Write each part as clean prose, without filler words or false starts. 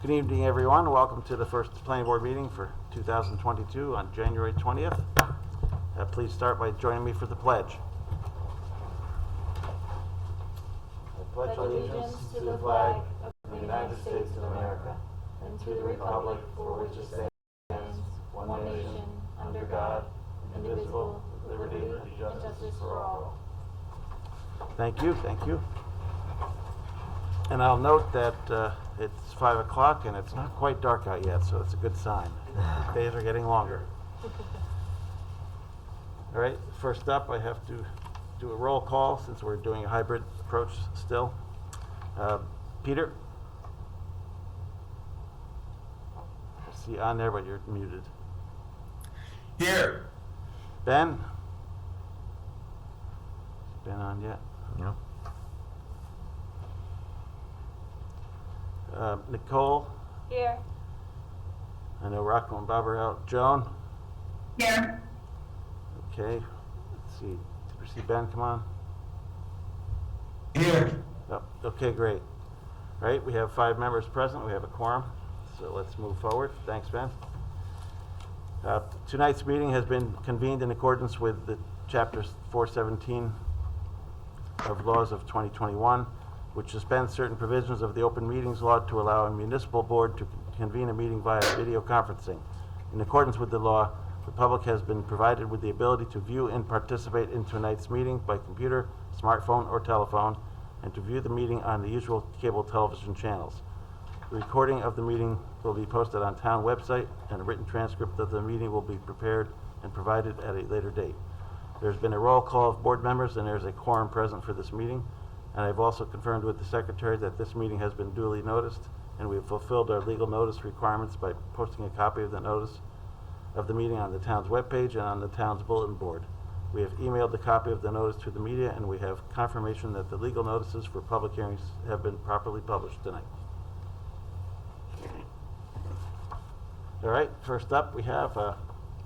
Good evening, everyone. Welcome to the first planning board meeting for 2022 on January 20th. Please start by joining me for the pledge. I pledge allegiance to the flag of the United States of America and to the republic for which it stands, one nation, under God, indivisible, with liberty and justice for all. Thank you, thank you. And I'll note that it's 5 o'clock and it's not quite dark out yet, so it's a good sign. The days are getting longer. All right, first up, I have to do a roll call since we're doing a hybrid approach still. Peter? I see you on there, but you're muted. Here. Ben? Is Ben on yet? No. Nicole? Here. I know Rocco and Bob are out. Joan? Here. Okay. Let's see. Did we see Ben come on? Here. Oh, okay, great. All right, we have 5 members present. We have a quorum. So let's move forward. Thanks, Ben. Tonight's meeting has been convened in accordance with the Chapter 417 of Laws of 2021, which suspends certain provisions of the Open Meetings Law to allow a municipal board to convene a meeting via video conferencing. In accordance with the law, the public has been provided with the ability to view and participate in tonight's meeting by computer, smartphone, or telephone, and to view the meeting on the usual cable television channels. The recording of the meeting will be posted on town website, and a written transcript of the meeting will be prepared and provided at a later date. There's been a roll call of board members, and there's a quorum present for this meeting. And I've also confirmed with the secretary that this meeting has been duly noticed, and we have fulfilled our legal notice requirements by posting a copy of the notice of the meeting on the town's webpage and on the town's bulletin board. We have emailed the copy of the notice to the media, and we have confirmation that the legal notices for public hearings have been properly published tonight. All right, first up we have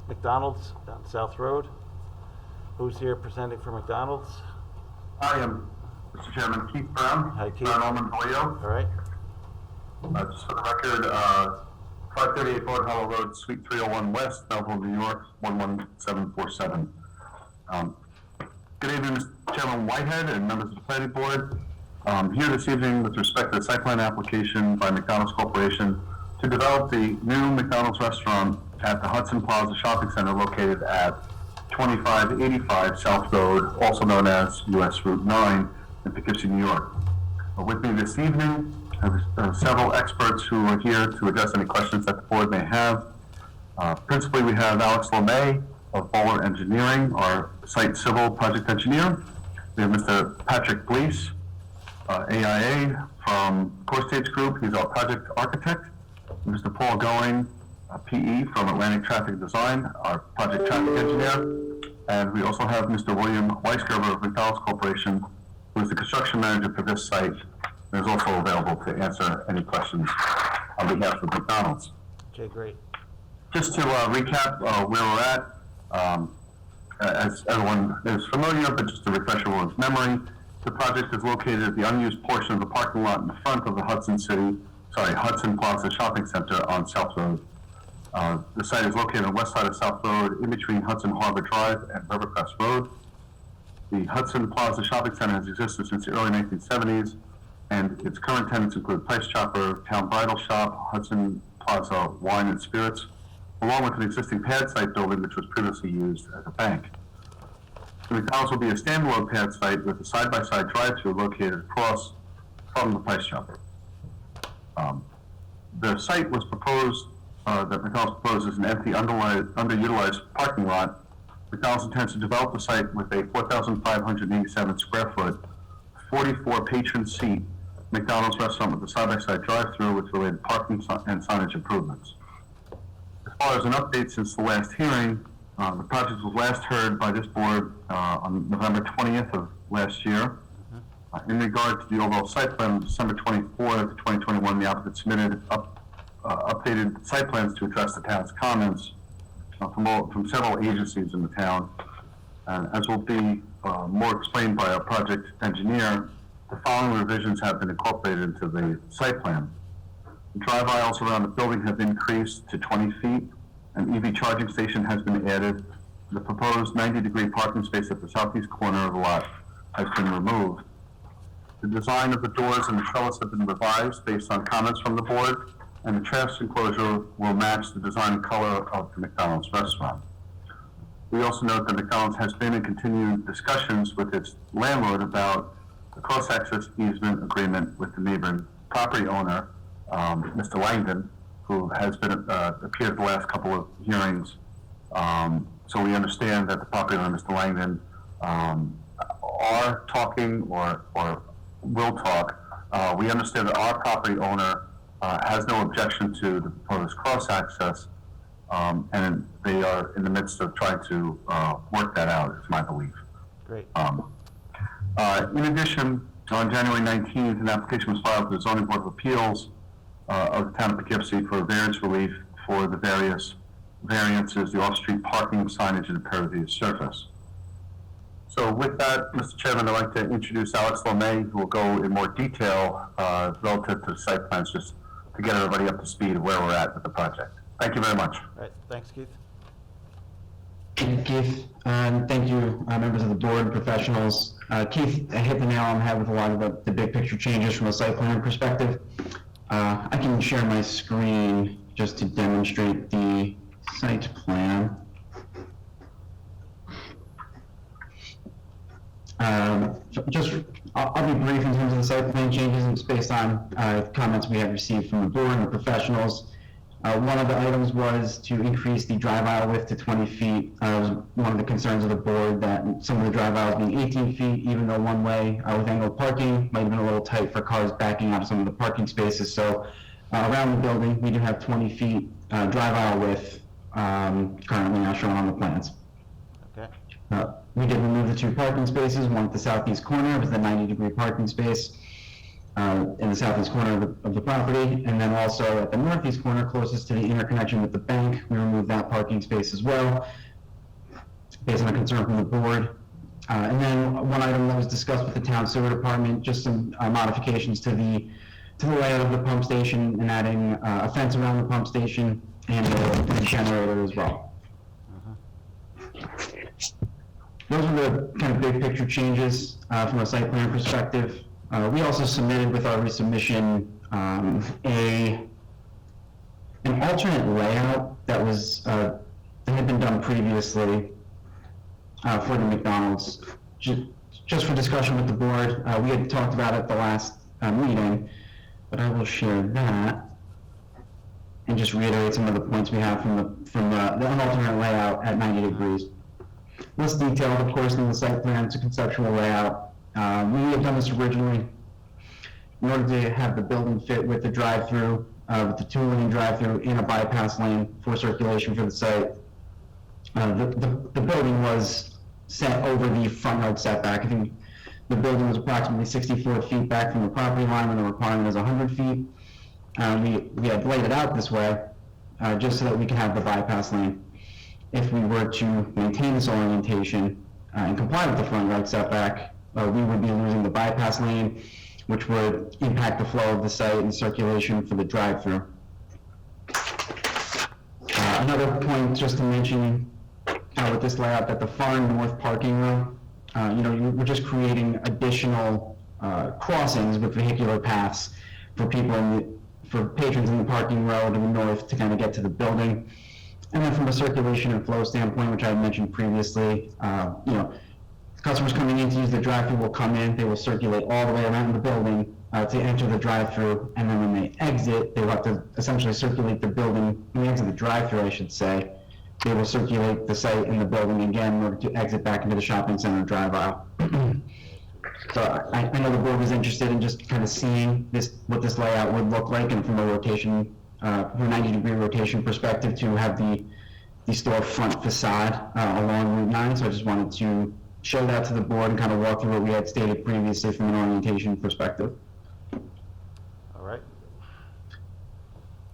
McDonald's on South Road. Who's here presenting for McDonald's? I am Mr. Chairman, Keith Brown. Hi, Keith. Brown Almond Polio. All right. Just for the record, 538 Broad Hollow Road, Suite 301 West, Melville, New York, 11747. Good evening, Mr. Chairman Whitehead and members of the Planning Board. Here this evening with respect to the site plan application by McDonald's Corporation to develop the new McDonald's restaurant at the Hudson Plaza Shopping Center located at 2585 South Road, also known as US Route 9 in Poughkeepsie, New York. With me this evening, I have several experts who are here to address any questions that the board may have. Principally, we have Alex LeMay of Bowler Engineering, our site civil project engineer. We have Mr. Patrick Blease, AIA from Core Stage Group. He's our project architect. Mr. Paul Going, PE from Atlantic Traffic Design, our project traffic engineer. And we also have Mr. William Weisgerber of McDonald's Corporation, who is the construction manager for this site, and is also available to answer any questions on behalf of McDonald's. Okay, great. Just to recap where we're at, as everyone is familiar, but just to refresh everyone's memory, the project is located at the unused portion of the parking lot in front of the Hudson Plaza Shopping Center on South Road. The site is located on the west side of South Road, in between Hudson Harbor Drive and Rivercrest Road. The Hudson Plaza Shopping Center has existed since the early 1970s, and its current tenants include Price Chopper, Town Bridal Shop, Hudson Plaza Wine and Spirits, along with an existing pad site building which was previously used as a bank. The McDonald's will be a standalone pad site with a side-by-side drive-through located across from the Price Chopper. The site was proposed, that McDonald's proposes an empty, underutilized parking lot. McDonald's intends to develop the site with a 4,587 square foot, 44 patron seat McDonald's restaurant with a side-by-side drive-through with related parking and signage improvements. As far as an update since the last hearing, the project was last heard by this board on November 20th of last year. In regard to the overall site plan, on December 24th, 2021, the applicant submitted updated site plans to address the town's comments from several agencies in the town. And as will be more explained by our project engineer, the following revisions have been incorporated into the site plan. The drive aisles around the building have increased to 20 feet. An EV charging station has been added. The proposed 90-degree parking space at the southeast corner of the lot has been removed. The design of the doors and the trellis have been revised based on comments from the board, and the trash enclosure will match the design and color of the McDonald's restaurant. We also note that McDonald's has been in continued discussions with its landlord about the cross-access easement agreement with the neighboring property owner, Mr. Langdon, who has been appeared the last couple of hearings. So we understand that the property owner, Mr. Langdon, are talking or will talk. We understand that our property owner has no objection to the proposed cross-access, and they are in the midst of trying to work that out, is my belief. Great. In addition, on January 19th, an application was filed with the Zoning Board of Appeals of the town of Poughkeepsie for variance relief for the various variances, the off-street parking, signage, and impervious surface. So with that, Mr. Chairman, I'd like to introduce Alex Lemay, who will go in more detail relative to the site plans, just to get everybody up to speed of where we're at with the project. Thank you very much. All right, thanks, Keith. Thank you, Keith. Thank you, members of the board and professionals. Keith hit the nail on the head with a lot of the big picture changes from a site plan perspective. I can share my screen just to demonstrate the site plan. I'll be brief in terms of the site plan changes. It's based on comments we have received from the board and the professionals. One of the items was to increase the drive aisle width to 20 feet. One of the concerns of the board that some of the drive aisles being 18 feet, even though one way with angled parking might have been a little tight for cars backing out of some of the parking spaces. So around the building, we do have 20 feet drive aisle width currently now shown on the plans. Okay. We did remove the 2 parking spaces, one at the southeast corner, it was the 90-degree parking space in the southeast corner of the property, and then also at the northeast corner, closest to the interconnection with the bank, we removed that parking space as well, based on a concern from the board. And then one item that was discussed with the town sewer department, just some modifications to the layout of the pump station and adding a fence around the pump station and a generator as well. Those are the kind of big picture changes from a site plan perspective. We also submitted with our resubmission an alternate layout that was that had been done previously for the McDonald's, just for discussion with the board. We had talked about it at the last meeting, but I will share that and just reiterate some of the points we have from the alternate layout at 90 degrees. Less detailed, of course, in the site plan. It's a conceptual layout. We had done this originally in order to have the building fit with the drive-through, with the 2-lane drive-through in a bypass lane for circulation for the site. The building was set over the front yard setback. I think the building was approximately 64 feet back from the property line when the requirement is 100 feet. We had laid it out this way just so that we could have the bypass lane. If we were to maintain this orientation and comply with the front yard setback, we would be losing the bypass lane, which would impact the flow of the site and circulation for the drive-through. Another point just to mention with this layout, that the far north parking row, we're just creating additional crossings with vehicular paths for people for patrons in the parking row to the north to kind of get to the building. And then from a circulation and flow standpoint, which I had mentioned previously, customers coming in to use the drive-through will come in, they will circulate all the way around the building to enter the drive-through, and then when they exit, they will have to essentially circulate the building, when they exit the drive-through, I should say, they will circulate the site and the building again in order to exit back into the shopping center drive aisle. So I know the board was interested in just kind of seeing what this layout would look like, and from a rotation, from a 90-degree rotation perspective, to have the store front facade along Route 9. So I just wanted to show that to the board and kind of walk through what we had stated previously from an orientation perspective. All right.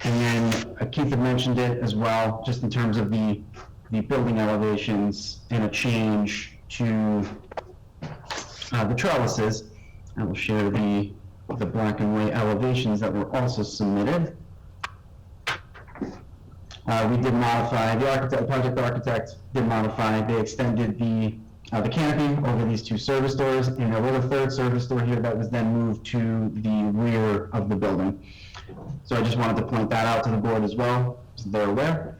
And then Keith had mentioned it as well, just in terms of the building elevations and a change to the trellises. I will share the black and white elevations that were also submitted. We did modify, the project architect did modify, they extended the canopy over these two service doors, and there was a third service door here that was then moved to the rear of the building. So I just wanted to point that out to the board as well, so they're aware.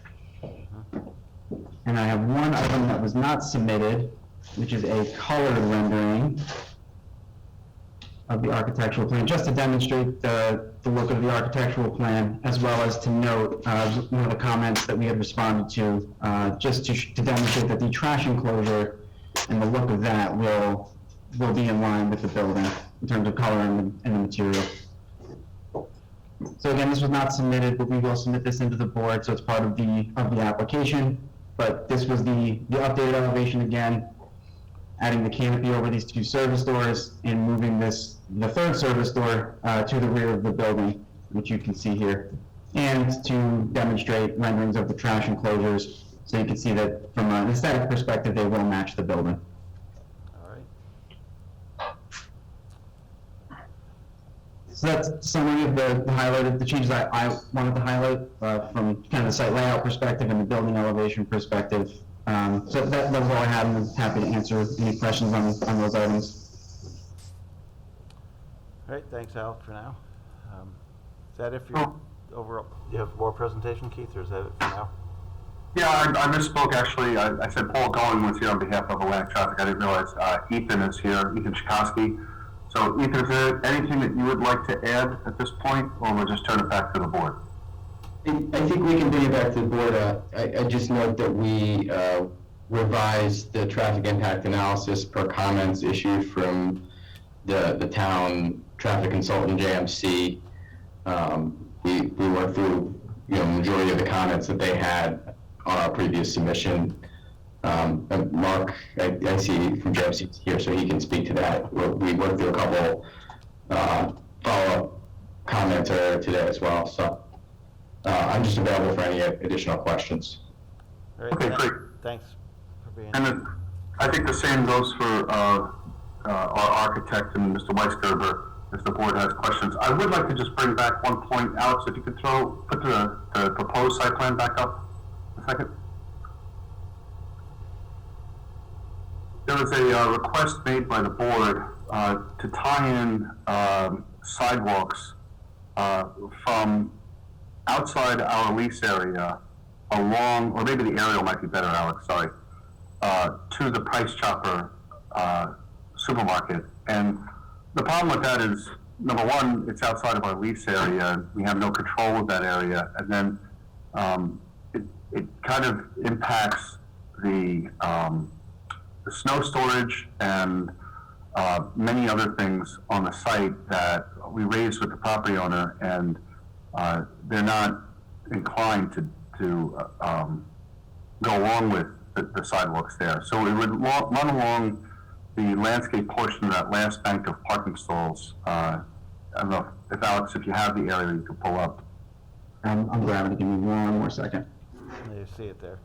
And I have one item that was not submitted, which is a colored rendering of the architectural plan, just to demonstrate the look of the architectural plan, as well as to note one of the comments that we had responded to, just to demonstrate that the trash enclosure and the look of that will be in line with the building in terms of color and the material. So again, this was not submitted, but we will submit this into the board, so it's part of the application. But this was the updated elevation again, adding the canopy over these two service doors and moving the third service door to the rear of the building, which you can see here, and to demonstrate renderings of the trash enclosures, so you can see that from an aesthetic perspective, they will match the building. All right. So that's a summary of the changes I wanted to highlight from kind of the site layout perspective and the building elevation perspective. So that was all I had, and I'm happy to answer any questions on those items. All right, thanks, Al, for now. Is that it for your overall? Do you have more presentation, Keith, or is that it for now? Yeah, I misspoke, actually. I said Paul Going was here on behalf of Atlantic Traffic. I didn't realize Ethan is here, Ethan Chikoski. So, Ethan, is there anything that you would like to add at this point, or we'll just turn it back to the board? I think we can bring it back to the board. I just note that we revised the traffic impact analysis per comments issued from the town traffic consultant, JMC. We went through, majority of the comments that they had on our previous submission. And Mark, I see from JMC here, so he can speak to that. We worked through a couple follow-up comments earlier today as well. So I'm just available for any additional questions. All right, Okay, great. Thanks for being here. And I think the same goes for our architect and Mr. Weisgerber, if the board has questions. I would like to just bring back one point, Alex, if you could put the proposed site plan back up a second. There was a request made by the board to tie in sidewalks from outside our lease area along, or maybe the aerial might be better, Alex, sorry, to the Price Chopper supermarket. And the problem with that is, number one, it's outside of our lease area. We have no control of that area. And then it kind of impacts the snow storage and many other things on the site that we raised with the property owner, and they're not inclined to go along with the sidewalks there. So it would run along the landscape portion of that last bank of parking stalls. I don't know if Alex, if you have the area you could pull up. I'm grabbing it. Give me one more second. You see it there.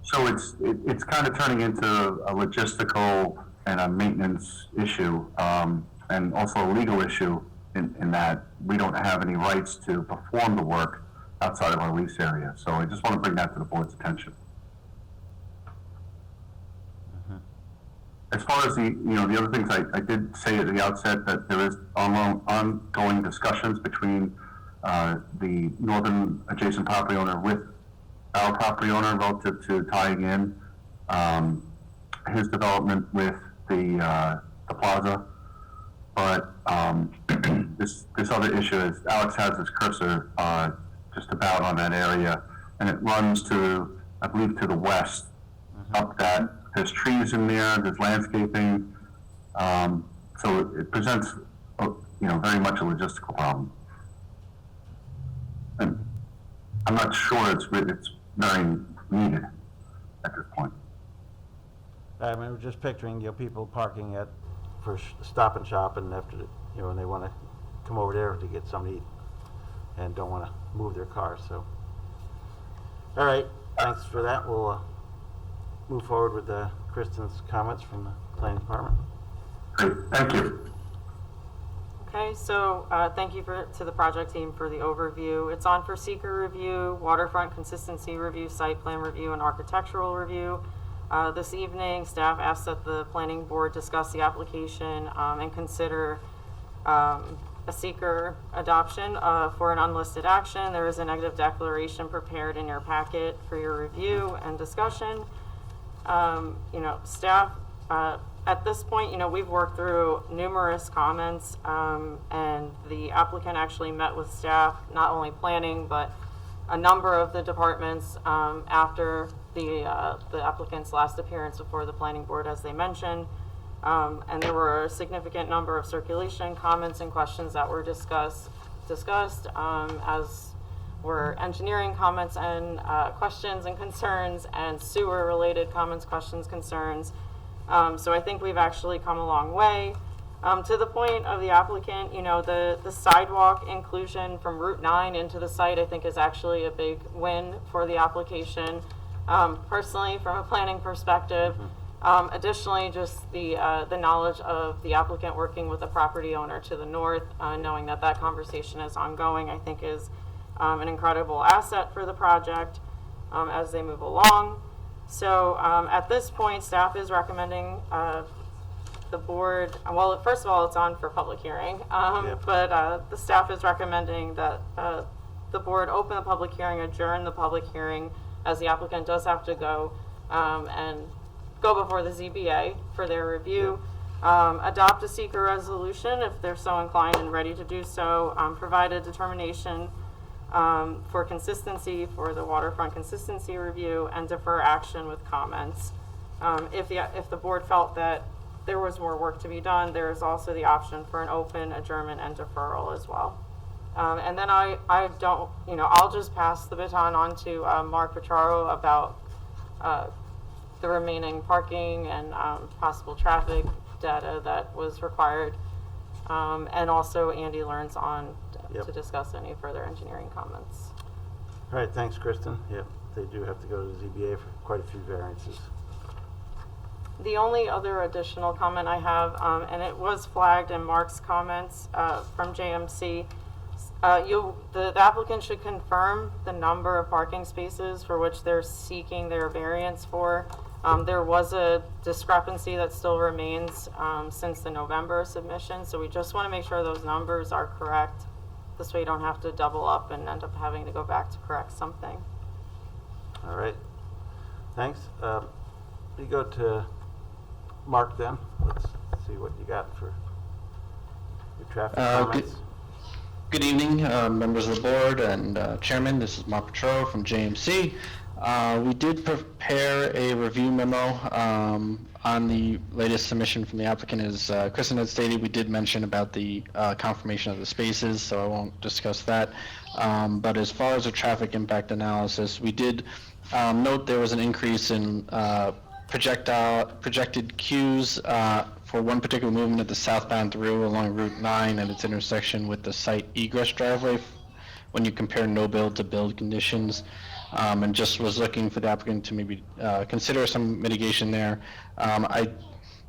So it's kind of turning into a logistical and a maintenance issue, and also a legal issue in that we don't have any rights to perform the work outside of our lease area. So I just want to bring that to the board's attention. As far as the other things, I did say at the outset that there is ongoing discussions between the northern adjacent property owner with our property owner relative to tying in his development with the plaza. But this other issue is Alex has his cursor just about on that area, and it runs to, I believe, to the west. Up that there's trees in there, there's landscaping, so it presents very much a logistical problem. And I'm not sure it's very needed at this point. I mean, we're just picturing, people parking for Stop and Shop, and after, and they want to come over there to get something to eat and don't want to move their cars, so. All right, thanks for that. We'll move forward with Kristen's comments from the planning department. Great, thank you. Okay, so thank you to the project team for the overview. It's on for seeker review, waterfront consistency review, site plan review, and architectural review. This evening, staff asked that the planning board discuss the application and consider a seeker adoption for an unlisted action. There is a negative declaration prepared in your packet for your review and discussion. Staff, at this point, we've worked through numerous comments, and the applicant actually met with staff, not only planning, but a number of the departments after the applicant's last appearance before the planning board, as they mentioned. And there were a significant number of circulation comments and questions that were discussed, as were engineering comments and questions and concerns, and sewer-related comments, questions, concerns. So I think we've actually come a long way. To the point of the applicant, the sidewalk inclusion from Route 9 into the site, I think, is actually a big win for the application. Personally, from a planning perspective, additionally, just the knowledge of the applicant working with the property owner to the north, knowing that conversation is ongoing, I think is an incredible asset for the project as they move along. So at this point, staff is recommending the board, well, first of all, it's on for public hearing, but the staff is recommending that the board open the public hearing, adjourn the public hearing, as the applicant does have to go and go before the ZBA for their review, adopt a seeker resolution if they're so inclined and ready to do so, provide a determination for consistency for the waterfront consistency review, and defer action with comments. If the board felt that there was more work to be done, there is also the option for an open adjournment and deferral as well. And then I don't, I'll just pass the baton on to Mark Petraro about the remaining parking and possible traffic data that was required. And also Andy learns on to discuss any further engineering comments. All right, thanks, Kristen. Yep, they do have to go to the ZBA for quite a few variances. The only other additional comment I have, and it was flagged in Mark's comments from JMC, the applicant should confirm the number of parking spaces for which they're seeking their variance for. There was a discrepancy that still remains since the November submission, so we just want to make sure those numbers are correct. This way you don't have to double up and end up having to go back to correct something. All right, thanks. We go to Mark then. Let's see what you got for your traffic comments. Good evening, members of the board and chairman. This is Mark Petro from JMC. We did prepare a review memo on the latest submission from the applicant. As Kristen had stated, we did mention about the confirmation of the spaces, so I won't discuss that. But as far as the traffic impact analysis, we did note there was an increase in projected queues for one particular movement at the southbound through along Route 9 at its intersection with the site egress driveway when you compare no build to build conditions. And just was looking for the applicant to maybe consider some mitigation there.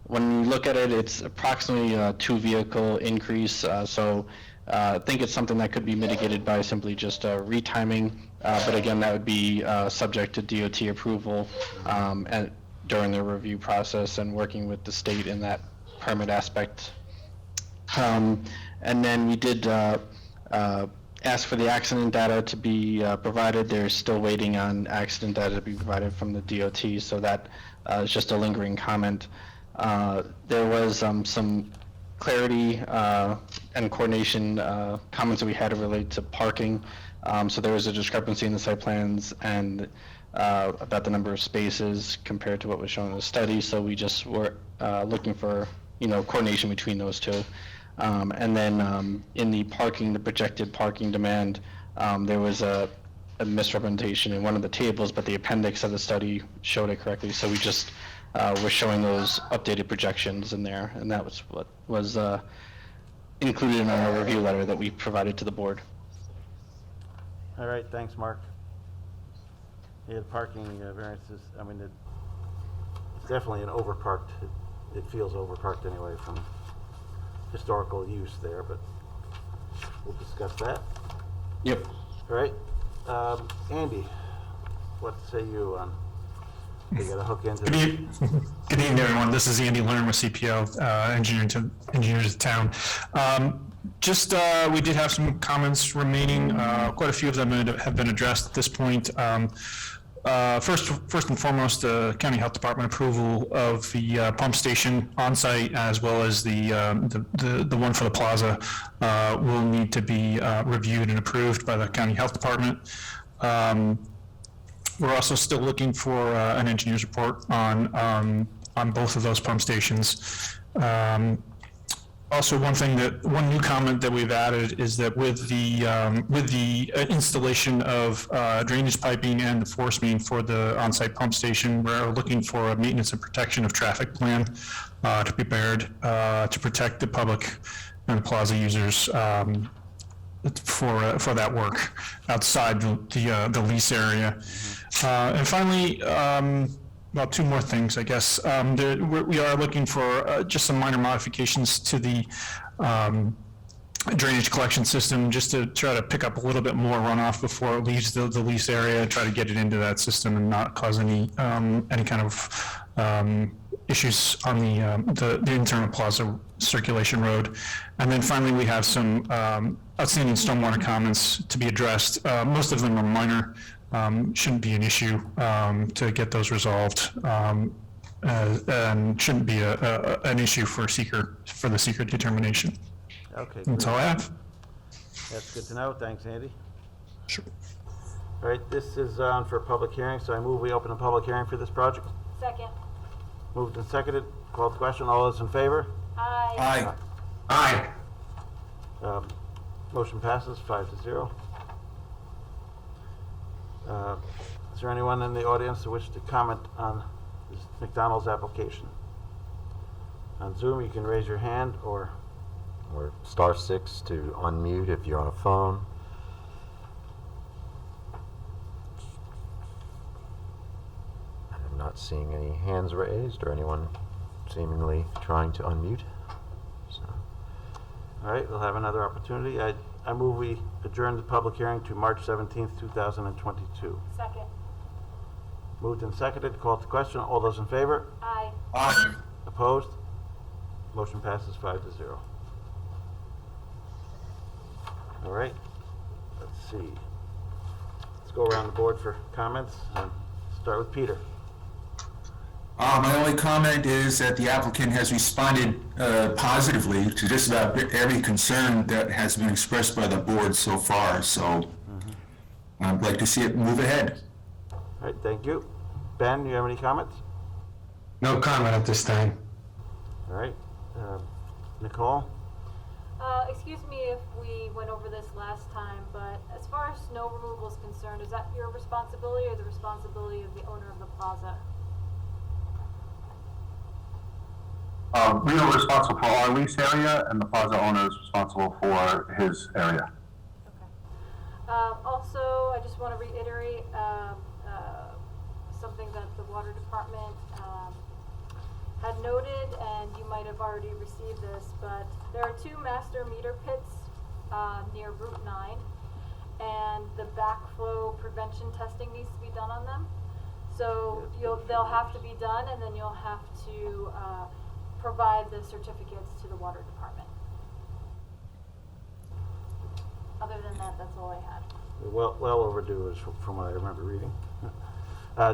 When you look at it, it's approximately a 2-vehicle increase, so I think it's something that could be mitigated by simply just retiming, but again, that would be subject to DOT approval and during the review process and working with the state in that permit aspect. And then we did ask for the accident data to be provided. They're still waiting on accident data to be provided from the DOT, so that is just a lingering comment. There was some clarity and coordination comments that we had related to parking. So there was a discrepancy in the site plans and about the number of spaces compared to what was shown in the study. So we just were looking for coordination between those two. And then in the projected parking demand, there was a misrepresentation in one of the tables, but the appendix of the study showed it correctly. So we just were showing those updated projections in there, and that was what was included in our review letter that we provided to the board. All right, thanks, Mark. Yeah, the parking variances, I mean, it's definitely an overparked, it feels overparked anyway from historical use there, but we'll discuss that. Yep. All right, Andy, what say you on, we gotta hook into Good this? good evening, everyone. This is Andy Lerner with CPO, Engineers of Town. We did have some comments remaining. Quite a few of them have been addressed at this point. First and foremost, the County Health Department approval of the pump station on site, as well as the one for the plaza, will need to be reviewed and approved by the County Health Department. We're also still looking for an engineer's report on both of those pump stations. Also, one new comment that we've added is that with the installation of drainage piping and the force main for the on-site pump station, we're looking for a maintenance and protection of traffic plan to be prepared to protect the public and the plaza users for that work outside the lease area. And finally, well, two more things, I guess. We are looking for just some minor modifications to the drainage collection system, just to try to pick up a little bit more runoff before it leaves the lease area, try to get it into that system and not cause any kind of issues on the internal plaza circulation road. And then finally, we have some outstanding stormwater comments to be addressed. Most of them are minor. Shouldn't be an issue to get those resolved, and shouldn't be an issue for the seeker determination. Okay, That's great. all I have. That's good to know. Thanks, Andy. Sure. All right, this is on for a public hearing, so I move we open a public hearing for this project. Second. Moved and seconded. Called the question. All those in favor? Aye. Aye. Motion passes 5-0. Is there anyone in the audience who wishes to comment on this McDonald's application? On Zoom, you can raise your hand or *6 to unmute if you're on a phone. I'm not seeing any hands raised or anyone seemingly trying to unmute. So, all right, we'll have another opportunity. I move we adjourn the public hearing to March 17th, 2022. Second. Moved and seconded. Called to question. All those in favor? Aye. Aye. Opposed? Motion passes 5-0. All right, let's see. Let's go around the board for comments. Start with Peter. My only comment is that the applicant has responded positively to just about every concern that has been expressed by the board so far, so I'd like to see it move ahead. All right, thank you. Ben, you have any comments? No comment at this time. All right, Nicole? Excuse me if we went over this last time, but as far as snow removal is concerned, is that your responsibility or the responsibility of the owner of the plaza? We are responsible for our lease area, and the plaza owner is responsible for his area. Okay. Also, I just want to reiterate something that the water department had noted, and you might have already received this, but there are 2 master meter pits near Route 9, and the backflow prevention testing needs to be done on them. So they'll have to be done, and then you'll have to provide the certificates to the water department. Other than that, that's all I had. Well overdue is from what I remember reading.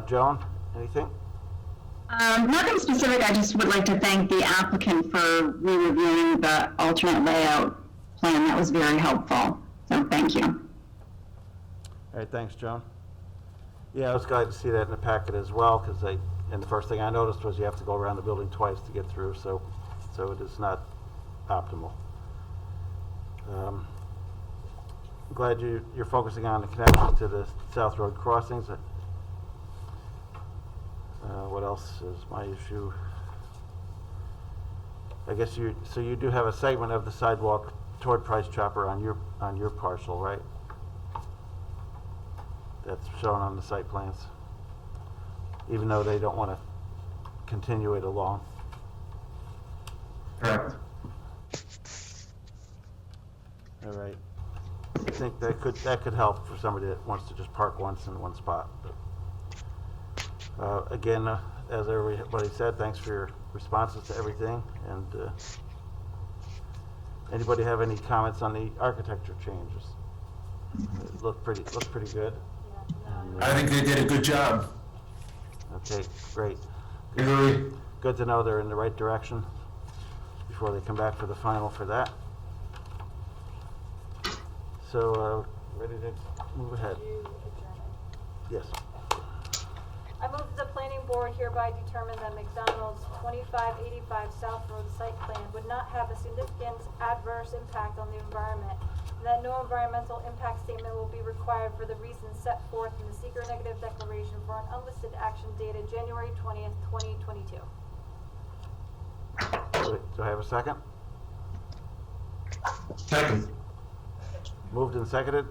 Joan, anything? Nothing specific. I just would like to thank the applicant for re-reviewing the alternate layout plan. That was very helpful. So thank you. All right, thanks, Joan. Yeah, I was glad to see that in the packet as well, because and the first thing I noticed was you have to go around the building twice to get through, so it is not optimal. I'm glad you're focusing on the connection to the South Road crossings. What else is my issue? I guess you do have a segment of the sidewalk toward Price Chopper on your parcel, right? That's shown on the site plans, even though they don't want to continue it along. Correct. All right. I think that could help for somebody that wants to just park once in one spot. Again, as everybody said, thanks for your responses to everything. And anybody have any comments on the architecture changes? It looked pretty good. I think they did a good job. Okay, great. Agree. Good to know they're in the right direction before they come back for the final for that. So, ready to move ahead? You adjourn it. Yes. I move that the planning board hereby determine that McDonald's 2585 South Road site plan would not have a significant adverse impact on the environment, and that no environmental impact statement will be required for the reasons set forth in the seeker negative declaration for an unlisted action dated January 20th, 2022. Do I have a second? Second. Moved and seconded.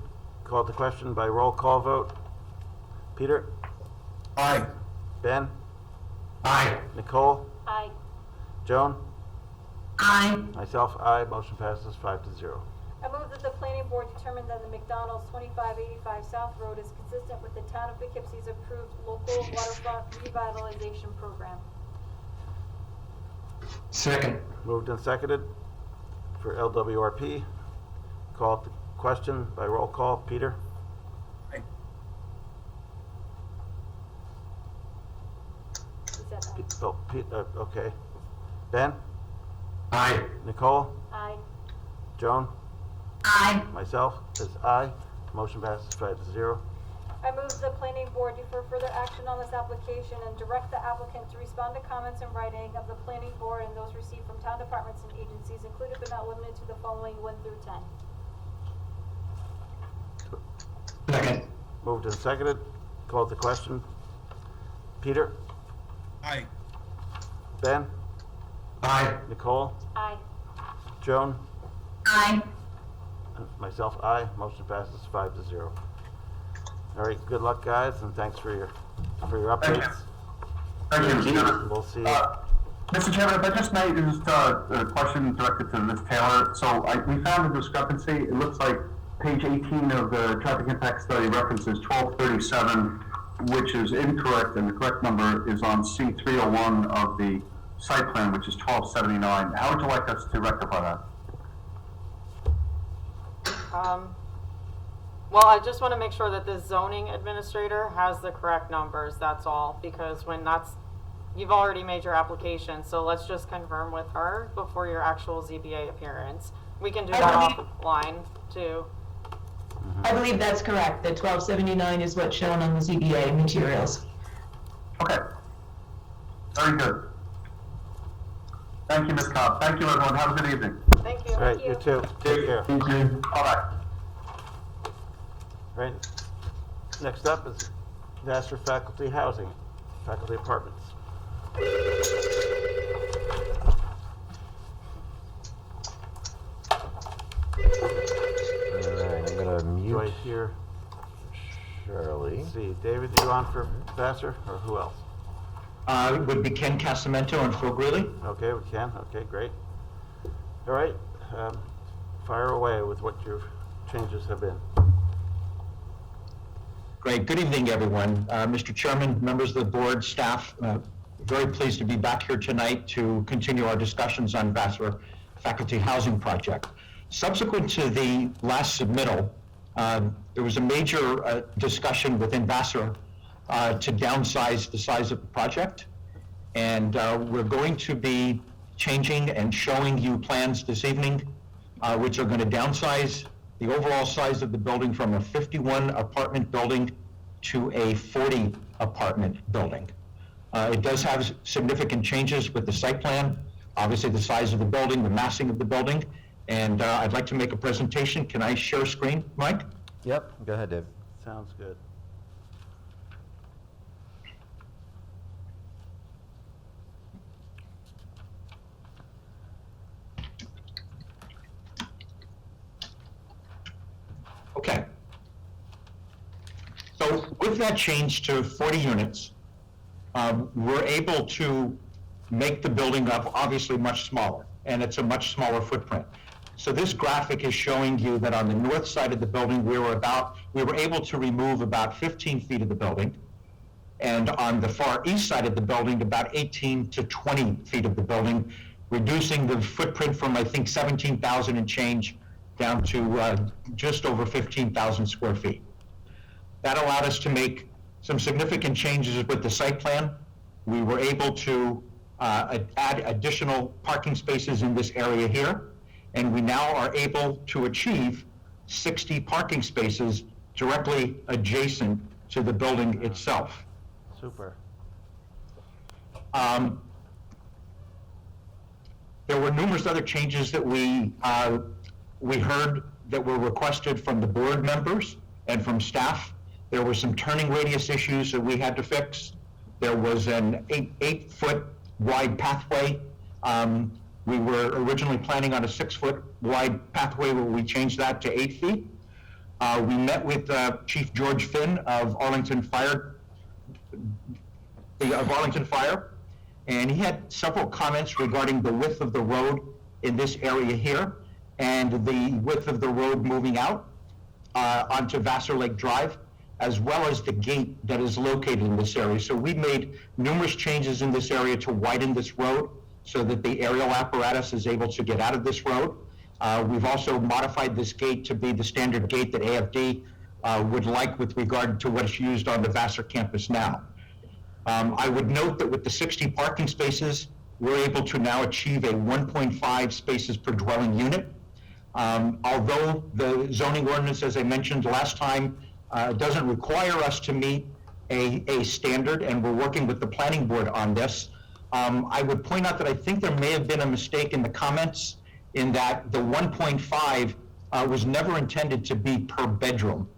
Called to question by roll call vote. Peter? Aye. Ben? Aye. Nicole? Aye. Joan? Aye. Myself, aye. Motion passes 5-0. I move that the planning board determine that the McDonald's 2585 South Road is consistent with the town of Poughkeepsie's approved local waterfront revitalization program. Second. Moved and seconded for LWRP. Called to question by roll call. Peter? Aye. Is that aye? Okay. Ben? Aye. Nicole? Aye. Joan? Aye. Myself is aye. Motion passes 5-0. I move the planning board defer further action on this application and direct the applicant to respond to comments in writing of the planning board and those received from town departments and agencies, included but not limited to the following 1 through 10. Second. Moved and seconded. Called to question. Peter? Aye. Ben? Aye. Nicole? Aye. Joan? Aye. Myself, aye. Motion passes 5-0. All right, good luck, guys, and thanks for your updates. Thank you, Mr. Chairman. We'll see you. Mr. Chairman, if I just may, just a question directed to Ms. Taylor. So we found a discrepancy. It looks like page 18 of the traffic impact study references 1237, which is incorrect, and the correct number is on C301 of the site plan, which is 1279. How would you like us to rectify that? Well, I just want to make sure that the zoning administrator has the correct numbers, that's all, because you've already made your application, so let's just confirm with her before your actual ZBA appearance. We can do that offline, too. I believe that's correct. The 1279 is what's shown on the ZBA materials. Okay. Very good. Thank you, Ms. Cobb. Thank you, everyone. Have a good evening. Thank you. All right, you too. Take care. Thank you. All right. All right. Next up is Vassar Faculty Housing, Faculty Apartments. All right, I'm gonna Do I mute hear, Shirley. let's see, David, you on for Vassar, or who else? It would be Ken Casamento and Phil Greeley. Okay, we can. Okay, great. All right, fire away with what your changes have been. Great. Good evening, everyone. Mr. Chairman, members of the board, staff, very pleased to be back here tonight to continue our discussions on Vassar Faculty Housing Project. Subsequent to the last submittal, there was a major discussion within Vassar to downsize the size of the project. And we're going to be changing and showing you plans this evening, which are going to downsize the overall size of the building from a 51 apartment building to a 40 apartment building. It does have significant changes with the site plan, obviously the size of the building, the massing of the building, and I'd like to make a presentation. Can I share screen, Mike? Yep, go ahead, Dave. Sounds good. Okay. So with that change to 40 units, we're able to make the building up obviously much smaller, and it's a much smaller footprint. So this graphic is showing you that on the north side of the building, we were able to remove about 15 feet of the building. And on the far east side of the building, about 18 to 20 feet of the building, reducing the footprint from, I think, 17,000 and change down to just over 15,000 square feet. That allowed us to make some significant changes with the site plan. We were able to add additional parking spaces in this area here, and we now are able to achieve 60 parking spaces directly adjacent to the building itself. Super. There were numerous other changes that we heard that were requested from the board members and from staff. There were some turning radius issues that we had to fix. There was an 8-foot wide pathway. We were originally planning on a 6-foot wide pathway, where we changed that to 8 feet. We met with Chief George Finn of Arlington Fire, and he had several comments regarding the width of the road in this area here and the width of the road moving out onto Vassar Lake Drive, as well as the gate that is located in this area. So we made numerous changes in this area to widen this road so that the aerial apparatus is able to get out of this road. We've also modified this gate to be the standard gate that AFD would like with regard to what is used on the Vassar campus now. I would note that with the 60 parking spaces, we're able to now achieve a 1.5 spaces per dwelling unit. Although the zoning ordinance, as I mentioned last time, doesn't require us to meet a standard, and we're working with the planning board on this. I would point out that I think there may have been a mistake in the comments, in that the 1.5 was never intended to be per bedroom.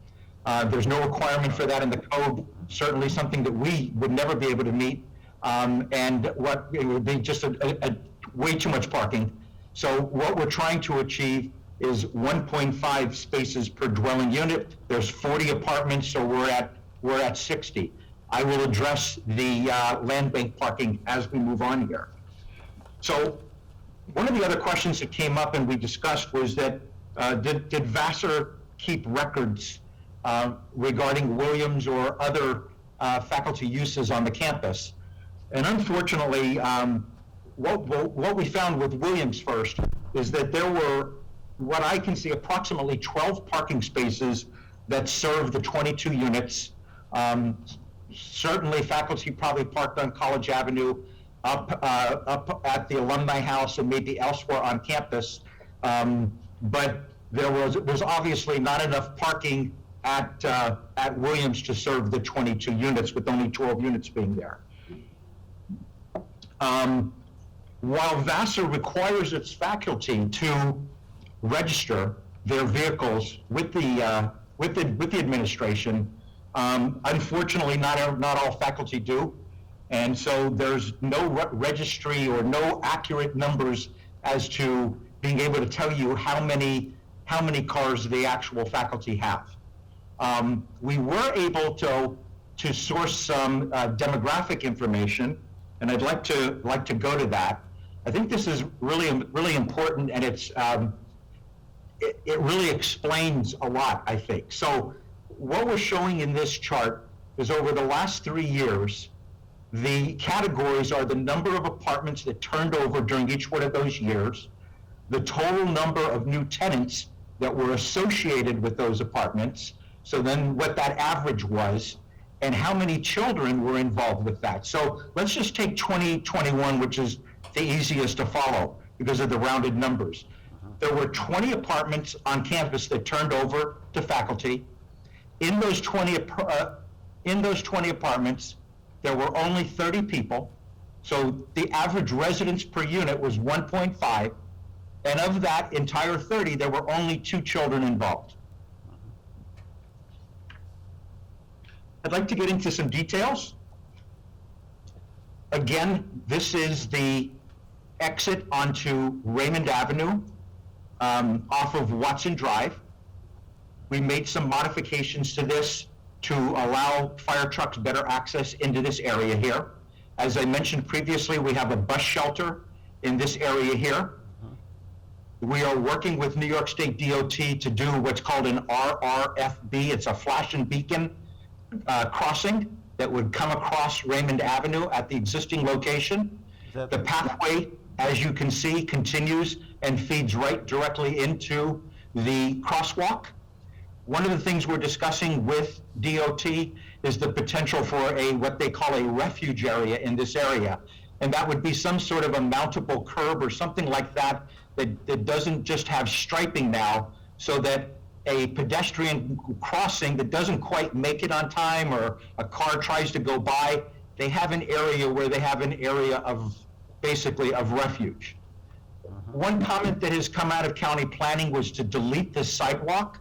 There's no requirement for that in the code, certainly something that we would never be able to meet, and what it would be just a way too much parking. So what we're trying to achieve is 1.5 spaces per dwelling unit. There's 40 apartments, so we're at 60. I will address the land bank parking as we move on here. So one of the other questions that came up and we discussed was that did Vassar keep records regarding Williams or other faculty uses on the campus? And unfortunately, what we found with Williams first is that there were, what I can see, approximately 12 parking spaces that serve the 22 units. Certainly faculty probably parked on College Avenue, up at the Alumni House, and maybe elsewhere on campus. But there's obviously not enough parking at Williams to serve the 22 units, with only 12 units being there. While Vassar requires its faculty to register their vehicles with the administration, unfortunately, not all faculty do, and so there's no registry or no accurate numbers as to being able to tell you how many cars the actual faculty have. We were able to source some demographic information, and I'd like to go to that. I think this is really important, and it really explains a lot, I think. So what we're showing in this chart is over the last 3 years, the categories are the number of apartments that turned over during each one of those years, the total number of new tenants that were associated with those apartments, so then what that average was, and how many children were involved with that. So let's just take 2021, which is the easiest to follow because of the rounded numbers. There were 20 apartments on campus that turned over to faculty. In those 20 apartments, there were only 30 people. So the average residence per unit was 1.5. And of that entire 30, there were only 2 children involved. I'd like to get into some details. Again, this is the exit onto Raymond Avenue off of Watson Drive. We made some modifications to this to allow fire trucks better access into this area here. As I mentioned previously, we have a bus shelter in this area here. We are working with New York State DOT to do what's called an RRFB. It's a flash and beacon crossing that would come across Raymond Avenue at the existing location. The pathway, as you can see, continues and feeds right directly into the crosswalk. One of the things we're discussing with DOT is the potential for what they call a refuge area in this area. And that would be some sort of a mountable curb or something like that that doesn't just have striping now, so that a pedestrian crossing that doesn't quite make it on time or a car tries to go by, they have an area where they have an area of basically of refuge. One comment that has come out of county planning was to delete this sidewalk.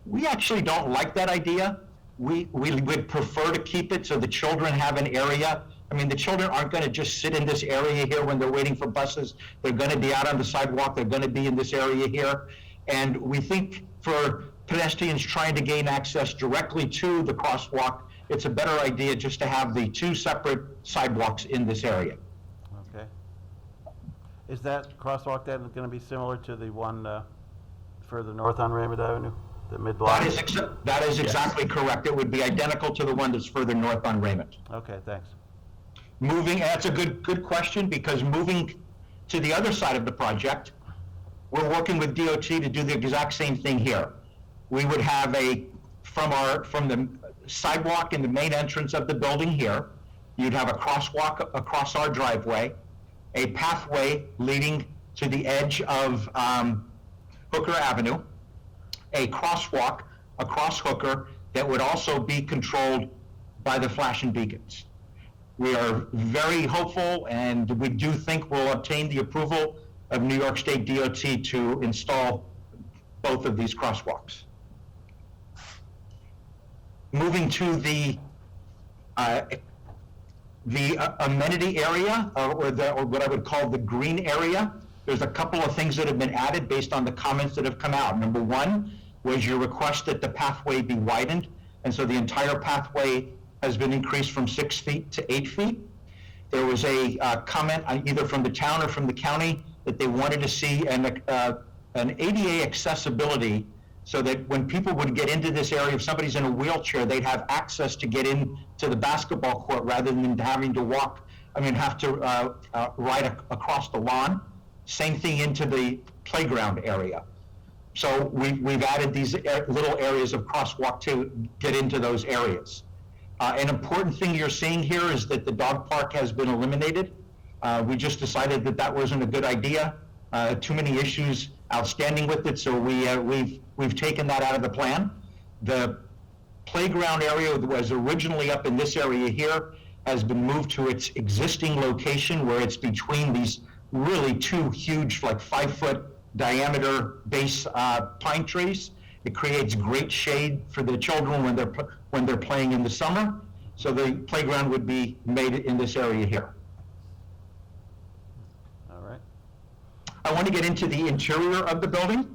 We actually don't like that idea. We would prefer to keep it so the children have an area. I mean, the children aren't going to just sit in this area here when they're waiting for buses. They're going to be out on the sidewalk. They're going to be in this area here. And we think for pedestrians trying to gain access directly to the crosswalk, it's a better idea just to have the two separate sidewalks in this area. Okay. Is that crosswalk then going to be similar to the one further north on Raymond Avenue, the mid-block? That is exactly correct. It would be identical to the one that's further north on Raymond. Okay, thanks. That's a good question, because moving to the other side of the project, we're working with DOT to do the exact same thing here. We would have from the sidewalk in the main entrance of the building here, you'd have a crosswalk across our driveway, a pathway leading to the edge of Hooker Avenue, a crosswalk across Hooker that would also be controlled by the flashing beacons. We are very hopeful, and we do think we'll obtain the approval of New York State DOT to install both of these crosswalks. Moving to the amenity area, or what I would call the green area, there's a couple of things that have been added based on the comments that have come out. Number one was your request that the pathway be widened, and so the entire pathway has been increased from 6 feet to 8 feet. There was a comment either from the town or from the county that they wanted to see an ADA accessibility, so that when people would get into this area, if somebody's in a wheelchair, they'd have access to get into the basketball court rather than having to have to ride across the lawn. Same thing into the playground area. So we've added these little areas of crosswalk to get into those areas. An important thing you're seeing here is that the dog park has been eliminated. We just decided that wasn't a good idea. Too many issues outstanding with it, so we've taken that out of the plan. The playground area that was originally up in this area here has been moved to its existing location, where it's between these really two huge, like 5-foot diameter base pine trees. It creates great shade for the children when they're playing in the summer. So the playground would be made in this area here. All right. I want to get into the interior of the building.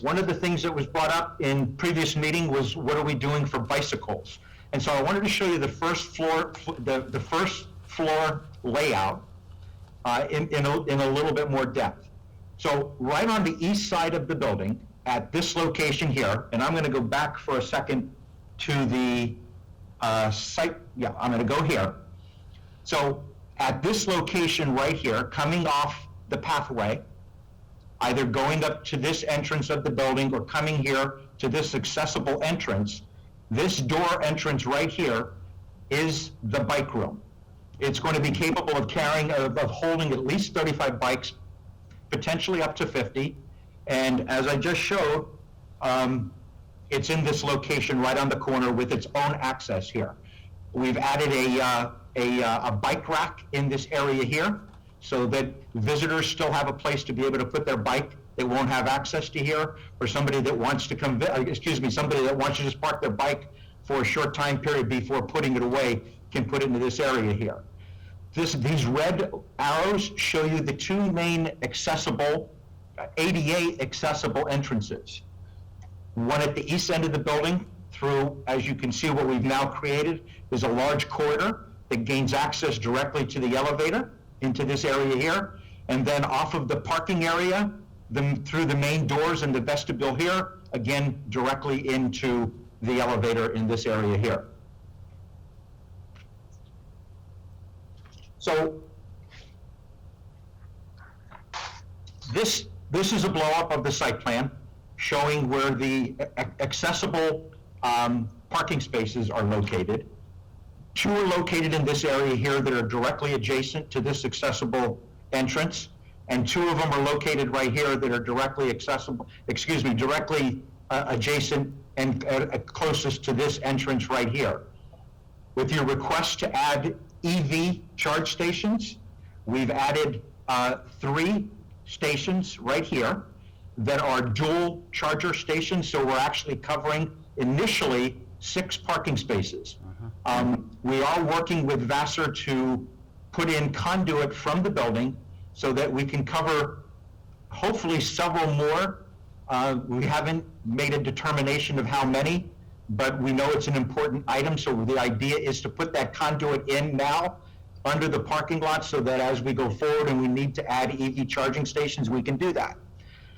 One of the things that was brought up in previous meeting was, what are we doing for bicycles? And so I wanted to show you the first floor, the first floor layout in a little bit more depth. So right on the east side of the building, at this location here, and I'm going to go back for a second to the site. Yeah, I'm going to go here. So at this location right here, coming off the pathway, either going up to this entrance of the building or coming here to this accessible entrance, this door entrance right here is the bike room. It's going to be capable of holding at least 35 bikes, potentially up to 50. And as I just showed, it's in this location right on the corner with its own access here. We've added a bike rack in this area here, so that visitors still have a place to be able to put their bike. They won't have access to here, or somebody that wants to somebody that wants to just park their bike for a short time period before putting it away can put it into this area here. These red arrows show you the two main accessible, ADA accessible entrances. One at the east end of the building through, as you can see, what we've now created is a large corridor that gains access directly to the elevator into this area here. And then off of the parking area, them through the main doors in the vestibule here, again, directly into the elevator in this area here. So this is a blow-up of the site plan showing where the accessible parking spaces are located. 2 are located in this area here that are directly adjacent to this accessible entrance, and 2 of them are located right here that are directly directly adjacent and closest to this entrance right here. With your request to add EV charge stations, we've added 3 stations right here that are dual charger stations, so we're actually covering initially 6 parking spaces. We are working with Vassar to put in conduit from the building so that we can cover hopefully several more. We haven't made a determination of how many, but we know it's an important item, so the idea is to put that conduit in now under the parking lot so that as we go forward and we need to add EV charging stations, we can do that.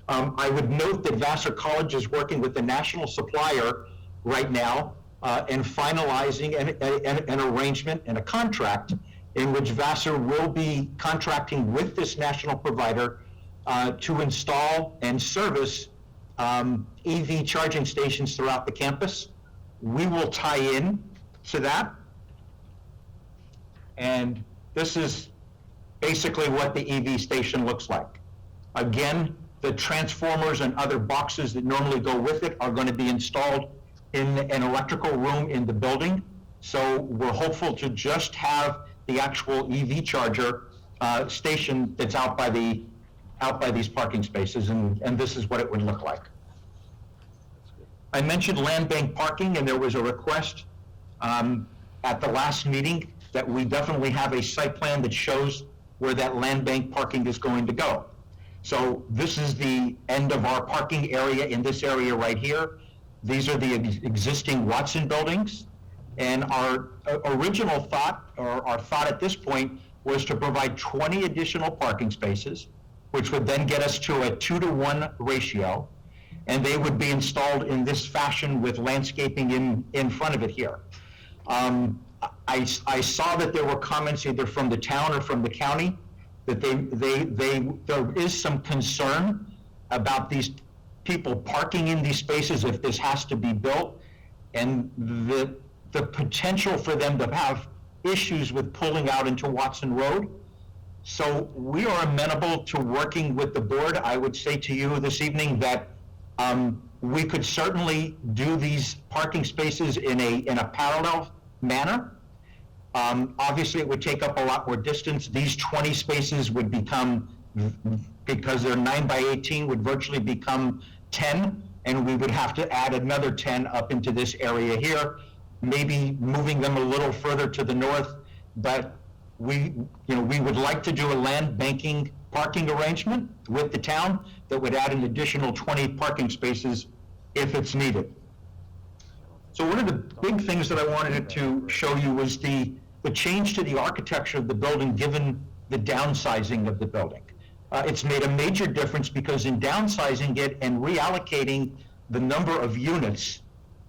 I would note that Vassar College is working with the national supplier right now and finalizing an arrangement and a contract in which Vassar will be contracting with this national provider to install and service EV charging stations throughout the campus. We will tie in to that. And this is basically what the EV station looks like. Again, the transformers and other boxes that normally go with it are going to be installed in an electrical room in the building. So we're hopeful to just have the actual EV charger station that's out by these parking spaces, and this is what it would look like. I mentioned land bank parking, and there was a request at the last meeting that we definitely have a site plan that shows where that land bank parking is going to go. So this is the end of our parking area in this area right here. These are the existing Watson buildings. And our original thought, or our thought at this point, was to provide 20 additional parking spaces, which would then get us to a 2-to-1 ratio. And they would be installed in this fashion with landscaping in front of it here. I saw that there were comments either from the town or from the county that there is some concern about these people parking in these spaces if this has to be built, and the potential for them to have issues with pulling out into Watson Road. So we are amenable to working with the board. I would say to you this evening that we could certainly do these parking spaces in a parallel manner. Obviously, it would take up a lot more distance. These 20 spaces would become, because they're 9 by 18, would virtually become 10, and we would have to add another 10 up into this area here, maybe moving them a little further to the north. But we would like to do a land banking parking arrangement with the town that would add an additional 20 parking spaces if it's needed. So one of the big things that I wanted to show you was the change to the architecture of the building given the downsizing of the building. It's made a major difference because in downsizing it and reallocating the number of units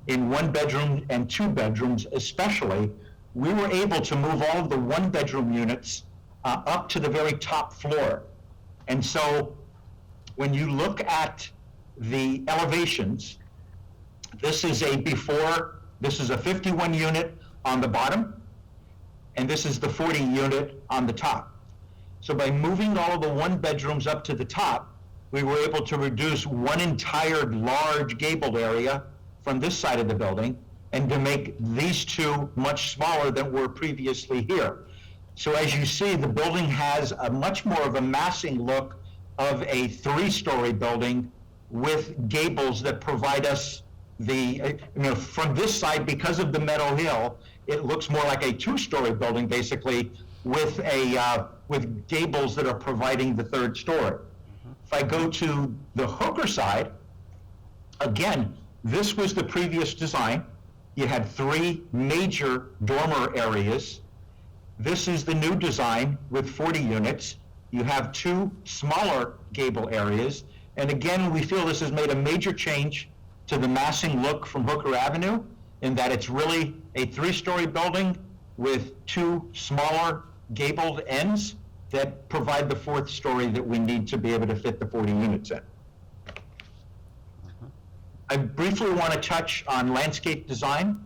in 1 bedroom and 2 bedrooms especially, we were able to move all of the 1 bedroom units up to the very top floor. And so when you look at the elevations, this is a before, this is a 51 unit on the bottom, and this is the 40 unit on the top. So by moving all of the 1 bedrooms up to the top, we were able to reduce one entire large gabled area from this side of the building and to make these 2 much smaller than were previously here. So as you see, the building has a much more of a massing look of a 3-story building with gables that provide us from this side, because of the meadow hill, it looks more like a 2-story building basically with gables that are providing the 3rd story. If I go to the Hooker side, again, this was the previous design. You had 3 major dormer areas. This is the new design with 40 units. You have 2 smaller gable areas. And again, we feel this has made a major change to the massing look from Hooker Avenue, in that it's really a 3-story building with 2 smaller gabled ends that provide the 4th story that we need to be able to fit the 40 units in. I briefly want to touch on landscape design.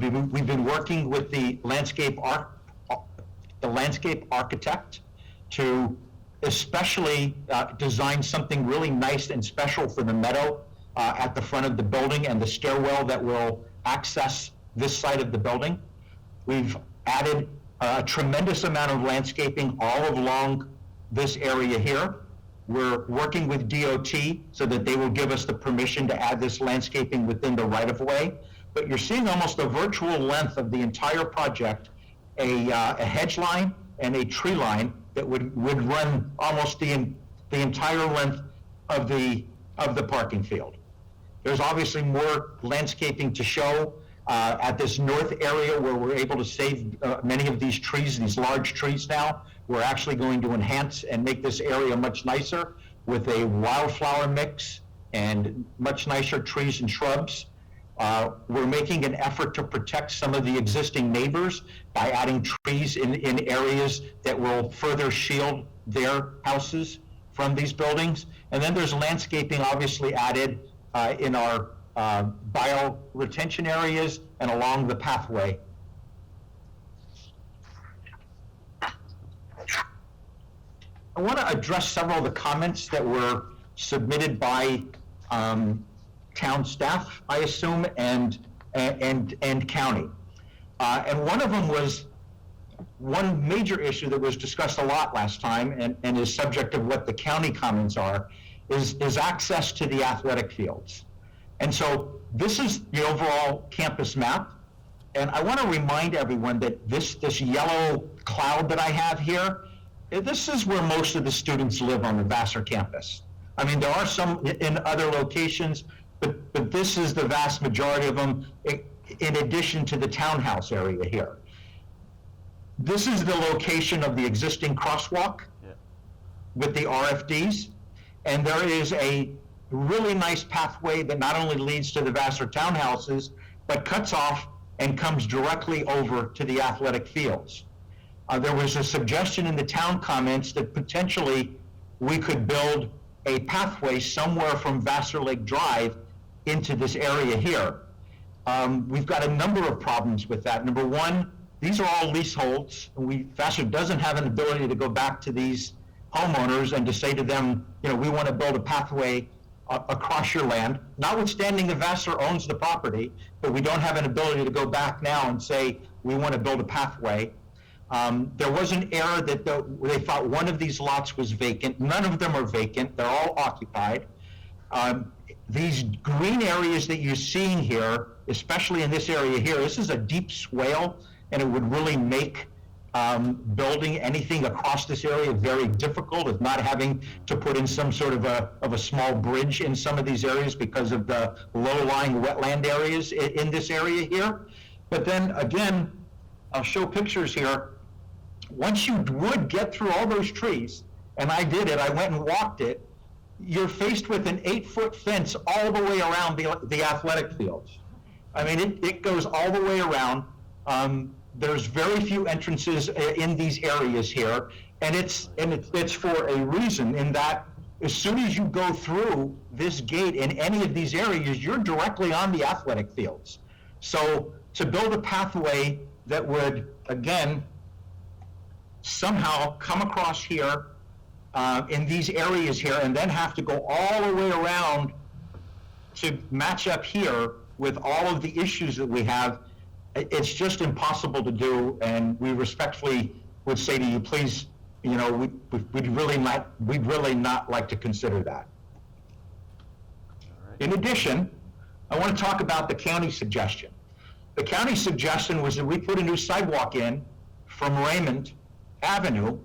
We've been working with the landscape architect to especially design something really nice and special for the meadow at the front of the building and the stairwell that will access this side of the building. We've added a tremendous amount of landscaping all along this area here. We're working with DOT so that they will give us the permission to add this landscaping within the right-of-way. But you're seeing almost a virtual length of the entire project, a hedge line and a tree line that would run almost the entire length of the parking field. There's obviously more landscaping to show at this north area where we're able to save many of these trees, these large trees now. We're actually going to enhance and make this area much nicer with a wildflower mix and much nicer trees and shrubs. We're making an effort to protect some of the existing neighbors by adding trees in areas that will further shield their houses from these buildings. And then there's landscaping obviously added in our bio-retention areas and along the pathway. I want to address several of the comments that were submitted by town staff, I assume, and county. And one of them was one major issue that was discussed a lot last time and is subject of what the county comments are, is access to the athletic fields. And so this is the overall campus map. And I want to remind everyone that this yellow cloud that I have here, this is where most of the students live on the Vassar campus. I mean, there are some in other locations, but this is the vast majority of them, in addition to the townhouse area here. This is the location of the existing crosswalk with the RFDs, and there is a really nice pathway that not only leads to the Vassar townhouses, but cuts off and comes directly over to the athletic fields. There was a suggestion in the town comments that potentially we could build a pathway somewhere from Vassar Lake Drive into this area here. We've got a number of problems with that. Number one, these are all leaseholds. Vassar doesn't have an ability to go back to these homeowners and to say to them, we want to build a pathway across your land, notwithstanding that Vassar owns the property, but we don't have an ability to go back now and say, we want to build a pathway. There was an error that they thought one of these lots was vacant. None of them are vacant. They're all occupied. These green areas that you're seeing here, especially in this area here, this is a deep swale, and it would really make building anything across this area very difficult, if not having to put in some sort of a small bridge in some of these areas because of the low-lying wetland areas in this area here. But then again, I'll show pictures here. Once you would get through all those trees, and I did it, I went and walked it, you're faced with an 8-foot fence all the way around the athletic fields. I mean, it goes all the way around. There's very few entrances in these areas here, and it's for a reason, in that as soon as you go through this gate in any of these areas, you're directly on the athletic fields. So to build a pathway that would, again, somehow come across here in these areas here and then have to go all the way around to match up here with all of the issues that we have, it's just impossible to do, and we respectfully would say to you, please, we'd really not like to consider that. In addition, I want to talk about the county suggestion. The county suggestion was that we put a new sidewalk in from Raymond Avenue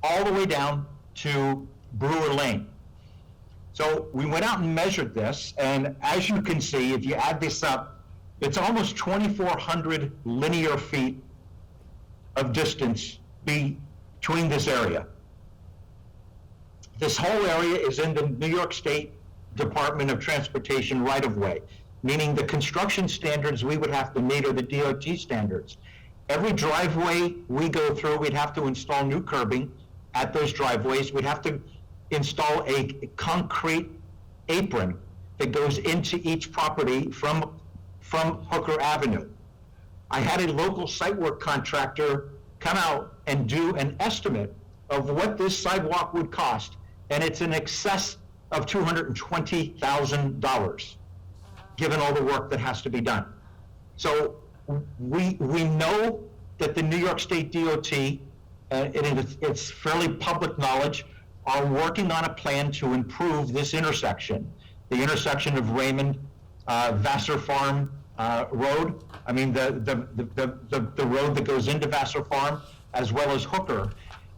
all the way down to Brewer Lane. So we went out and measured this, and as you can see, if you add this up, it's almost 2,400 linear feet of distance between this area. This whole area is in the New York State Department of Transportation right-of-way, meaning the construction standards we would have to meet are the DOT standards. Every driveway we go through, we'd have to install new curbing at those driveways. We'd have to install a concrete apron that goes into each property from Hooker Avenue. I had a local site work contractor come out and do an estimate of what this sidewalk would cost, and it's in excess of $220,000, given all the work that has to be done. So we know that the New York State DOT, it's fairly public knowledge, are working on a plan to improve this intersection, the intersection of Raymond, Vassar Farm Road. I mean, the road that goes into Vassar Farm, as well as Hooker.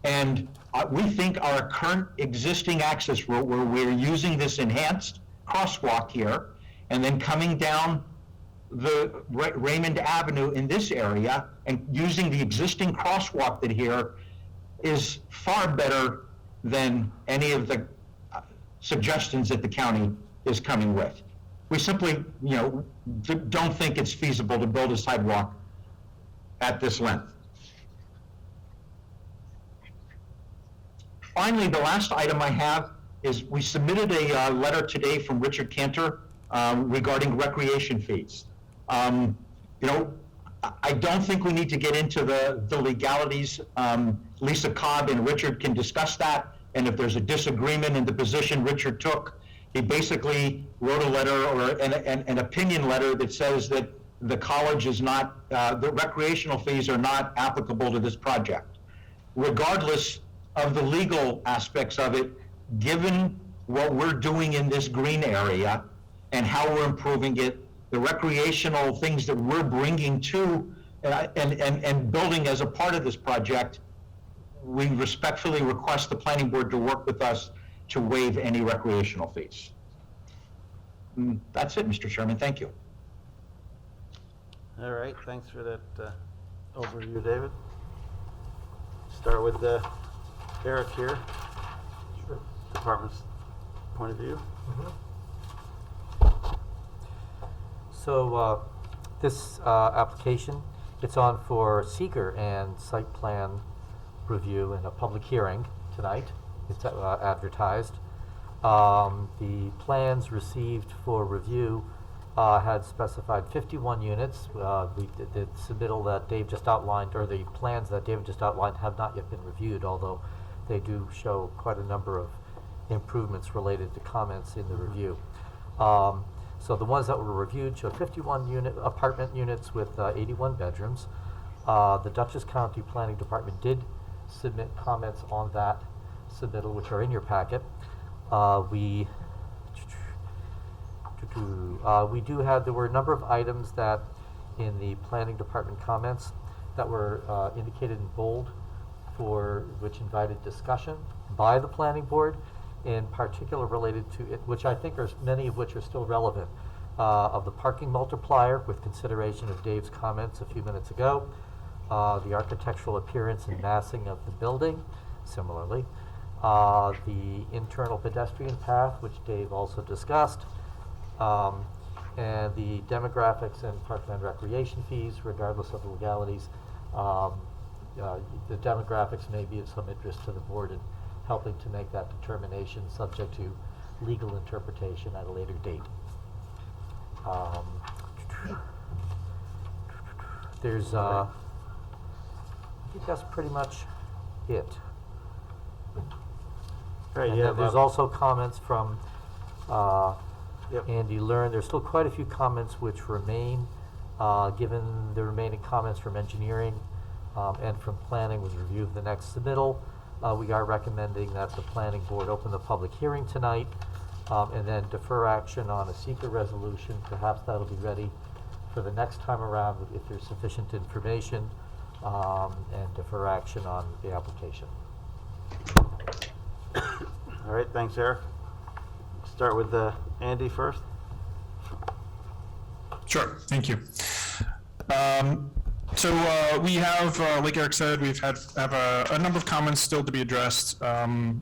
And we think our current existing access route, where we're using this enhanced crosswalk here, and then coming down the Raymond Avenue in this area, and using the existing crosswalk that here, is far better than any of the suggestions that the county is coming with. We simply, don't think it's feasible to build a sidewalk at this length. Finally, the last item I have is we submitted a letter today from Richard Cantor regarding recreation fees. I don't think we need to get into the legalities. Lisa Cobb and Richard can discuss that, and if there's a disagreement in the position Richard took, he basically wrote a letter or an opinion letter that says that the college is not, the recreational fees are not applicable to this project. Regardless of the legal aspects of it, given what we're doing in this green area and how we're improving it, the recreational things that we're bringing to and building as a part of this project, we respectfully request the planning board to work with us to waive any recreational fees. That's it, Mr. Chairman. Thank you. All right, thanks for that overview, David. Start with Eric here. Sure. Department's point of view. So this application, it's on for seeker and site plan review and a public hearing tonight. It's advertised. The plans received for review had specified 51 units. The submittal that Dave just outlined, or the plans that David just outlined, have not yet been reviewed, although they do show quite a number of improvements related to comments in the review. So the ones that were reviewed show 51 apartment units with 81 bedrooms. The Dutchess County Planning Department did submit comments on that submittal, which are in your packet. We there were a number of items that in the planning department comments that were indicated in bold, which invited discussion by the planning board, in particular related to it, which I think are many of which are still relevant, of the parking multiplier with consideration of Dave's comments a few minutes ago, the architectural appearance and massing of the building, similarly, the internal pedestrian path, which Dave also discussed, and the demographics and parkland recreation fees, regardless of the legalities. The demographics may be of some interest to the board in helping to make that determination, subject to legal interpretation at a later date. There's, I think that's pretty much it. Great, And yeah, then there's Bob. also comments from Andy Learn. There's still quite a few comments which remain, given the remaining comments from engineering and from planning with review of the next submittal. We are recommending that the planning board open the public hearing tonight and then defer action on a seeker resolution. Perhaps that'll be ready for the next time around if there's sufficient information, and defer action on the application. All right, thanks, Eric. Start with Andy first. Sure, thank you. So we have, like Eric said, have a number of comments still to be addressed. I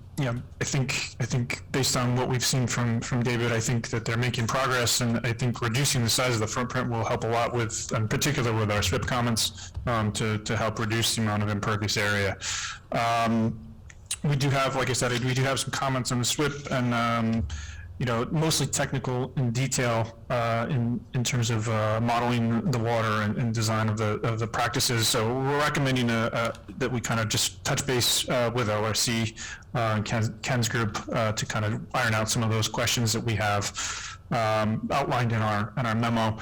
think based on what we've seen from David, I think that they're making progress, and I think reducing the size of the footprint will help a lot with, in particular with our SWIP comments, to help reduce the amount of impervious area. We do have, like I said, we do have some comments on the SWIP, and mostly technical in detail in terms of modeling the water and design of the practices. So we're recommending that we kind of just touch base with ORC and Ken's group to kind of iron out some of those questions that we have outlined in our memo.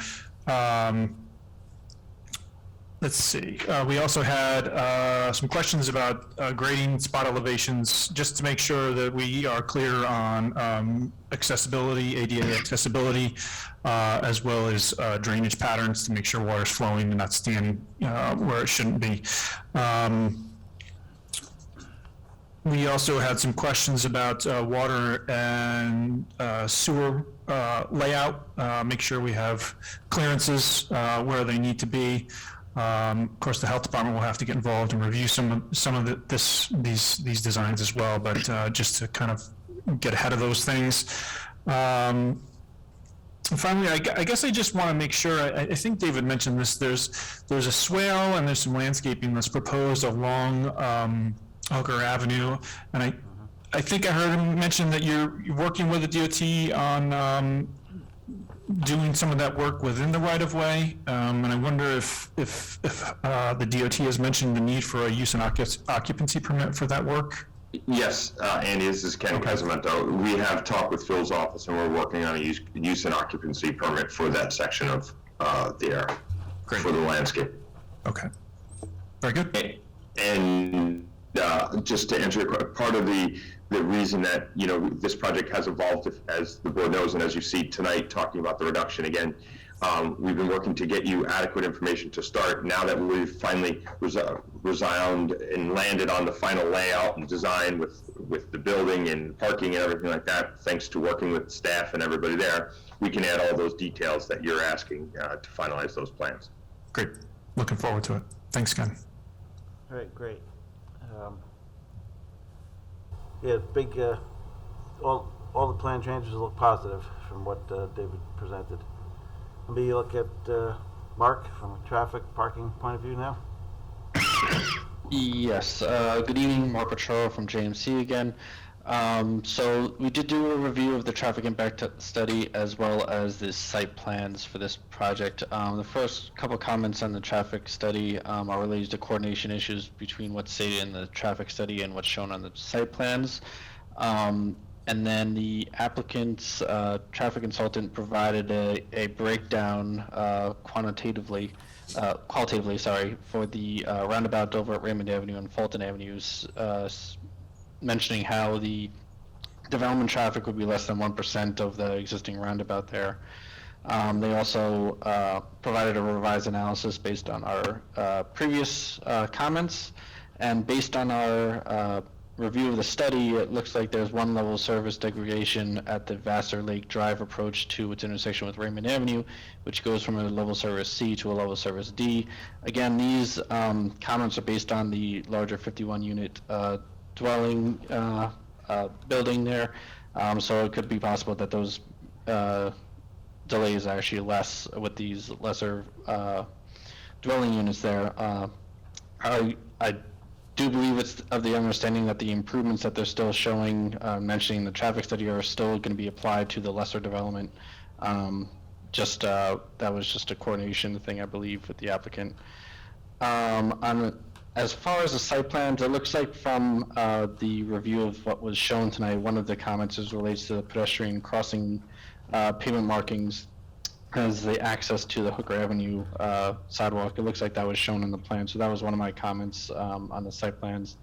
Let's see. We also had some questions about grading spot elevations, just to make sure that we are clear on accessibility, ADA accessibility, as well as drainage patterns to make sure water's flowing and not standing where it shouldn't be. We also had some questions about water and sewer layout. Make sure we have clearances where they need to be. Of course, the health department will have to get involved and review some of these designs as well. But just to kind of get ahead of those things. And finally, I guess I just want to make sure. I think David mentioned this. There's a swale and there's some landscaping that's proposed along Hooker Avenue, and I think I heard him mention that you're working with the DOT on doing some of that work within the right-of-way, and I wonder if the DOT has mentioned the need for a use and occupancy permit for that work? Yes, Andy, this is Ken Casamento. We have talked with Phil's office, and we're working on a use and occupancy permit for that section of the area. Great. For the landscape. Okay. Very good. And just to answer your question, part of the reason that this project has evolved, as the board knows, and as you see tonight, talking about the reduction again, we've been working to get you adequate information to start. Now that we've finally resigned and landed on the final layout and design with the building and parking and everything like that, thanks to working with staff and everybody there, we can add all those details that you're asking to finalize those plans. Great. Looking forward to it. Thanks, Ken. All right, great. Yeah, big, all the plan changes look positive from what David presented. Let me look at Mark from a traffic parking point of view now. Yes, good evening, Mark Ochoa from JMC again. So we did do a review of the traffic impact study as well as the site plans for this project. The first couple comments on the traffic study are related to coordination issues between what's stated in the traffic study and what's shown on the site plans. And then the applicant's traffic consultant provided a breakdown qualitatively, for the roundabout over at Raymond Avenue and Fulton Avenues, mentioning how the development traffic would be less than 1% of the existing roundabout there. They also provided a revised analysis based on our previous comments, and based on our review of the study, it looks like there's one level of service degradation at the Vassar Lake Drive approach to its intersection with Raymond Avenue, which goes from a level service C to a level service D. Again, these comments are based on the larger 51-unit dwelling building there, so it could be possible that those delays are actually less with these lesser dwelling units there. I do believe it's of the understanding that the improvements that they're still showing, mentioning the traffic study, are still going to be applied to the lesser development. That was just a coordination thing, I believe, with the applicant. As far as the site plans, it looks like from the review of what was shown tonight, one of the comments relates to the pedestrian crossing pavement markings as the access to the Hooker Avenue sidewalk. It looks like that was shown in the plan, so that was one of my comments on the site plans.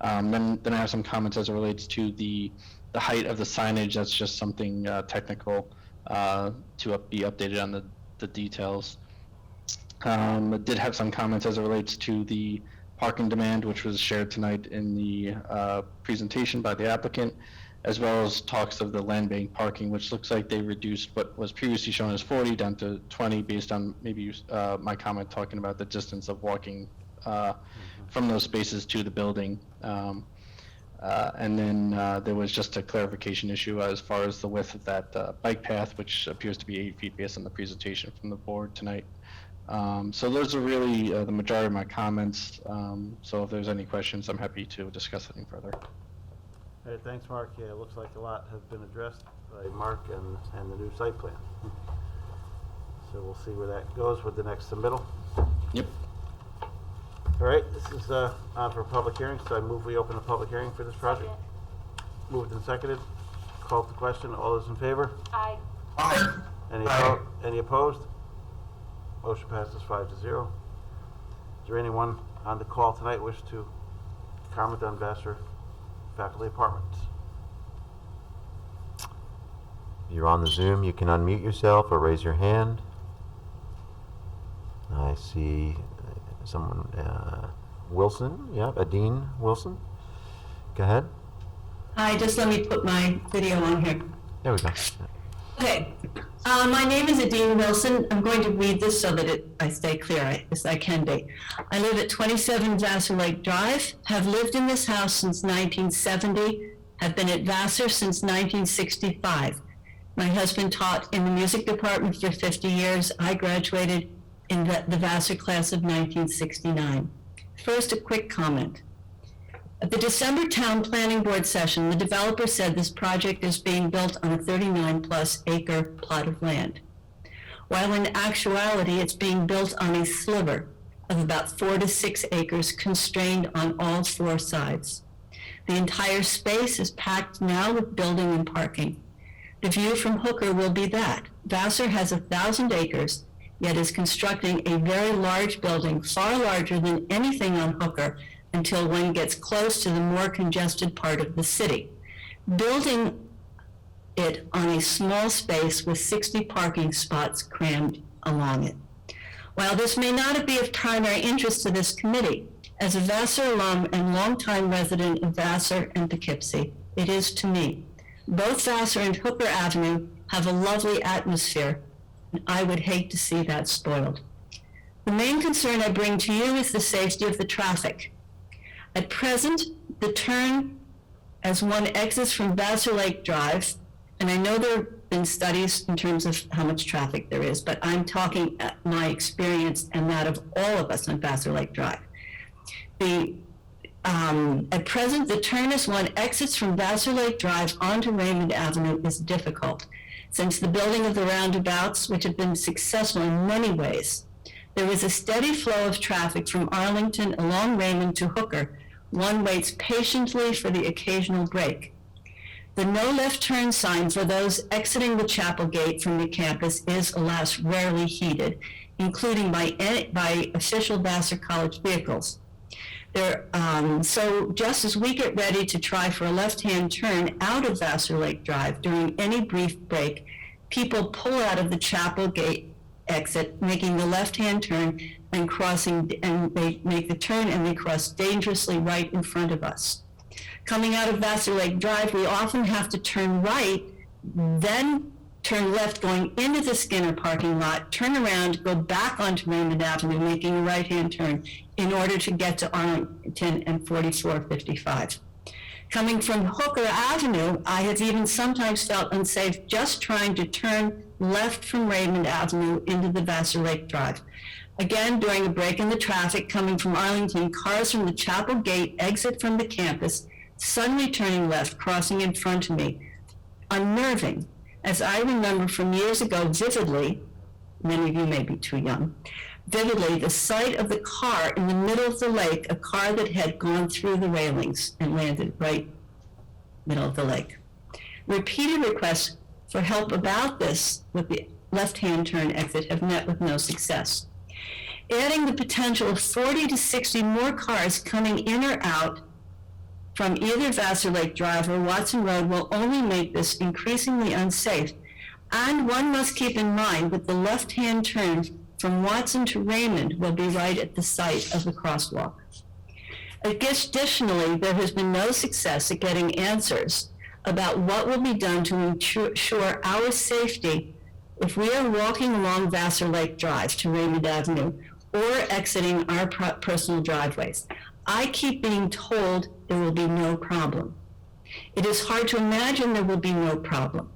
Then I have some comments as it relates to the height of the signage. That's just something technical to be updated on the details. I did have some comments as it relates to the parking demand, which was shared tonight in the presentation by the applicant. as well as talks of the land bank parking, which looks like they reduced what was previously shown as 40 down to 20 based on maybe my comment talking about the distance of walking from those spaces to the building. And then there was just a clarification issue as far as the width of that bike path, which appears to be 8 feet based on the presentation from the board tonight. So those are really the majority of my comments. So if there's any questions, I'm happy to discuss anything further. Hey, thanks, Mark. Yeah, it looks like a lot has been addressed by Mark and the new site plan. So we'll see where that goes with the next submittal. Yep. All right, this is on for a public hearing, so I move we open a public hearing for this project. Moved and seconded. Called to question. All those in favor? Aye. Aye. Any opposed? Motion passes 5-0. Is there anyone on the call tonight wish to comment on Vassar Faculty Apartments? If you're on the Zoom, you can unmute yourself or raise your hand. I see someone, Wilson, yeah, Adine Wilson. Go ahead. Hi, just let me put my video on here. There we go. Okay, my name is Adine Wilson. I'm going to read this so that I stay clear as I can be. I live at 27 Vassar Lake Drive, have lived in this house since 1970, have been at Vassar since 1965. My husband taught in the music department for 50 years. I graduated in the Vassar class of 1969. First, a quick comment. At the December Town Planning Board session, the developer said this project is being built on a 39-plus acre plot of land, while in actuality it's being built on a sliver of about 4 to 6 acres constrained on all 4 sides. The entire space is packed now with building and parking. The view from Hooker will be that. Vassar has 1,000 acres, yet is constructing a very large building, far larger than anything on Hooker, until one gets close to the more congested part of the city. Building it on a small space with 60 parking spots crammed along it. While this may not be of primary interest to this committee, as a Vassar alum and longtime resident of Vassar and Poughkeepsie, it is to me. Both Vassar and Hooker Avenue have a lovely atmosphere, and I would hate to see that spoiled. The main concern I bring to you is the safety of the traffic. At present, the turn as one exits from Vassar Lake Drive, and I know there have been studies in terms of how much traffic there is, but I'm talking at my experience and that of all of us on Vassar Lake Drive. At present, the turn as one exits from Vassar Lake Drive onto Raymond Avenue is difficult, since the building of the roundabouts, which have been successful in many ways. There is a steady flow of traffic from Arlington along Raymond to Hooker. One waits patiently for the occasional break. The no left turn sign for those exiting the chapel gate from the campus is, alas, rarely heeded, including by official Vassar College vehicles. So just as we get ready to try for a left-hand turn out of Vassar Lake Drive during any brief break, people pull out of the chapel gate exit, making the left-hand turn and crossing, and they make the turn and they cross dangerously right in front of us. Coming out of Vassar Lake Drive, we often have to turn right, then turn left going into the Skinner parking lot, turn around, go back onto Raymond Avenue, making a right-hand turn in order to get to Arlington and 4455. Coming from Hooker Avenue, I have even sometimes felt unsafe just trying to turn left from Raymond Avenue into the Vassar Lake Drive. Again, during a break in the traffic coming from Arlington, cars from the chapel gate exit from the campus, suddenly turning left, crossing in front of me. Unnerving, as I remember from years ago vividly, many of you may be too young, vividly the sight of the car in the middle of the lake, a car that had gone through the railings and landed right middle of the lake. Repeated requests for help about this with the left-hand turn exit have met with no success. Adding the potential of 40 to 60 more cars coming in or out from either Vassar Lake Drive or Watson Road will only make this increasingly unsafe. And one must keep in mind that the left-hand turn from Watson to Raymond will be right at the site of the crosswalk. Additionally, there has been no success at getting answers about what will be done to ensure our safety if we are walking along Vassar Lake Drive to Raymond Avenue or exiting our personal driveways. I keep being told there will be no problem. It is hard to imagine there will be no problem.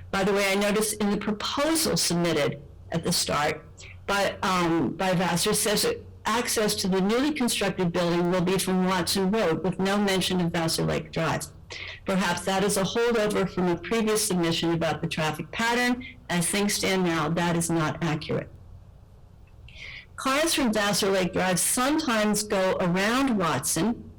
By the way, I noticed in the proposal submitted at the start by Vassar says that access to the newly constructed building will be from Watson Road with no mention of Vassar Lake Drive. Perhaps that is a holdover from a previous submission about the traffic pattern. As things stand now, that is not accurate. Cars from Vassar Lake Drive sometimes go around Watson,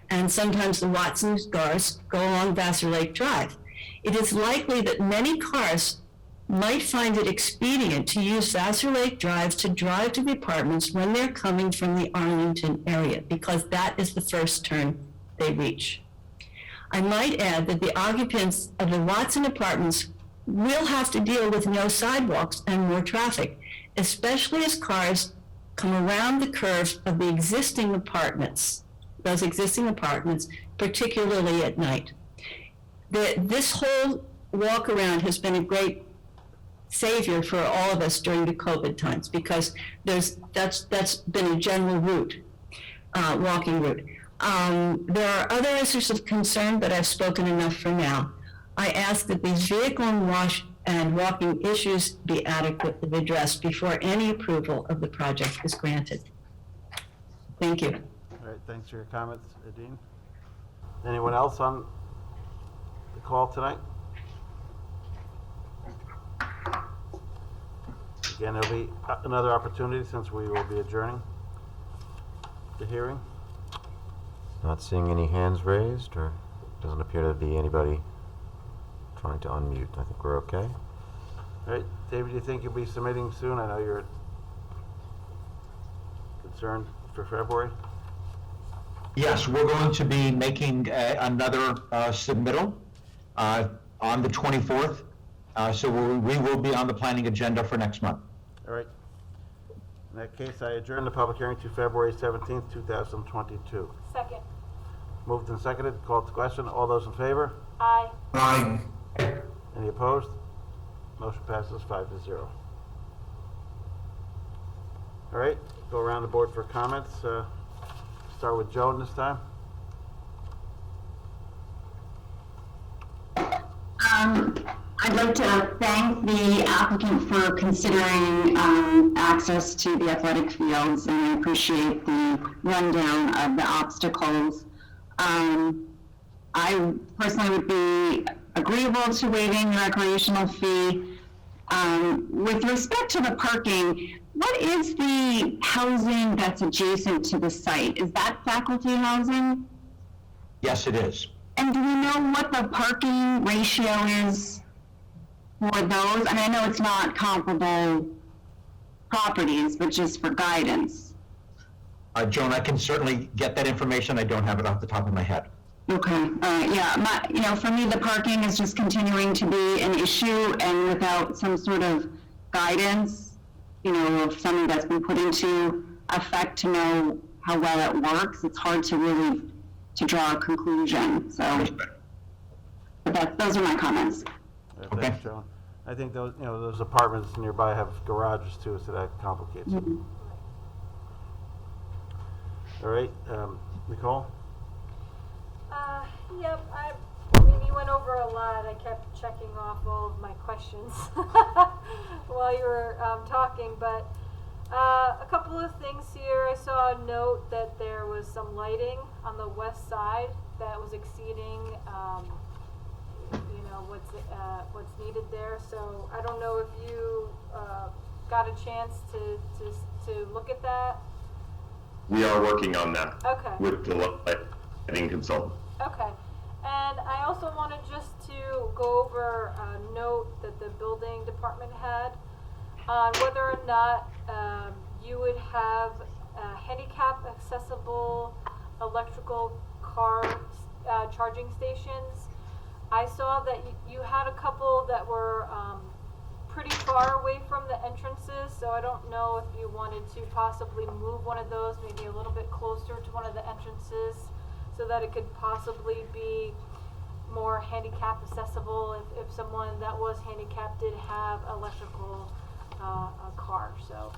and sometimes the Watson cars go along Vassar Lake Drive. It is likely that many cars might find it expedient to use Vassar Lake Drive to drive to the apartments when they're coming from the Arlington area, because that is the first turn they reach. I might add that the occupants of the Watson apartments will have to deal with no sidewalks and more traffic, especially as cars come around the curve of the existing apartments, those existing apartments, particularly at night. This whole walk around has been a great savior for all of us during the COVID times, because that's been a general route, walking route. There are other issues of concern, but I've spoken enough for now. I ask that these vehicle and walking issues be adequately addressed before any approval of the project is granted. Thank you. All right, thanks for your comments, Dean. Anyone else on the call tonight? Again, there'll be another opportunity since we will be adjourning the hearing. Not seeing any hands raised, or doesn't appear to be anybody trying to unmute. I think we're okay. All right, David, do you think you'll be submitting soon? I know you're concerned for February. Yes, we're going to be making another submittal on the 24th. So we will be on the planning agenda for next month. All right. In that case, I adjourn the public hearing to February 17th, 2022. Second. Moved and seconded, called to question. All those in favor? Aye. Aye. Any opposed? Motion passes 5-0. All right, go around the board for comments. Start with Joan this time. I'd like to thank the applicant for considering access to the athletic fields, and I appreciate the rundown of the obstacles. I personally would be agreeable to waiving the recreational fee. With respect to the parking, what is the housing that's adjacent to the site? Is that faculty housing? Yes, it is. And do we know what the parking ratio is for those? I mean, I know it's not comparable properties, but just for guidance. Joan, I can certainly get that information. I don't have it off the top of my head. Okay, yeah, for me, the parking is just continuing to be an issue, and without some sort of guidance, of something that's been put into effect to know how well it works, it's hard to really draw a conclusion. So, but those are my comments. Thanks, Joan. I think those apartments nearby have garages too, so that complicates it. Mm-hmm. All right, Nicole? Yep, I mean, you went over a lot. I kept checking off all of my questions while you were talking, but a couple of things here. I saw a note that there was some lighting on the west side that was exceeding, what's needed there. So I don't know if you got a chance to look at that. We are working on that. Okay. With the lighting consultant. Okay. And I also wanted just to go over a note that the building department had on whether or not you would have handicap accessible electrical car charging stations. I saw that you had a couple that were pretty far away from the entrances, so I don't know if you wanted to possibly move one of those maybe a little bit closer to one of the entrances so that it could possibly be more handicap accessible if someone that was handicapped did have electrical a car, so.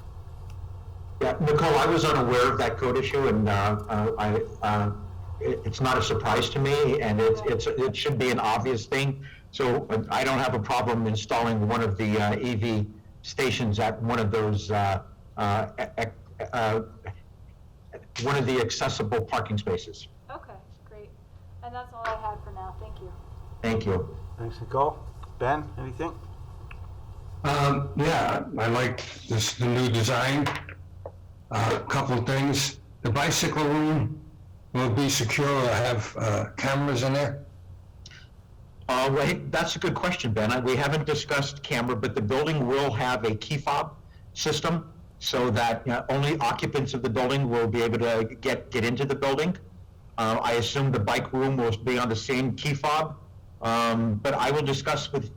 Yeah, Nicole, I was unaware of that code issue, and it's not a surprise to me, and it should be an obvious thing. So I don't have a problem installing one of the EV stations at one of those one of the accessible parking spaces. Okay, great. And that's all I had for now. Thank you. Thank you. Thanks, Nicole. Ben, anything? Yeah, I like the new design. A couple of things. The bicycle room will be secure or have cameras in there? Right, that's a good question, Ben. We haven't discussed camera, but the building will have a key fob system so that only occupants of the building will be able to get into the building. I assume the bike room will be on the same key fob, but I will discuss with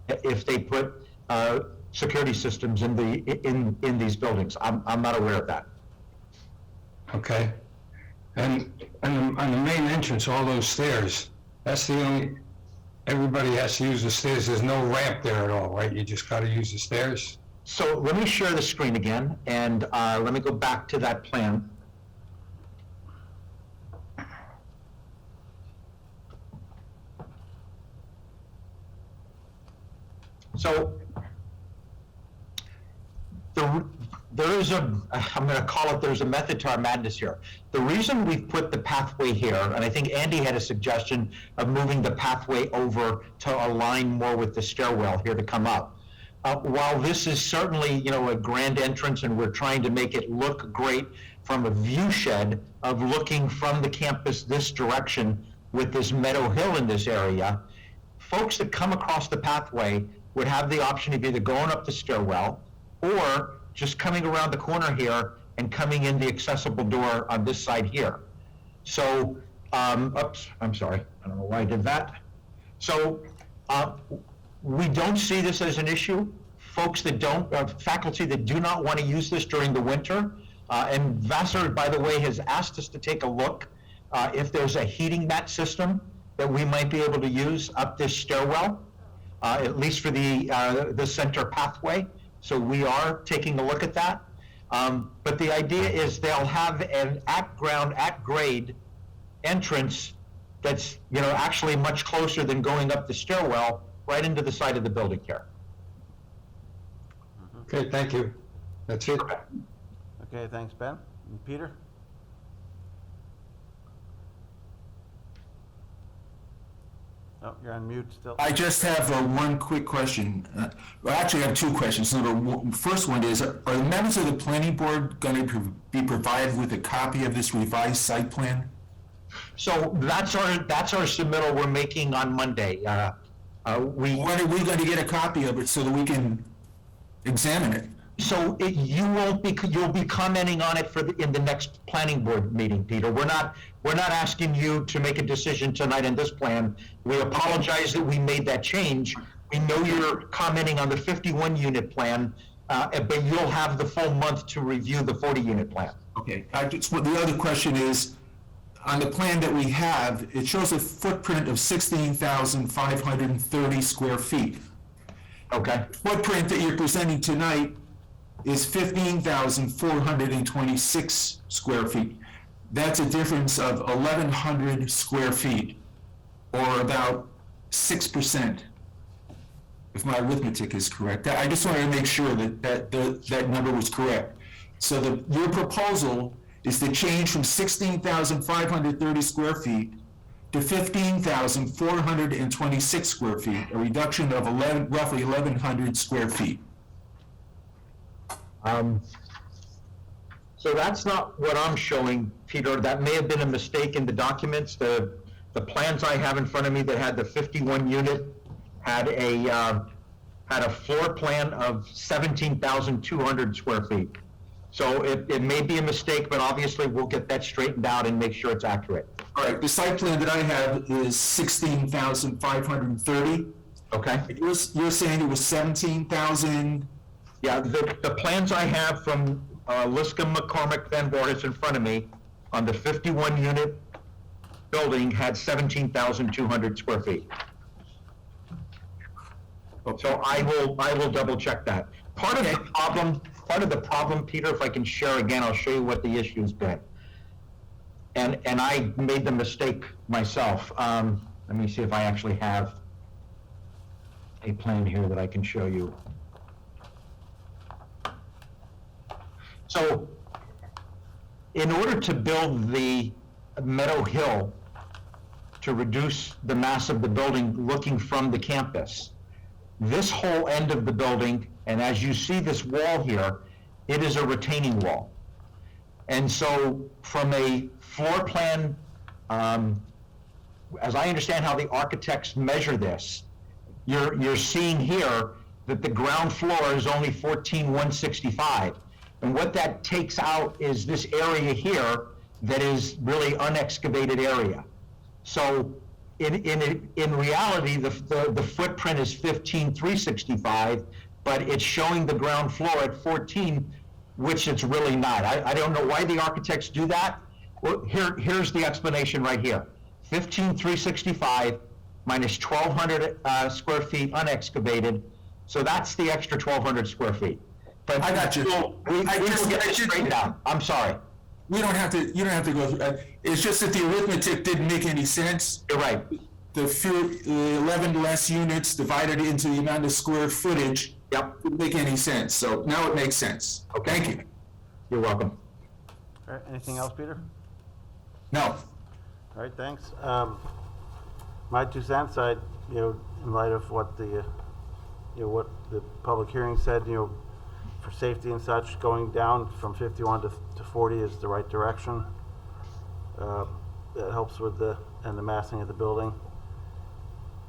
if they put security systems in these buildings. I'm not aware of that. Okay. And on the main entrance, all those stairs, that's the only, everybody has to use the stairs. There's no ramp there at all, right? You just got to use the stairs? So let me share the screen again, and let me go back to that plan. So there is I'm going to call it, there's a method to our madness here. The reason we've put the pathway here, and I think Andy had a suggestion of moving the pathway over to align more with the stairwell here to come up. While this is certainly, a grand entrance and we're trying to make it look great from a view shed of looking from the campus this direction with this Meadow Hill in this area, folks that come across the pathway would have the option of either going up the stairwell or just coming around the corner here and coming in the accessible door on this side here. So, oops, I'm sorry. I don't know why I did that. So, we don't see this as an issue. Folks that don't, faculty that do not want to use this during the winter, and Vassar, by the way, has asked us to take a look if there's a heating mat system that we might be able to use up this stairwell, at least for the center pathway. So we are taking a look at that. But the idea is they'll have an at-ground, at-grade entrance that's, actually much closer than going up the stairwell right into the side of the building here. Okay, thank you. That's it. Okay, thanks, Ben. And Peter? Oh, you're on mute still. I just have one quick question. Well, actually, I have two questions. First one is, are the members of the planning board going to be provided with a copy of this revised site plan? So that's our submittal we're making on Monday. When are we going to get a copy of it so that we can examine it? So you'll be commenting on it in the next planning board meeting, Peter. We're not asking you to make a decision tonight on this plan. We apologize that we made that change. We know you're commenting on the 51 unit plan, but you'll have the full month to review the 40 unit plan. Okay. The other question is, on the plan that we have, it shows a footprint of 16,530 square feet. Okay. Footprint that you're presenting tonight is 15,426 square feet. That's a difference of 1,100 square feet, or about 6%, if my arithmetic is correct. I just wanted to make sure that number was correct. So your proposal is to change from 16,530 square feet to 15,426 square feet, a reduction of roughly 1,100 square feet. So that's not what I'm showing, Peter. That may have been a mistake in the documents. The plans I have in front of me that had the 51 unit had a floor plan of 17,200 square feet. So it may be a mistake, but obviously we'll get that straightened out and make sure it's accurate. All right, the site plan that I have is 16,530. Okay. You're saying it was 17,000? Yeah, the plans I have from Liscombe, McCormick, Van Borges in front of me on the 51 unit building had 17,200 square feet. So I will double check that. Part of the problem, Peter, if I can share again, I'll show you what the issue's been. And I made the mistake myself. Let me see if I actually have a plan here that I can show you. So, in order to build the Meadow Hill, to reduce the mass of the building looking from the campus, this whole end of the building, and as you see this wall here, it is a retaining wall. And so from a floor plan, as I understand how the architects measure this, you're seeing here that the ground floor is only 14,165. And what that takes out is this area here that is really unexcavated area. So in reality, the footprint is 15,365, but it's showing the ground floor at 14, which it's really not. I don't know why the architects do that. Well, here's the explanation right here. 15,365 minus 1,200 square feet unexcavated, so that's the extra 1,200 square feet. But I got you. We will get it straightened out. I'm sorry. You don't have to go through that. It's just that the arithmetic didn't make any sense. You're right. The 11 less units divided into the amount of square footage. Yep. Didn't make any sense. So now it makes sense. Okay. Thank you. You're welcome. All right, anything else, Peter? No. All right, thanks. My 2 cents, in light of what the, what the public hearing said, for safety and such, going down from 51 to 40 is the right direction. That helps with the massing of the building.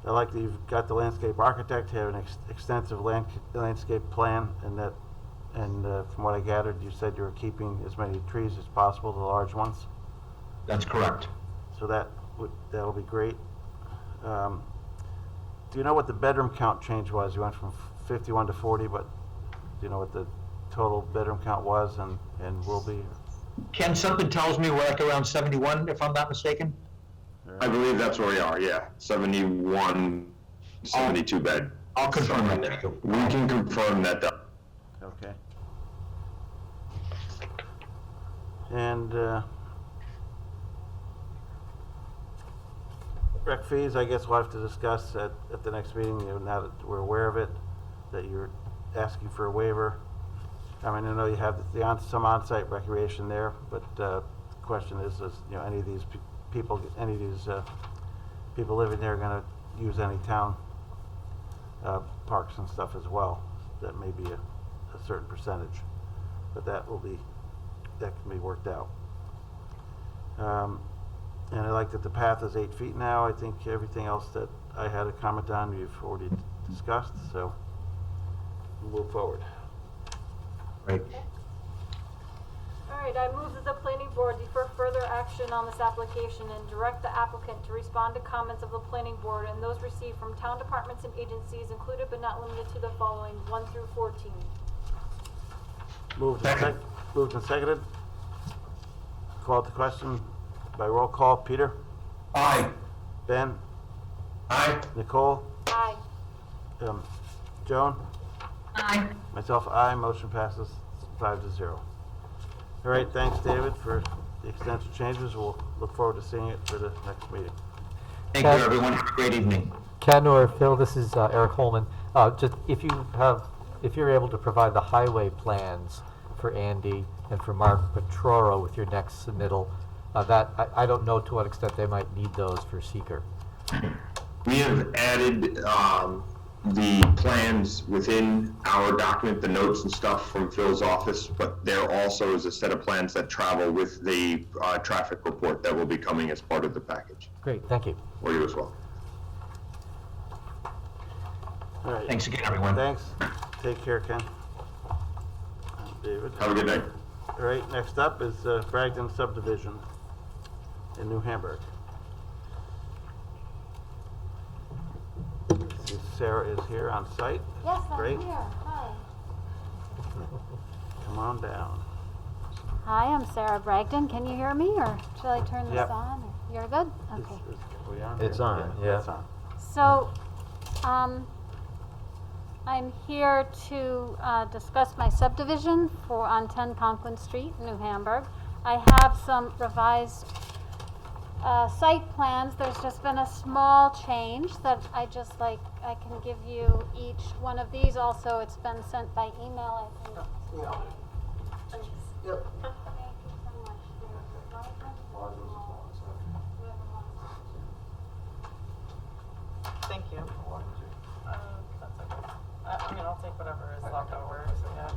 I like that you've got the landscape architect have an extensive landscape plan, and from what I gathered, you said you were keeping as many trees as possible, the large ones. That's correct. So that'll be great. Do you know what the bedroom count change was? You went from 51 to 40, but do you know what the total bedroom count was and will be? Ken, something tells me we're like around 71, if I'm not mistaken. I believe that's where we are, yeah. 71, 72 bed. I'll confirm that. We can confirm that. Okay. And rec fees, I guess we'll have to discuss at the next meeting, now that we're aware of it, that you're asking for a waiver. I mean, I know you have some on-site recreation there, but the question is any of these people living there are going to use any town parks and stuff as well? That may be a certain percentage, but that can be worked out. And I like that the path is 8 feet now. I think everything else that I had a comment on, you've already discussed, so we'll move forward. Right. All right, I move that the planning board defer further action on this application and direct the applicant to respond to comments of the planning board and those received from town departments and agencies included but not limited to the following, 1 through 14. Moved and seconded. Called to question by roll call. Peter? Aye. Ben? Aye. Nicole? Aye. Joan? Aye. Myself, aye. Motion passes 5-0. All right, thanks, David, for the extensive changes. We'll look forward to seeing it for the next meeting. Thank you, everyone. Have a great evening. Ken or Phil, this is Eric Holman. Just if you're able to provide the highway plans for Andy and for Mark Petroro with your next submittal, I don't know to what extent they might need those for seeker. We have added the plans within our document, the notes and stuff from Phil's office, but there also is a set of plans that travel with the traffic report that will be coming as part of the package. Great, thank you. For you as well. All right. Thanks again, everyone. Thanks. Take care, Ken. David. Have a good night. All right, next up is Bragdon Subdivision in New Hamburg. Sarah is here on site. Yes, Great. I'm here. Hi. Come on down. Hi, I'm Sarah Bragdon. Can you hear me, or shall I turn this Yep. on? You're good? Okay. Are we on? It's on, yeah. It's on. So, I'm here to discuss my subdivision on 10 Conklin Street, New Hamburg. I have some revised site plans. There's just been a small change that I can give you each one of these. Also, it's been sent by email, I think. Thank you so much. Thank you. That's okay. I mean, I'll take whatever is left over. Yeah.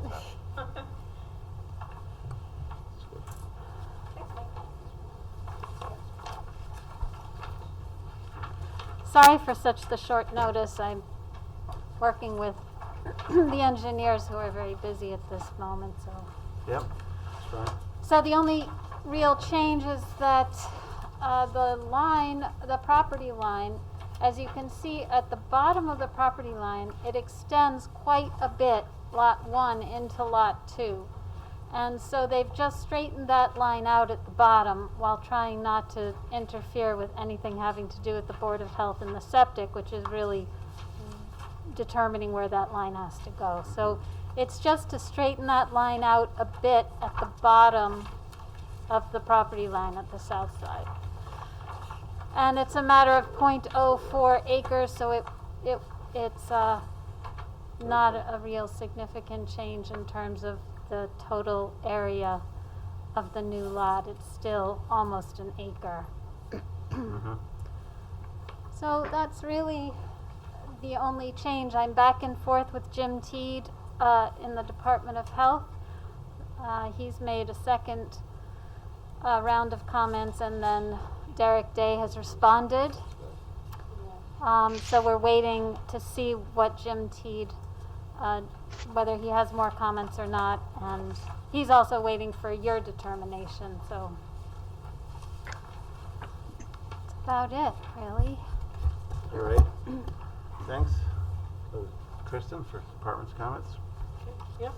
Sorry for such the short notice. I'm working with the engineers who are very busy at this moment, so. Yep, that's fine. So the only real change is that the property line, as you can see at the bottom of the property line, it extends quite a bit, lot 1 into lot 2. And so they've just straightened that line out at the bottom while trying not to interfere with anything having to do with the Board of Health and the septic, which is really determining where that line has to go. So it's just to straighten that line out a bit at the bottom of the property line at the south side. And it's a matter of 0.04 acres, so it's not a real significant change in terms of the total area of the new lot. It's still almost an acre. So that's really the only change. I'm back and forth with Jim Teed in the Department of Health. He's made a second round of comments, and then Derek Day has responded. So we're waiting to see what Jim Teed, whether he has more comments or not, and he's also waiting for your determination, so that's about it, really. All right. Thanks. Kristen, for department's comments. Yep.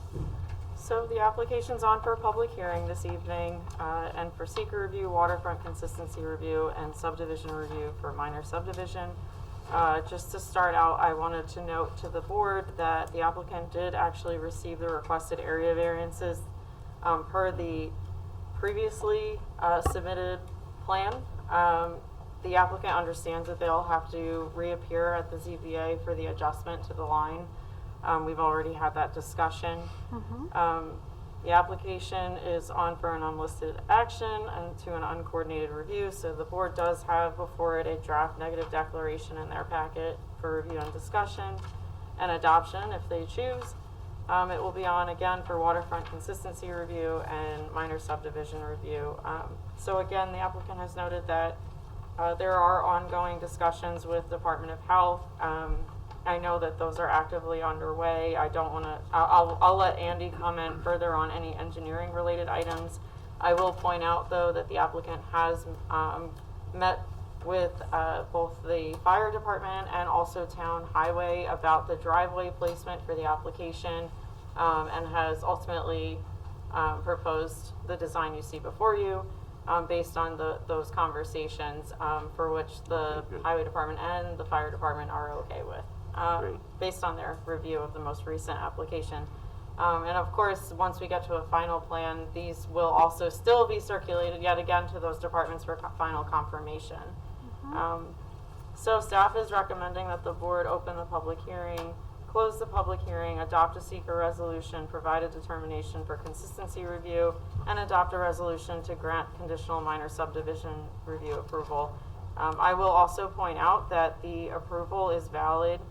So the application's on for a public hearing this evening, and for seeker review, waterfront consistency review, and subdivision review for minor subdivision. Just to start out, I wanted to note to the board that the applicant did actually receive the requested area variances per the previously submitted plan. The applicant understands that they'll have to reappear at the ZBA for the adjustment to the line. We've already had that discussion. The application is on for an unlisted action and to an uncoordinated review, so the board does have before it a draft negative declaration in their packet for review and discussion and adoption if they choose. It will be on again for waterfront consistency review and minor subdivision review. So again, the applicant has noted that there are ongoing discussions with Department of Health. I know that those are actively underway. I don't want to, I'll let Andy comment further on any engineering related items. I will point out though that the applicant has met with both the fire department and also town highway about the driveway placement for the application, and has ultimately proposed the design you see before you based on those conversations, for which the highway department and the fire department are okay with. Based on their review of the most recent application. And of course, once we get to a final plan, these will also still be circulated yet again to those departments for final confirmation. So staff is recommending that the board open the public hearing, close the public hearing, adopt a seeker resolution, provide a determination for consistency review, and adopt a resolution to grant conditional minor subdivision review approval. I will also point out that the approval is valid.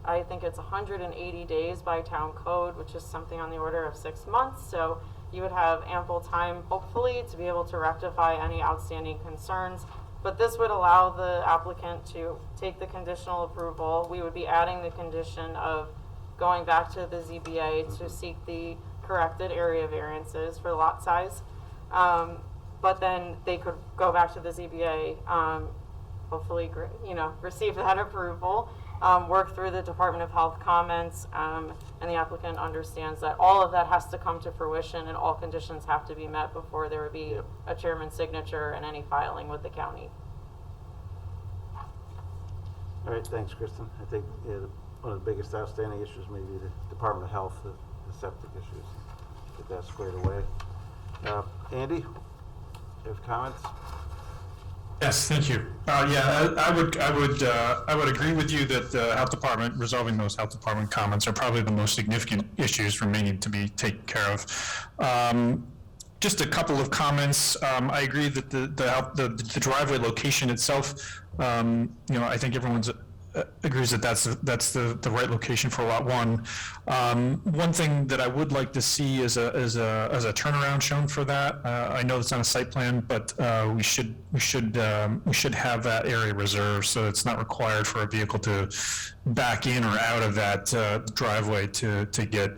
I think it's 180 days by town code, which is something on the order of 6 months. So you would have ample time, hopefully, to be able to rectify any outstanding concerns. But this would allow the applicant to take the conditional approval. We would be adding the condition of going back to the ZBA to seek the corrected area variances for lot size. But then they could go back to the ZBA, hopefully, receive that approval. Work through the Department of Health comments, and the applicant understands that all of that has to come to fruition and all conditions have to be met before there would be a chairman's signature and any filing with the county. All right, thanks, Kristen. I think one of the biggest outstanding issues may be the Department of Health, the septic issues. Get that squared away. Andy, you have comments? Yes, thank you. I would agree with you that the health department, resolving those health department comments are probably the most significant issues remaining to be taken care of. Just a couple of comments. I agree that the driveway location itself, I think everyone's agrees that that's the right location for lot 1. One thing that I would like to see is a turnaround shown for that. I know it's on a site plan, but we should have that area reserved so it's not required for a vehicle to back in or out of that driveway to get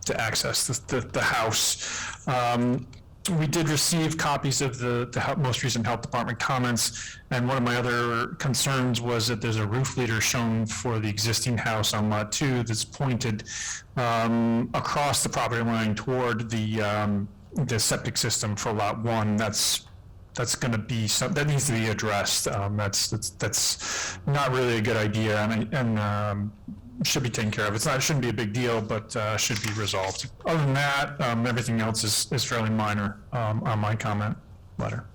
to access the house. We did receive copies of the most recent health department comments, and one of my other concerns was that there's a roof leader shown for the existing house on lot 2 that's pointed across the property line toward the septic system for lot 1. That's going to be that needs to be addressed. That's not really a good idea, and should be taken care of. It shouldn't be a big deal, but should be resolved. Other than that, everything else is fairly minor on my comment letter.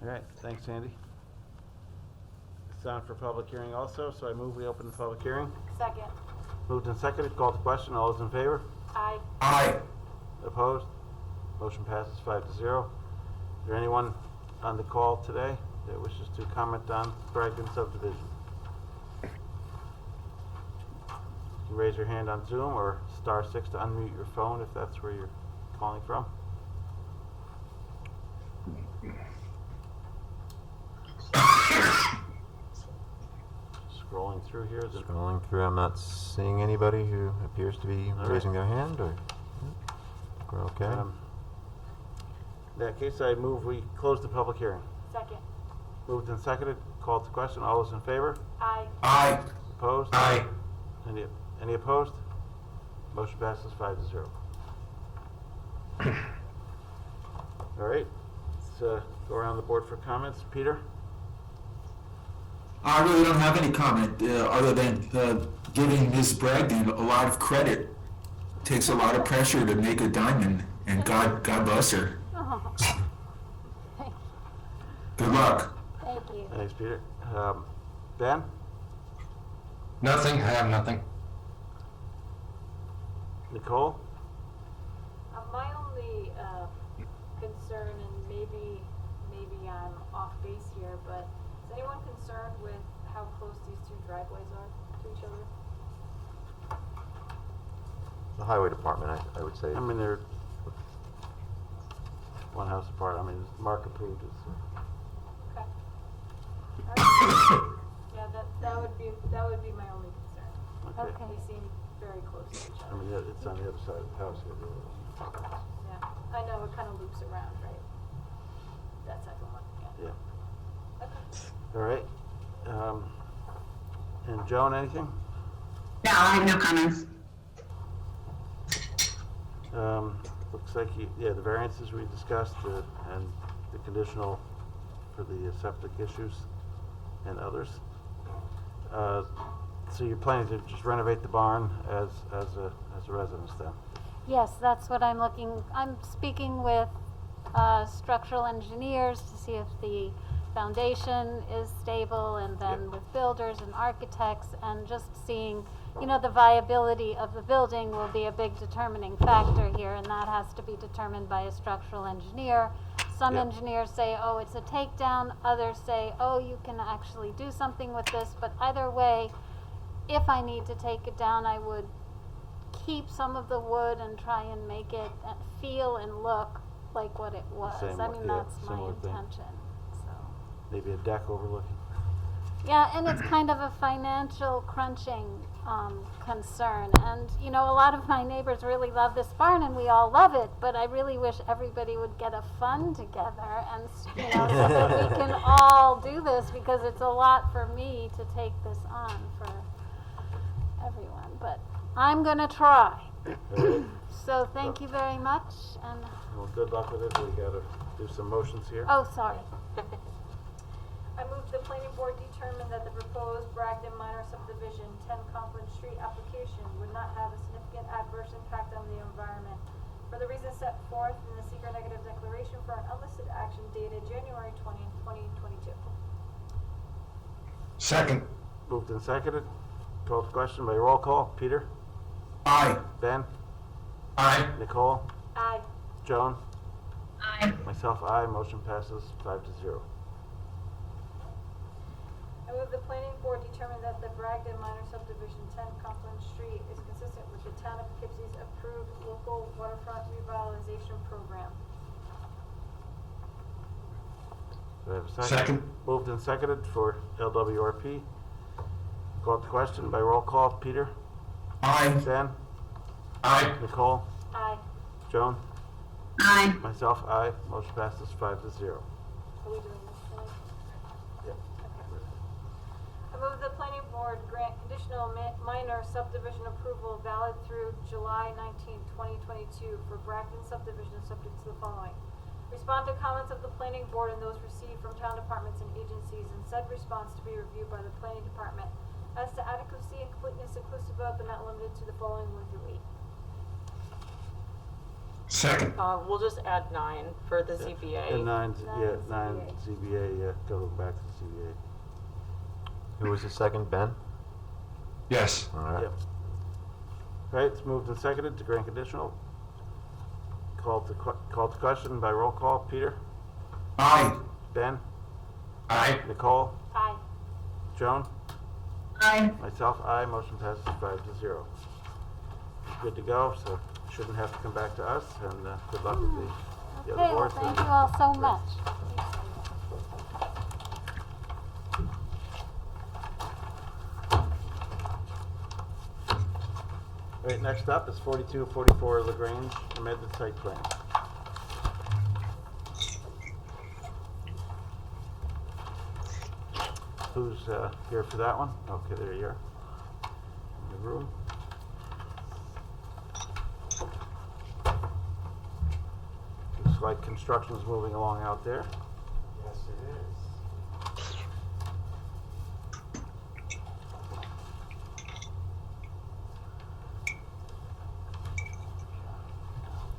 All right, thanks, Andy. It's on for public hearing also, so I move we open the public hearing. Second. Moved and seconded, called to question. All those in favor? Aye. Aye. Opposed? Motion passes 5-0. Is there anyone on the call today that wishes to comment on Bragdon subdivision? You can raise your hand on Zoom or *6 to unmute your phone if that's where you're calling from. Scrolling through here. Scrolling through, I'm not seeing anybody who appears to be raising their hand, or we're okay. In that case, I move we close the public hearing. Second. Moved and seconded, called to question. All those in favor? Aye. Aye. Opposed? Aye. Any opposed? Motion passes 5-0. All right, let's go around the board for comments. Peter? I really don't have any comment other than giving Ms. Bragdon a lot of credit. Takes a lot of pressure to make a diamond, and God bless her. Oh. Good luck. Thank you. Thanks, Peter. Ben? Nothing, I have nothing. Nicole? My only concern, and maybe I'm off base here, but is anyone concerned with how close these two driveways are to each other? The highway department, I would say. I mean, they're one house apart. I mean, Mark approved it. So. Okay. All right. Yeah, that would be my only concern. Okay. They seem very close to each I other. mean, it's on the other side of the house here. Yeah, I know, it kind of loops around, right? That type of one, yeah. Yeah. Okay. All right. And Joan, anything? No, I have no comments. Looks like the variances we discussed and the conditional for the septic issues and others. So you're planning to just renovate the barn as a residence then? Yes, that's what I'm speaking with structural engineers to see if the foundation is stable, and then with builders and architects, and just seeing, the viability of the building will be a big determining factor here, and that has to be determined by a structural engineer. Some engineers say, oh, it's a takedown. Others say, oh, you can actually do something with this. But either way, if I need to take it down, I would keep some of the wood and try and make it feel and look like what it was. Same, I mean, yeah, that's my similar thing. intention. So. Maybe a deck overlooking? Yeah, and it's kind of a financial crunching concern. And, a lot of my neighbors really love this barn, and we all love it, but I really wish everybody would get a fund together and, so that we can all do this, because it's a lot for me to take this on for everyone. But I'm going to try. So thank you very much. And Well, good luck with it. We got to do some motions here. oh, sorry. I move the planning board determine that the proposed Bragdon minor subdivision, 10 Conklin Street application would not have a significant adverse impact on the environment for the reasons set forth in the secret negative declaration for an unlisted action dated January 20, 2022. Second. Moved and seconded. Called to question by roll call. Peter? Aye. Ben? Aye. Nicole? Aye. Joan? Aye. Myself, aye. Motion passes 5-0. I move the planning board determine that the Bragdon minor subdivision, 10 Conklin Street, is consistent with the town of Poughkeepsie's approved local waterfront revitalization program. Do I have a second? Second. Moved and seconded for LWRP. Called to question by roll call. Peter? Aye. Ben? Aye. Nicole? Aye. Joan? Aye. Myself, aye. Motion passes 5-0. Are we doing this tonight? Yep. I move the planning board grant conditional minor subdivision approval valid through July 19, 2022 for Bragdon subdivision subject to the following. Respond to comments of the planning board and those received from town departments and agencies, and said response to be reviewed by the planning department as to adequacy and completeness inclusive of but not limited to the following 1 through 8. Second. We'll just add 9 for the ZBA. And 9 Nine ZBA, yeah, go back to the ZBA. Who was the second, Ben? Yes. All right. Yep. Right, it's moved and seconded to grant conditional. Called to question by roll call. Peter? Aye. Ben? Aye. Nicole? Aye. Joan? Aye. Myself, aye. Motion passes 5-0. Good to go, so shouldn't have to come back to us, and good luck with the Okay, other well, boards. thank you all so much. Right, next up is 4244 LaGrange, amended site plan. Who's here for that one? Okay, there you are. In the room. Looks like construction's moving along out there. Yes, it is.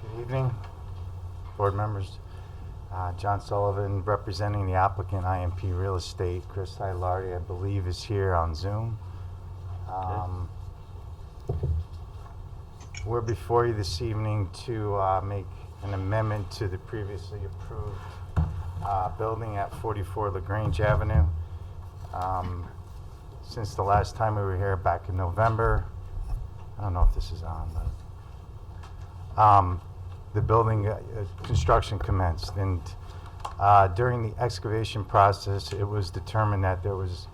Good evening, board members. John Sullivan, representing the applicant IMP Real Estate. Chris Hilardi, I believe, is here on Zoom. We're before you this evening to make an amendment to the previously approved building at 44 LaGrange Avenue. Since the last time we were here back in November, I don't know if this is on, but the building construction commenced, and during the excavation process, it was determined that there was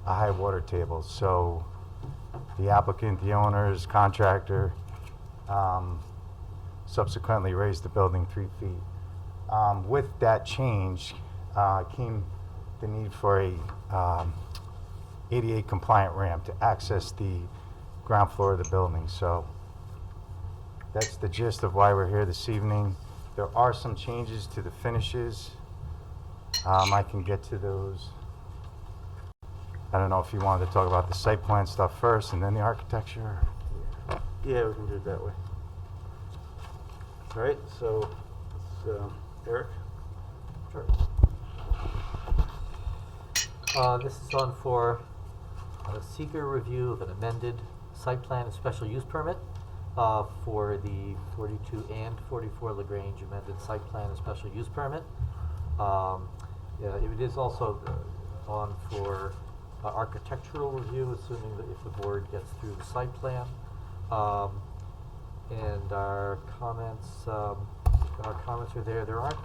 a high water table. So the applicant, the owners, contractor, subsequently raised the building 3 feet. With that change came the need for a ADA compliant ramp to access the ground floor of the building. So that's the gist of why we're here this evening. There are some changes to the finishes. I can get to those. I don't know if you wanted to talk about the site plan stuff first and then the architecture. Yeah, we can do it that way. All right, so it's Eric? Sure. This is on for a seeker review of an amended site plan and special use permit for the 42 and 44 LaGrange amended site plan and special use permit. It is also on for architectural review, assuming that if the board gets through the site plan. And our comments are there. There aren't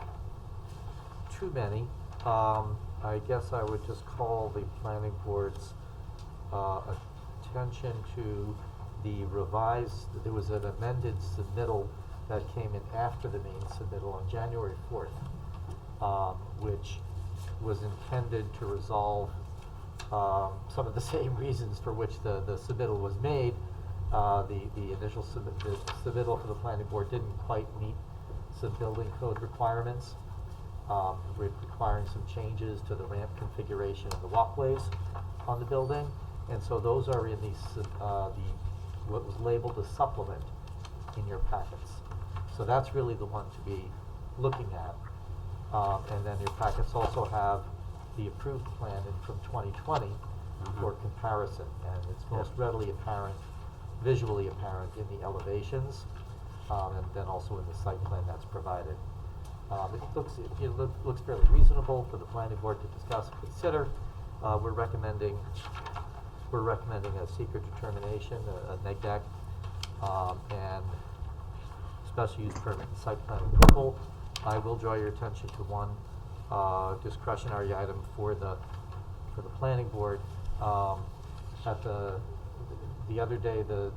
too many. I guess I would just call the planning board's attention to the revised, there was an amended submittal that came in after the main submittal on January 4th, which was intended to resolve some of the same reasons for which the submittal was made. The initial submittal for the planning board didn't quite meet some building code requirements. requiring some changes to the ramp configuration and the walkways on the building. And so those are in what was labeled a supplement in your packets. So that's really the one to be looking at. And then your packets also have the approved plan from 2020 for comparison. And it's most readily apparent, visually apparent in the elevations, and then also in the site plan that's provided. It looks fairly reasonable for the planning board to discuss and consider. We're recommending a secret determination, a neg-deck, and special use permit and site plan approval. I will draw your attention to one discretionary item for the planning board. At the other day, the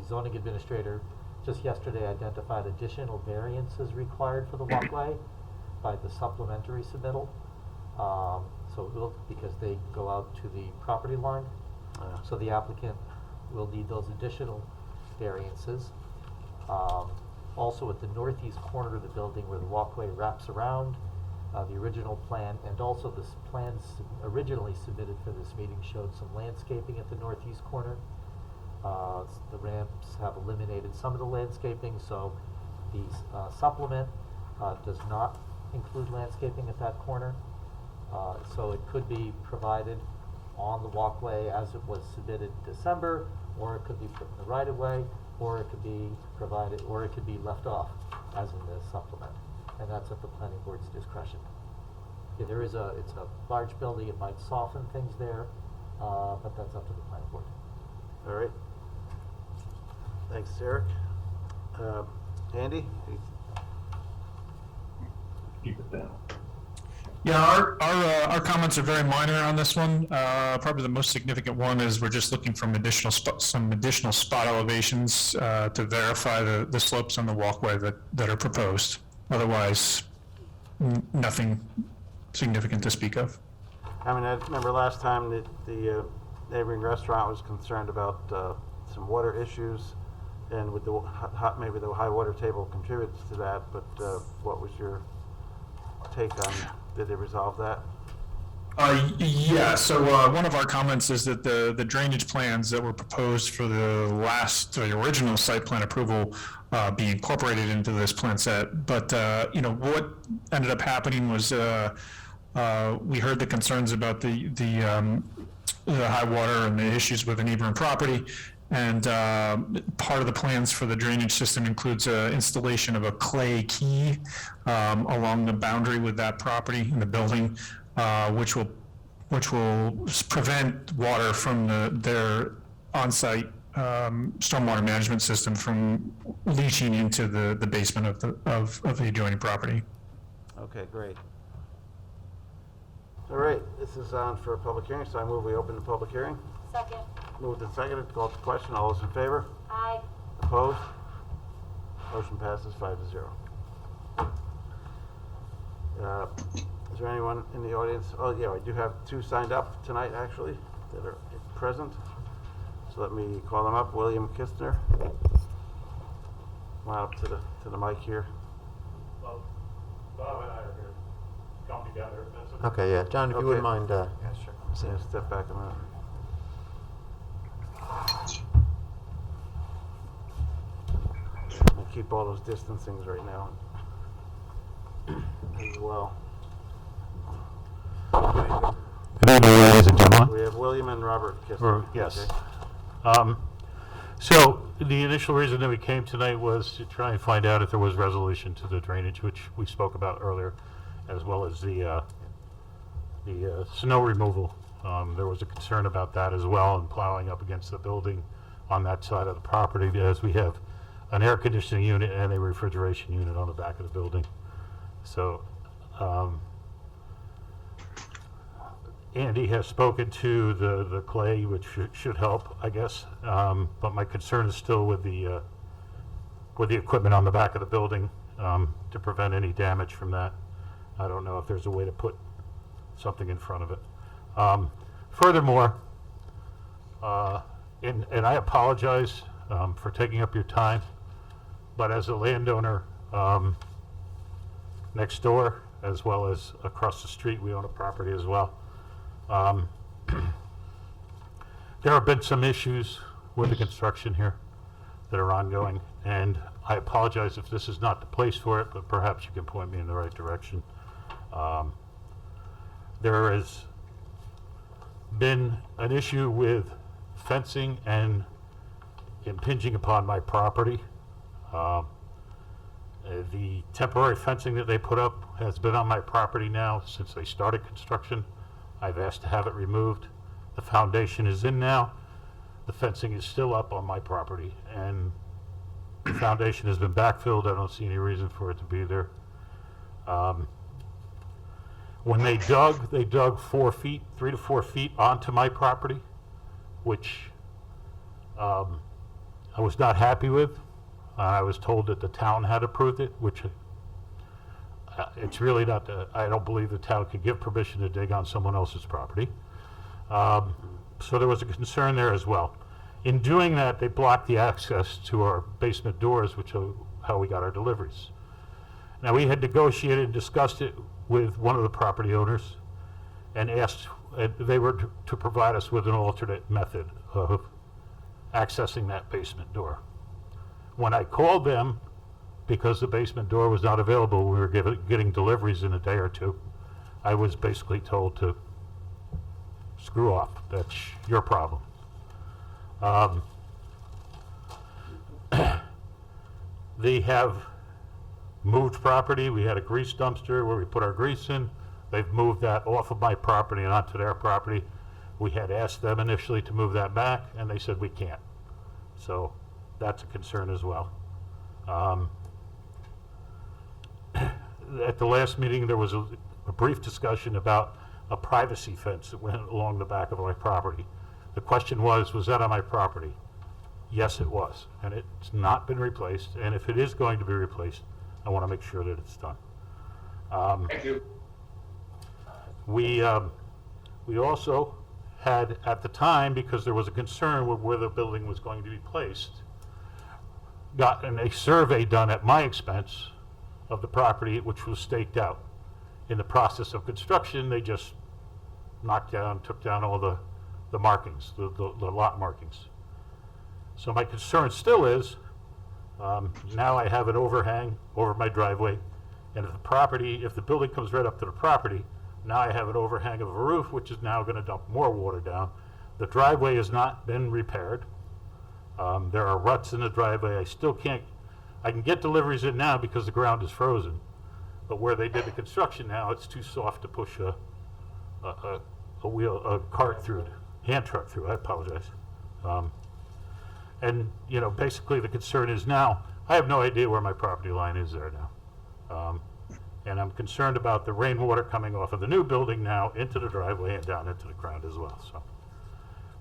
zoning administrator just yesterday identified additional variances required for the walkway by the supplementary submittal. Because they go out to the property line. So the applicant will need those additional variances. Also at the northeast corner of the building where the walkway wraps around, the original plan, and also the plans originally submitted for this meeting showed some landscaping at the northeast corner. The ramps have eliminated some of the landscaping, so the supplement does not include landscaping at that corner. So it could be provided on the walkway as it was submitted in December, or it could be put in the right of way, or it could be provided, or it could be left off as in the supplement. And that's at the planning board's discretion. Yeah, it's a large building, it might soften things there, but that's up to the planning board. All right. Thanks, Eric. Andy? Keep it down. Yeah, our comments are very minor on this one. Probably the most significant one is we're just looking for some additional spot elevations to verify the slopes on the walkway that are proposed. Otherwise, nothing significant to speak of. I mean, I remember last time that the neighboring restaurant was concerned about some water issues, and with maybe the high water table contributes to that, but what was your take on, did they resolve that? Yeah, so one of our comments is that the drainage plans that were proposed for the original site plan approval be incorporated into this plan set. But, what ended up happening was we heard the concerns about the high water and the issues with the neighboring property. And part of the plans for the drainage system includes installation of a clay key along the boundary with that property in the building, which will prevent water from their on-site stormwater management system from leaching into the basement of the adjoining property. Okay, great. All right, this is on for a public hearing, so I move we open the public hearing. Second. Moved and seconded, called to question. All those in favor? Aye. Opposed? Motion passes 5-0. Is there anyone in the audience? Oh, yeah, I do have two signed up tonight, actually, that are present. So let me call them up. William Kistner. Come on up to the mic here. Well, Bob and I are here to come together. If that's Okay, yeah, John, if you wouldn't mind. Yeah, step back a minute. I keep all those distancings right now as well. Good evening, ladies and gentlemen. We have William and Robert Kistner. Yes. Okay. So the initial reason that we came tonight was to try and find out if there was resolution to the drainage, which we spoke about earlier, as well as the snow removal. There was a concern about that as well, and plowing up against the building on that side of the property, as we have an air conditioning unit and a refrigeration unit on the back of the building. So Andy has spoken to the clay, which should help, I guess. But my concern is still with the equipment on the back of the building to prevent any damage from that. I don't know if there's a way to put something in front of it. Furthermore, and I apologize for taking up your time, but as a landowner next door, as well as across the street, we own a property as well. There have been some issues with the construction here that are ongoing, and I apologize if this is not the place for it, but perhaps you can point me in the right direction. There has been an issue with fencing and impinging upon my property. The temporary fencing that they put up has been on my property now since they started construction. I've asked to have it removed. The foundation is in now. The fencing is still up on my property, and the foundation has been backfilled. I don't see any reason for it to be there. When they dug 4 feet, 3 to 4 feet onto my property, which I was not happy with. I was told that the town had approved it, which it's really not, I don't believe the town could give permission to dig on someone else's property. So there was a concern there as well. In doing that, they blocked the access to our basement doors, which are how we got our deliveries. Now, we had negotiated and discussed it with one of the property owners and asked, they were to provide us with an alternate method of accessing that basement door. When I called them, because the basement door was not available, we were getting deliveries in a day or two, I was basically told to screw off. That's your problem. They have moved property. We had a grease dumpster where we put our grease in. They've moved that off of my property and onto their property. We had asked them initially to move that back, and they said we can't. So that's a concern as well. At the last meeting, there was a brief discussion about a privacy fence that went along the back of my property. The question was that on my property? Yes, it was, and it's not been replaced, and if it is going to be replaced, I want to make sure that it's done. Thank you. We also had, at the time, because there was a concern with where the building was going to be placed, gotten a survey done at my expense of the property, which was staked out. In the process of construction, they just took down all the markings, the lot markings. So my concern still is, now I have an overhang over my driveway, and if the building comes right up to the property, now I have an overhang of a roof, which is now going to dump more water down. The driveway has not been repaired. There are ruts in the driveway. I can get deliveries in now because the ground is frozen, but where they did the construction now, it's too soft to push a cart through, hand truck through. I apologize. And basically the concern is now, I have no idea where my property line is there now. And I'm concerned about the rainwater coming off of the new building now into the driveway and down into the ground as well. So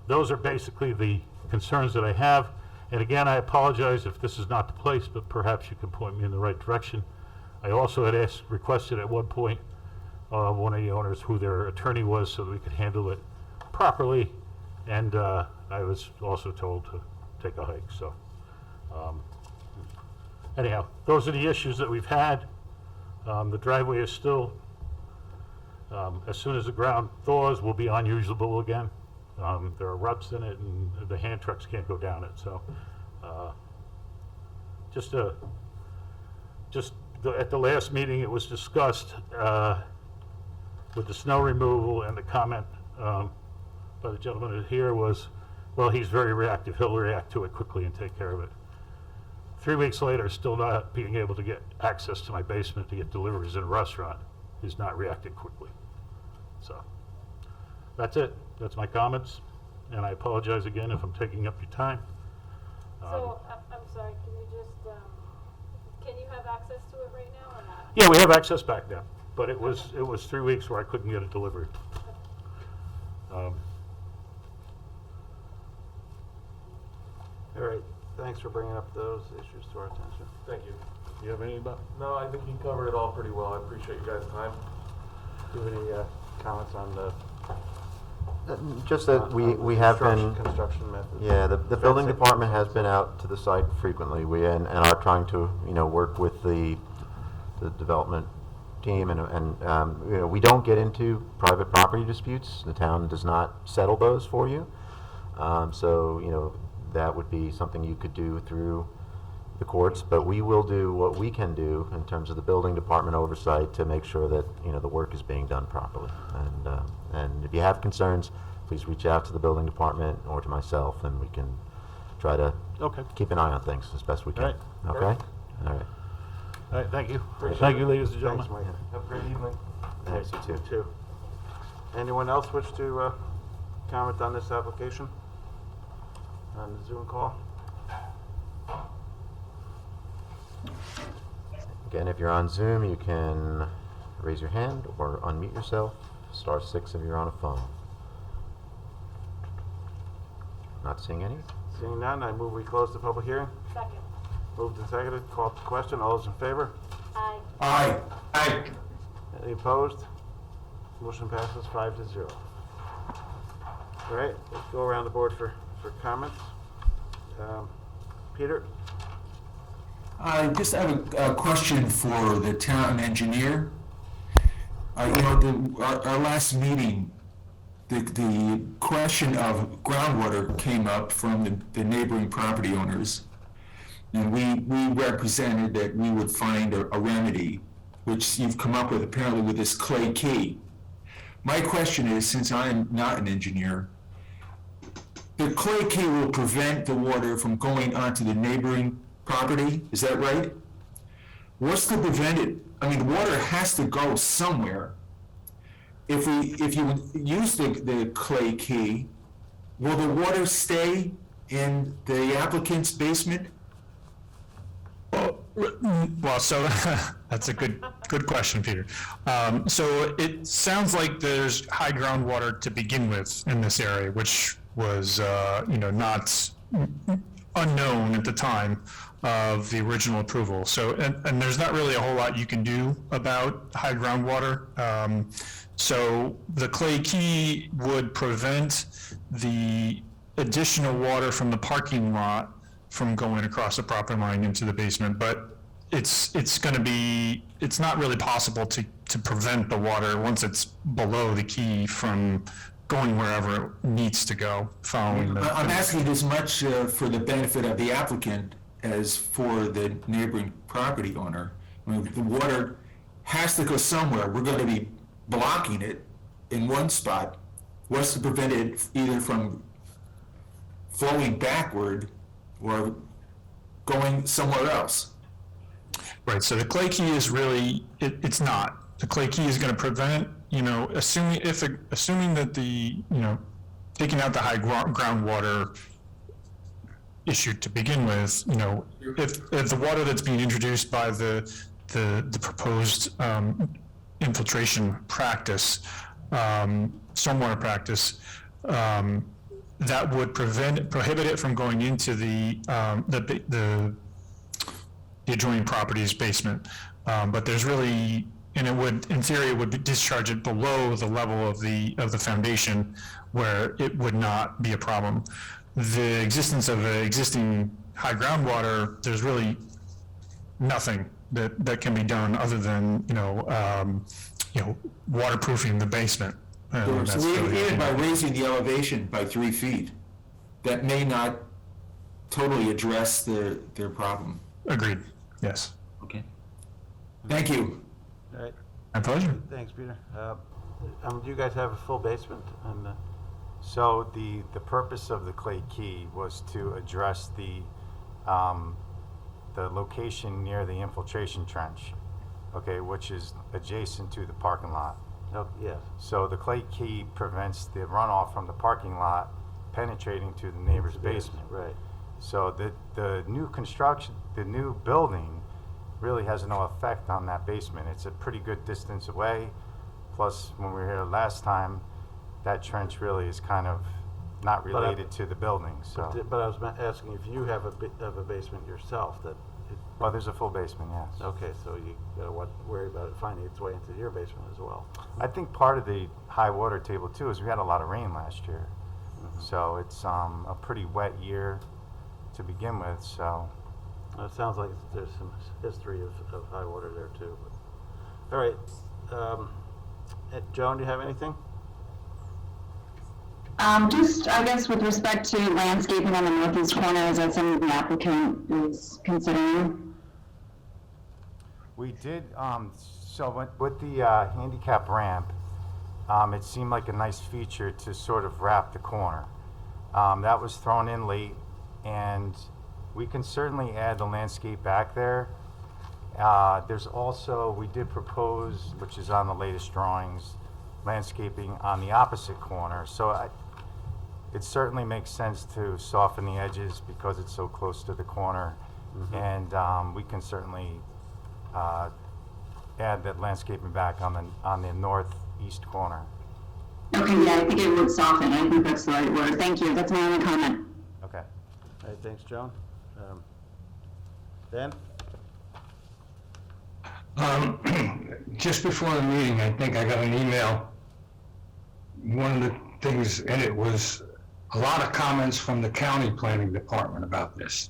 those are basically the concerns that I have. And again, I apologize if this is not the place, but perhaps you can point me in the right direction. I also had requested at one point one of the owners who their attorney was so that we could handle it properly. And I was also told to take a hike. So anyhow, those are the issues that we've had. The driveway is still, as soon as the ground thaws, will be unusable again. There are ruts in it, and the hand trucks can't go down it. So, at the last meeting, it was discussed with the snow removal, and the comment by the gentleman here was, well, he's very reactive. He'll react to it quickly and take care of it. 3 weeks later, still not being able to get access to my basement to get deliveries in a restaurant. He's not reacting quickly. So that's it. That's my comments. And I apologize again if I'm taking up your time. So, I'm sorry, can you just, can you have access to it right now or not? Yeah, we have access back now, but it was 3 weeks where I couldn't get a delivery. All right. Thanks for bringing up those issues to our attention. Thank you. You have any about? No, I think you covered it all pretty well. I appreciate you guys' time. Do you have any comments on the Just that we have been, construction methods? yeah, the building Fencing. department has been out to the site frequently. And are trying to, work with the development team, and you know, we don't get into private property disputes. The town does not settle those for you. So, you know, that would be something you could do through the courts, but we will do what we can do in terms of the building department oversight to make sure that, you know, the work is being done properly. And if you have concerns, please reach out to the building department or to myself, and we can try to keep an eye on things as best we can. Right. Okay? All right. All right, thank you. Thank you, ladies and gentlemen. Thanks, Mike. Have a great evening. Thanks, you too. Anyone else wish to comment on this application? On the Zoom call? Again, if you're on Zoom, you can raise your hand or unmute yourself. *6 if you're on a phone. Not seeing any? Seeing none, I move we close the public hearing. Second. Moved and seconded, call to question. All those in favor? Aye. Aye. Aye. Any opposed? Motion passes 5-0. All right, let's go around the board for comments. Peter? I just have a question for the town engineer. You know, our last meeting, the question of groundwater came up from the neighboring property owners. And we represented that we would find a remedy, which you've come up with apparently with this clay key. My question is, since I'm not an engineer, the clay key will prevent the water from going onto the neighboring property, is that right? What's to prevent it? I mean, water has to go somewhere. If you use the clay key, will the water stay in the applicant's basement? Well, so that's a good question, Peter. So it sounds like there's high groundwater to begin with in this area, which was you know, not unknown at the time of the original approval. So and there's not really a whole lot you can do about high groundwater. So the clay key would prevent the additional water from the parking lot from going across the property line into the basement, but it's not really possible to prevent the water once it's below the key from going wherever it needs to go following the... I'm asking as much for the benefit of the applicant as for the neighboring property owner. I mean, the water has to go somewhere. We're going to be blocking it in one spot. What's to prevent it either from flowing backward or going somewhere else? Right, so the clay key is really, it's not. The clay key is going to prevent, you know, assuming that the, you know, taking out the high groundwater issue to begin with, you know, if the water that's being introduced by the proposed infiltration practice, stormwater practice, that would prohibit it from going into the adjoining property's basement. But there's really, and it would, in theory, it would discharge it below the level of the foundation where it would not be a problem. The existence of the existing high groundwater, there's really nothing that can be done other than, you know, waterproofing the basement. So even by raising the elevation by 3 feet, that may not totally address their problem. Agreed, yes. Okay. Thank you. All right. My pleasure. Thanks, Peter. Do you guys have a full basement? So the purpose of the clay key was to address the location near the infiltration trench, okay, which is adjacent to the parking lot. Oh, yes. So the clay key prevents the runoff from the parking lot penetrating to the neighbor's basement. Right. So the new construction, the new building really has no effect on that basement. It's a pretty good distance away. Plus, when we were here last time, that trench really is kind of not related to the building, so. But I was asking if you have a basement yourself that... Well, there's a full basement, yes. Okay, so you gotta worry about it finding its way into your basement as well. I think part of the high water table too is we had a lot of rain last year. So it's a pretty wet year to begin with, so. It sounds like there's some history of high water there too. All right. Joan, do you have anything? Just, I guess, with respect to landscaping on the northeast corner, is that something the applicant is considering? We did, so with the handicap ramp, it seemed like a nice feature to sort of wrap the corner. That was thrown in late, and we can certainly add the landscape back there. There's also, we did propose, which is on the latest drawings, landscaping on the opposite corner. So it certainly makes sense to soften the edges because it's so close to the corner. And we can certainly add that landscaping back on the northeast corner. Okay, yeah, I think it would soften. I think that's the right word. Thank you. That's my only comment. Okay. All right, thanks, Joan. Ben? Just before the meeting, I think I got an email. One of the things in it was a lot of comments from the county planning department about this.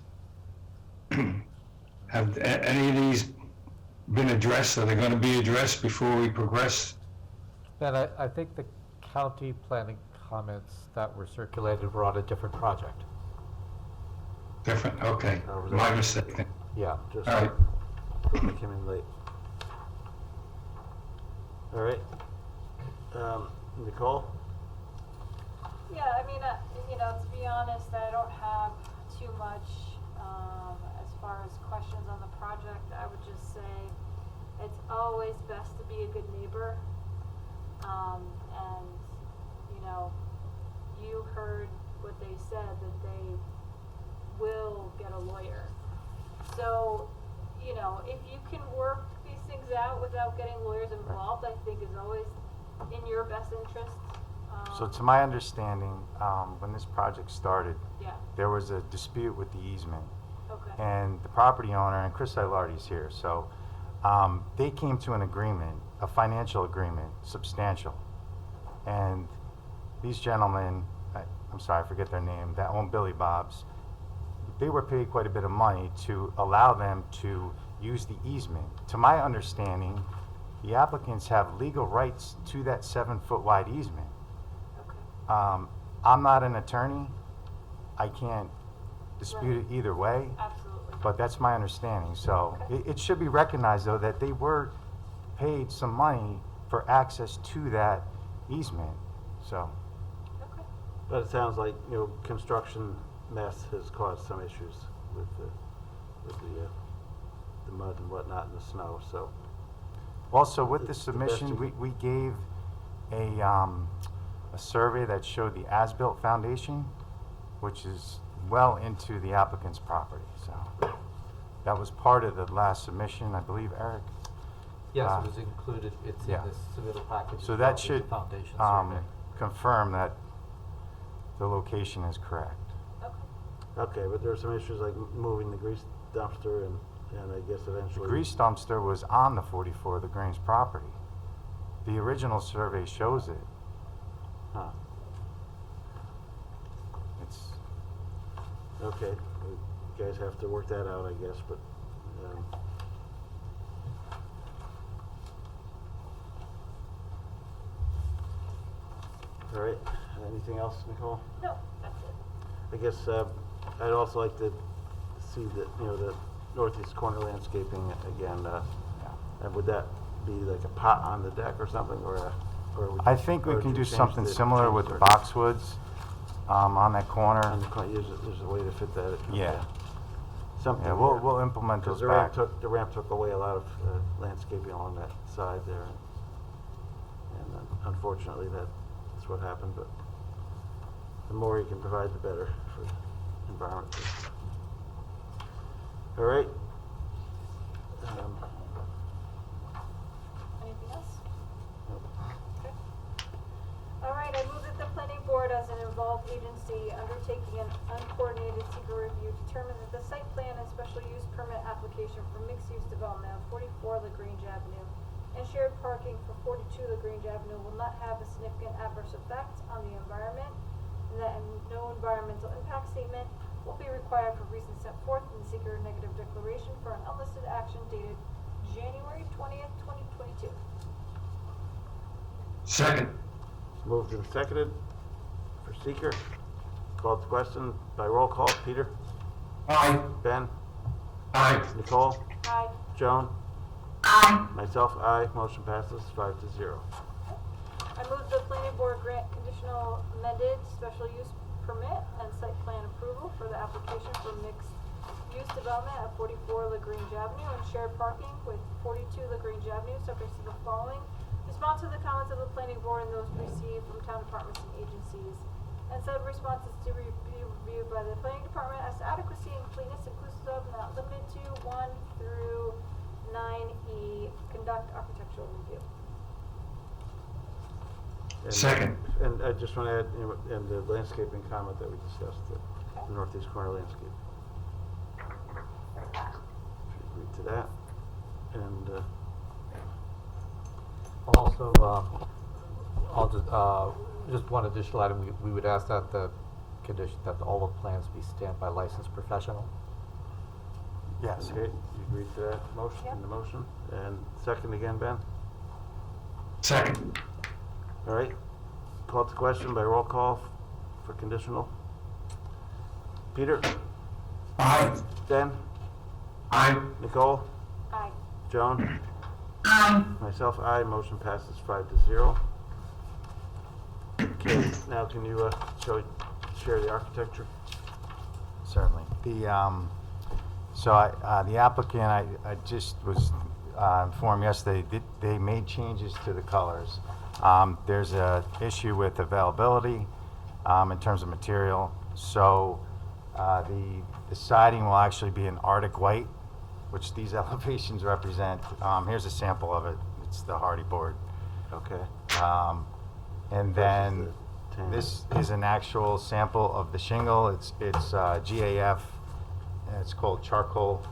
Have any of these been addressed? Are they going to be addressed before we progress? And I think the county planning comments that were circulated were on a different project. Different, okay. My mistake then. Yeah. Just All right. they came in late. All right. Nicole? Yeah, I mean, to be honest, I don't have too much as far as questions on the project. I would just say it's always best to be a good neighbor. And, you heard what they said, that they will get a lawyer. So, if you can work these things out without getting lawyers involved, I think is always in your best interest. So to my understanding, when this project started, Yeah. there was a dispute with the easement. Okay. And the property owner, and Chris Ilardi's here, so they came to an agreement, a financial agreement, substantial. And these gentlemen, I'm sorry, I forget their name, that own Billy Bob's, they were paid quite a bit of money to allow them to use the easement. To my understanding, the applicants have legal rights to that 7-foot wide easement. I'm not an attorney. I can't dispute it either way. Absolutely. But that's my understanding. So it should be recognized, though, that they were paid some money for access to that easement. So. But it sounds like, construction mess has caused some issues with the mud and whatnot and the snow, so. Also, with the It's the submission, best you we gave a survey that showed the as-built foundation, which is well into the applicant's property. So that was part of the last submission, I believe, Eric. Yes, it was included. It's yeah. in this submittal package. So as well that as the should foundation survey. confirm that the location is correct. Okay, but there are some issues like moving the grease dumpster and I guess The eventually. grease dumpster was on the 44 of the Grange property. The original survey shows it. Huh. It's, Okay, you guys have to work that out, I guess, but, all right, anything else, Nicole? No, that's it. I guess, I'd also like to see the northeast corner landscaping again, and would that be like a pot on the deck or something, or would I you- think or we would can you do change something the- similar change with the the- boxwoods on that corner. There's a way to fit that. Yeah. Something. Yeah, we'll implement those back. The ramp took away a lot of landscaping along that side there. And unfortunately, that's what happened, but the more you can provide, the better for the environment. All right. Anything else? Okay. All right, I move that the planning board, as an involved agency undertaking an uncoordinated secret review, determine that the site plan and special use permit application for mixed-use development of 44 LaGrange Avenue and shared parking for 42 LaGrange Avenue will not have a significant adverse effect on the environment, and that no environmental impact statement will be required for reasons set forth in the secret negative declaration for an unlisted action dated January 20th, 2022. Second. Moved and seconded for seeker. Called to question by roll call. Peter? Aye. Ben? Aye. Nicole? Aye. Joan? Aye. Myself, aye. Motion passes 5-0. I move the planning board grant conditional amended special use permit and site plan approval for the application for mixed use development at 44 LaGrange Avenue and shared parking with 42 LaGrange Avenue, subject to the following. Respond to the comments of the planning board and those received from town departments and agencies. And said responses to be reviewed by the planning department as to adequacy and completeness, inclusive of, not limited to, 1 through 9E, conduct architectural review. Second. And I just want to add, in the landscaping comment that we discussed, the northeast corner landscape. Agree to that. And Also, I'll just one additional item, we would ask that the condition that all the plans be stamped by licensed professional. Yes. okay, you agree to that motion, in the motion? And second again, Ben? Second. All right. Called to question by roll call for conditional. Peter? Aye. Ben? Aye. Nicole? Aye. Joan? Aye. Myself, aye. Motion passes 5-0. Okay, now can you share the architecture? Certainly. The applicant, I just was informed yesterday, they made changes to the colors. There's a issue with availability in terms of material. So the siding will actually be an Arctic white, which these elevations represent. Here's a sample of it. It's the hardy board. Okay. And then this is an actual sample of the shingle. It's GAF, and it's called charcoal.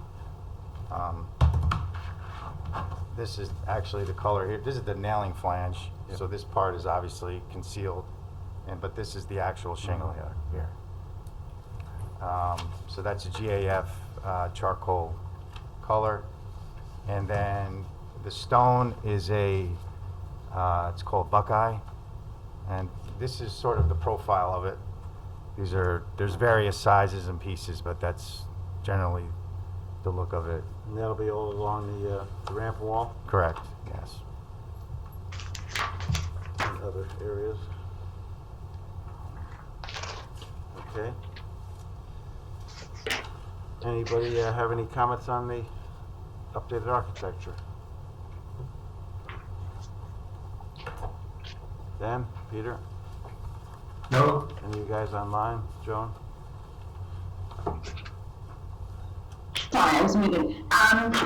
This is actually the color here. This is the nailing flange, so this part is obviously concealed, but this is the actual shingle here. So that's a GAF charcoal color, and then the stone is it's called Buckeye, and this is sort of the profile of it. There's various sizes and pieces, but that's generally the look of it. And that'll be all along the ramp wall Correct, yes. and other areas. Okay. Anybody have any comments on the updated architecture? Dan, Peter? No. Any of you guys online? Joan? Sorry, I was muted. On the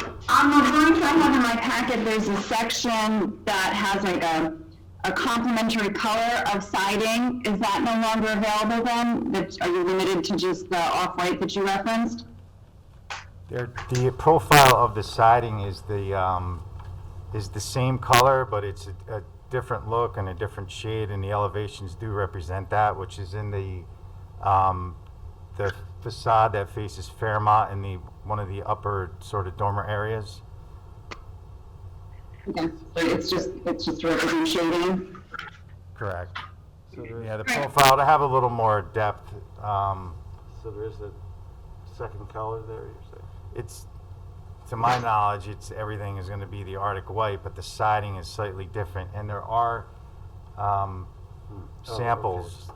drawings I have in my packet, there's a section that has like a complementary color of siding. Is that no longer available then? Are you limited to just the off-white that you referenced? The profile of the siding is the same color, but it's a different look and a different shade, and the elevations do represent that, which is in the facade that faces Fairmont in one of the upper sort of dormer areas. Okay, so it's just representing shading? Correct. So Yeah, the profile to have a little more depth. So there is a second color there, you're saying? It's, to my knowledge, everything is going to be the Arctic white, but the siding is slightly different, and there are samples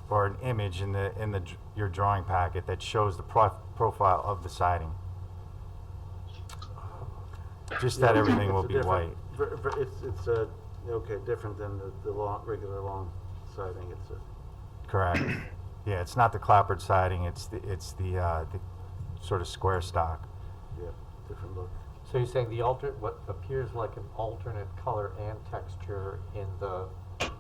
or an image in your drawing packet that shows the profile of the siding. Just that everything will It's a be different- white. It's okay, different than the regular long siding. It's a Correct. Yeah, it's not the clapboard siding. It's the sort of square stock. different look. So you're saying what appears like an alternate color and texture in the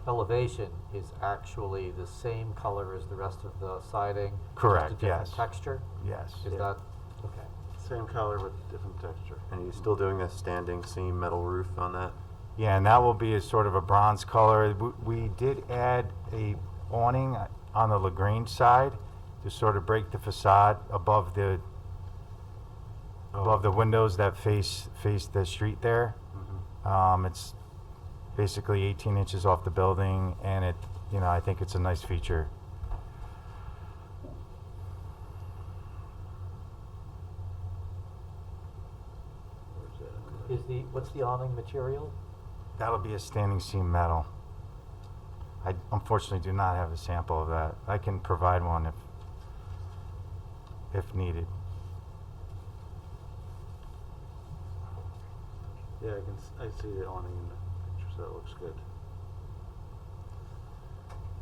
elevation is actually the same color as the rest of the siding? Correct, just a different yes. texture? Yes. Is that, okay. Same color with different texture. And are you still doing a standing seam metal roof on that? Yeah, and that will be a sort of a bronze color. We did add a awning on the LaGrange side to sort of break the facade above the, the sort of brick facade. But the siding is slightly different. And there are samples in your drawing packet that shows the profile of the siding. So just that everything will be white. Okay. Same color. Correct. Yeah, it's not the clapboard siding. It's the sort of above the windows that face the street there. It's basically 18 inches off the building, and it, you know, I think it's a nice feature. What's the awning material? That'll be a standing seam metal. I unfortunately do not have a sample of that. I can provide one if needed. Yeah, I see the awning in the picture, so it looks good.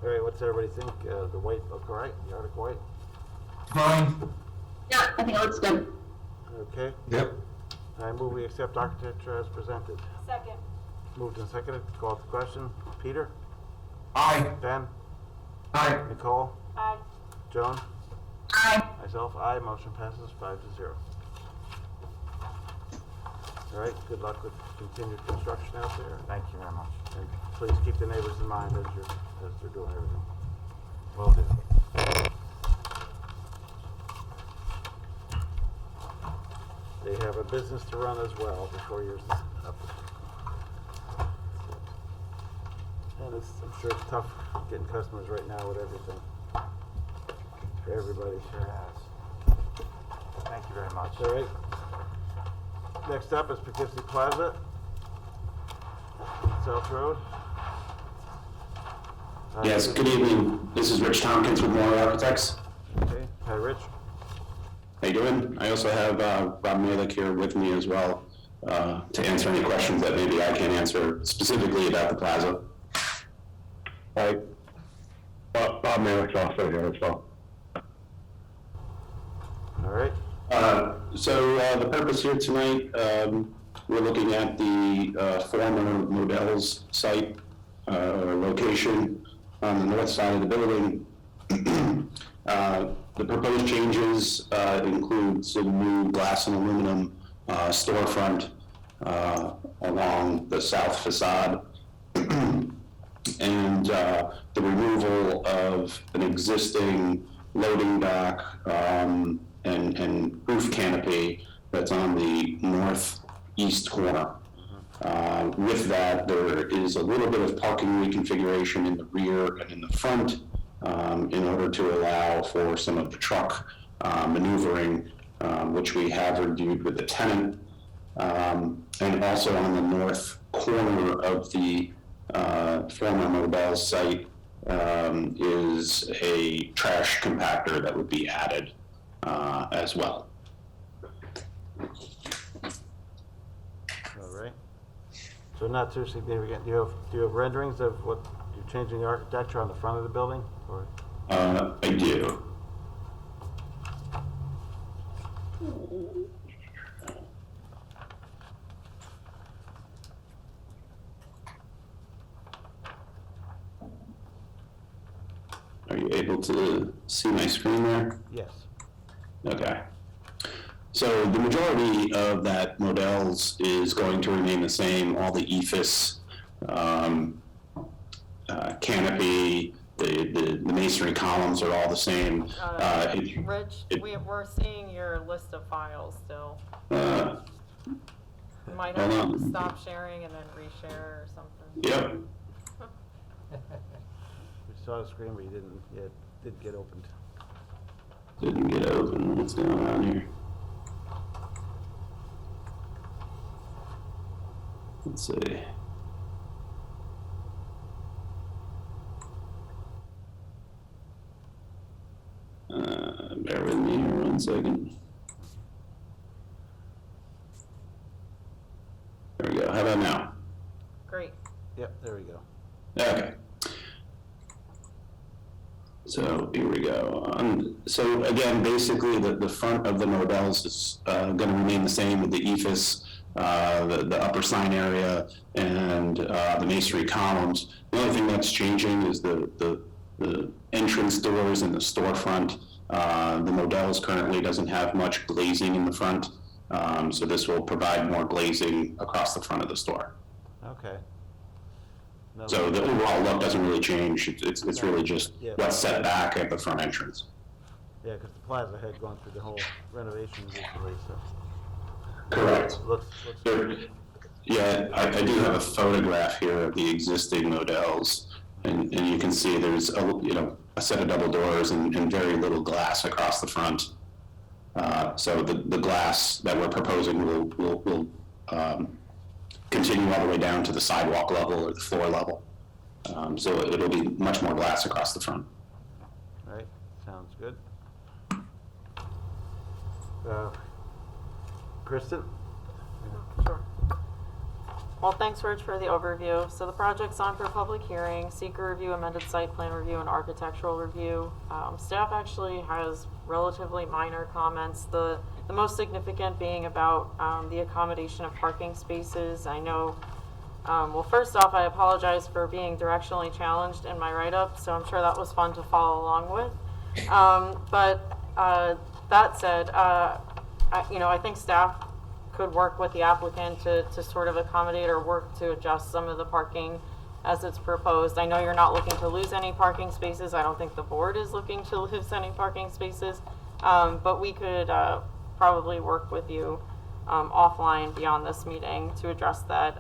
All right, what's everybody think? The white look all right? The Arctic white? Fine. Yeah, I think it looks good. Okay. Yep. I move we accept architecture as presented. Second. Moved and seconded. Call to question. Peter? Aye. Ben? Aye. Nicole? Aye. Joan? Aye. Myself, aye. Motion passes 5-0. All right, good luck with continued construction out there. Thank you very much. And please keep the neighbors in mind as they're doing everything. Will do. They have a business to run as well before yours is up. And I'm sure it's tough getting customers right now with everything. For everybody. Sure has. Thank you very much. All right. Next up is Poughkeepsie Plaza, South Road. Yes, good evening. This is Rich Tompkins with Moore Architects. Okay, hi Rich. How you doing? I also have Rob Malik here with me as well to answer any questions that maybe I can answer specifically about the plaza. Hi. Bob Malik's also here as well. All right. So the purpose here tonight, we're looking at the former Modell's site location on the north side of the building. The proposed changes include some new glass and aluminum storefront along the south facade and the removal of an existing loading dock and roof canopy that's on the northeast corner. With that, there is a little bit of parking reconfiguration in the rear and in the front in order to allow for some of the truck maneuvering, which we have reviewed with the tenant. And also on the north corner of the former Modell's site is a trash compactor that would be added as well. All right. So not too significant. Do you have renderings of what you're changing the architecture on the front of the building, or? I do. Are you able to see my screen there? Yes. Okay. So the majority of that Modell's is going to remain the same. All the EFIS, canopy, the masonry columns are all the same. Rich, we're seeing your list of files still. You might have to stop sharing and then reshare or something. Yep. We saw the screen, but you didn't get opened. Didn't get open. What's going on here? Let's see. Bear with me here 1 second. There we go. How about now? Great. Yep, there we go. Okay. So here we go. So again, basically the front of the Modell's is going to remain the same with the EFIS, the upper sign area, and the masonry columns. The only thing that's changing is the entrance doors and the storefront. The Modell's currently doesn't have much glazing in the front, so this will provide more glazing across the front of the store. Okay. No, So the overall look doesn't really change. It's really just what's set back at the front entrance. Yeah, because the plaza had gone through the whole renovation recently, so. Correct. Looks Yeah, I do have a photograph here of the existing models, and you can see there's a set of double doors and very little glass across the front. So the glass that we're proposing will continue all the way down to the sidewalk level or the floor level. So it'll be much more glass across the front. All right, sounds good. Kristen? Sure. Well, thanks, Rich, for the overview. So the project's on for public hearing, seeker review, amended site plan review, and architectural review. Staff actually has relatively minor comments, the most significant being about the accommodation of parking spaces. I know, well, first off, I apologize for being directionally challenged in my write-up, so I'm sure that was fun to follow along with. But that said, I think staff could work with the applicant to sort of accommodate or work to adjust some of the parking as it's proposed. I know you're not looking to lose any parking spaces. I don't think the board is looking to lose any parking spaces. But we could probably work with you offline beyond this meeting to address that.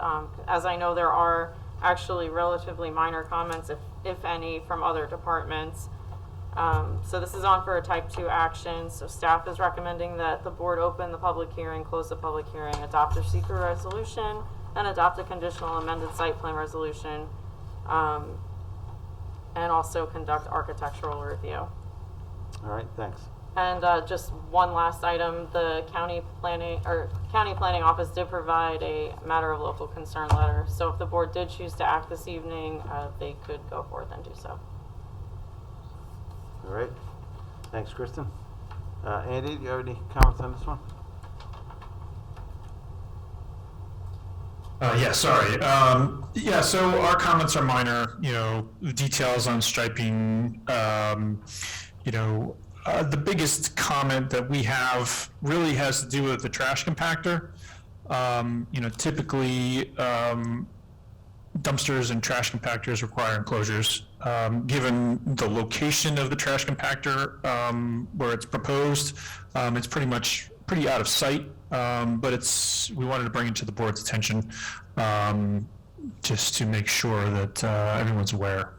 As I know, there are actually relatively minor comments, if any, from other departments. So this is on for a type 2 action. So staff is recommending that the board open the public hearing, close the public hearing, adopt a seeker resolution, and adopt a conditional amended site plan resolution, and also conduct architectural review. All right, thanks. And just one last item, the county planning office did provide a matter of local concern letter. So if the board did choose to act this evening, they could go forth and do so. All right, thanks, Kristen. Andy, do you have any comments on this one? Yeah, sorry. Yeah, so our comments are minor, details on striping, the biggest comment that we have really has to do with the trash compactor. Typically, dumpsters and trash compactors require enclosures. Given the location of the trash compactor where it's proposed, it's pretty out of sight, but we wanted to bring it to the board's attention just to make sure that everyone's aware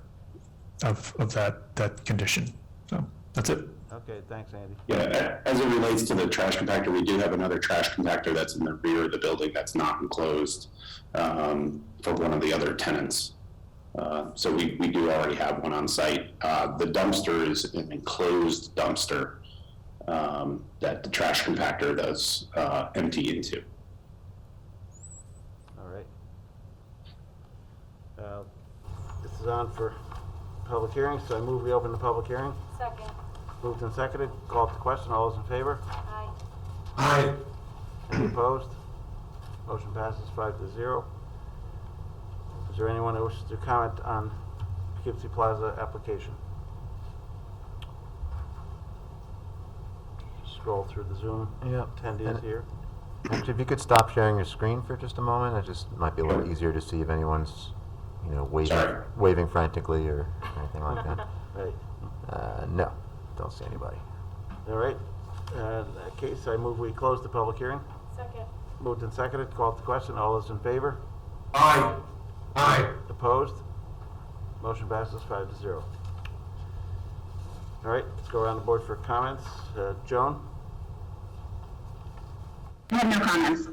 of that condition. So that's it. Okay, thanks, Andy. Yeah, as it relates to the trash compactor, we do have another trash compactor that's in the rear of the building that's not enclosed for one of the other tenants. So we do already have one on site. The dumpster is an enclosed dumpster that the trash compactor does empty into. All right. This is on for public hearing, so I move we open the public hearing. Second. Moved and seconded. Called to question. All those in favor? Aye. Aye. Any opposed? Motion passes 5-0. Is there anyone who wishes to comment on Poughkeepsie Plaza application? Scroll through the Zoom attendees here. Actually, if you could stop sharing your screen for just a moment, it just might be a little easier to see if anyone's, waving frantically or anything like that. Right. No, don't see anybody. All right. In that case, I move we close the public hearing. Second. Moved and seconded. Called to question. All those in favor? Aye. Aye. Opposed? Motion passes 5-0. All right, let's go around the board for comments. Joan? I have no comments.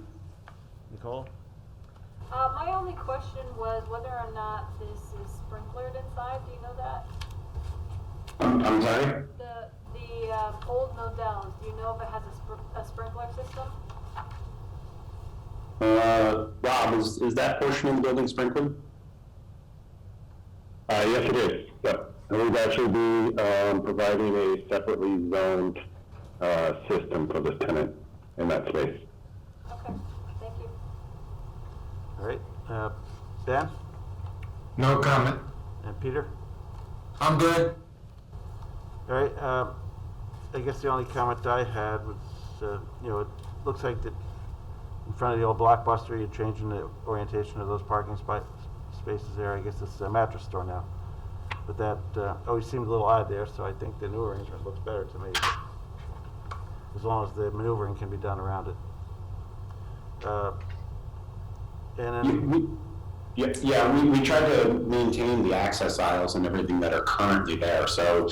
Nicole? My only question was whether or not this is sprinklered inside. Do you know that? I'm sorry? The old Models, do you know if it has a sprinkler system? Rob, is that portion of the building sprinkled? Yes, it is. Yep. And we'd actually be providing a separately zoned system for the tenant in that space. Okay, thank you. All right. Ben? No comment. And Peter? I'm good. All right. I guess the only comment I had was, it looks like that in front of the old Blockbuster, you're changing the orientation of those parking spaces there. I guess it's a mattress store now. But that always seemed a little odd there, so I think the new arrangement looks better to me. As long as the maneuvering can be done around it. And then, We tried to maintain the access aisles and everything that are currently there. So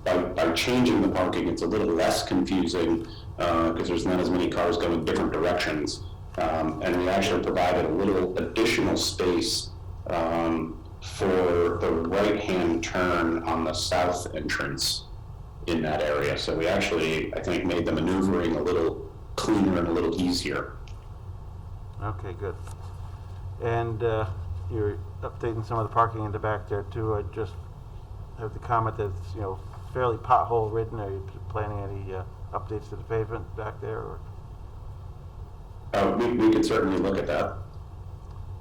by changing the parking, it's a little less confusing because there's not as many cars going different directions. And we actually provided a little additional space for the right-hand turn on the south entrance in that area. So we actually, I think, made the maneuvering a little cleaner and a little easier. okay, good. And you're updating some of the parking in the back there too. I just have the comment that it's, fairly pothole ridden. Are you planning any updates to the pavement back there? Or? We could certainly look at that.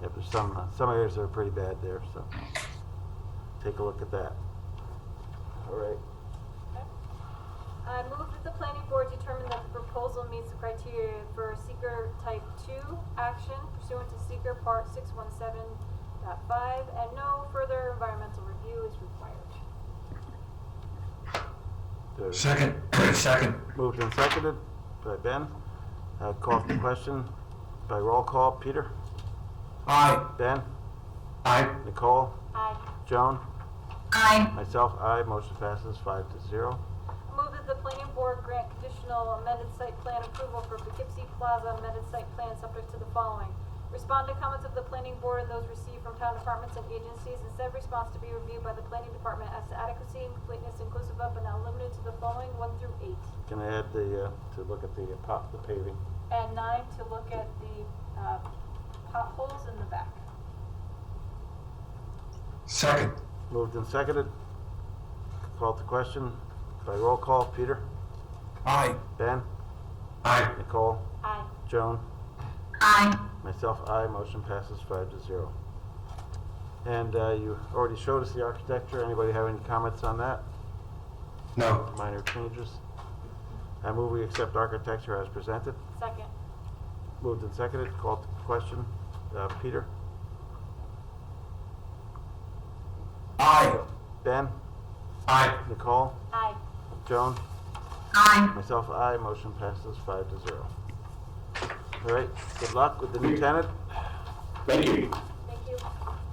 Yeah, there's some areas that are pretty bad there, so take a look at that. All right. I move that the planning board determine that the proposal meets the criteria for seeker type 2 action pursuant to seeker part 617.5 and no further environmental review is required. Second. Second. Moved and seconded by Ben. Call for the question by roll call. Peter? Aye. Ben? Aye. Nicole? Aye. Joan? Aye. Myself, aye. Motion passes 5-0. Move that the planning board grant conditional amended site plan approval for Poughkeepsie Plaza amended site plan subject to the following. Respond to comments of the planning board and those received from town departments and agencies, and said response to be reviewed by the planning department as to adequacy and completeness inclusive of but not limited to the following 1 through 8. Can I add to look at the paving? And 9 to look at the potholes in the back. Second. Moved and seconded. Call to question by roll call. Peter? Aye. Ben? Aye. Nicole? Aye. Joan? Aye. Myself, aye. Motion passes 5-0. And you already showed us the architecture. Anybody have any comments on that? No. Minor changes? I move we accept architecture as presented. Second. Moved and seconded. Call to question. Peter? Aye. Ben? Aye. Nicole? Aye. Joan? Aye. Myself, aye. Motion passes 5-0. All right. Good luck with the new tenant. Thank you. Thank you.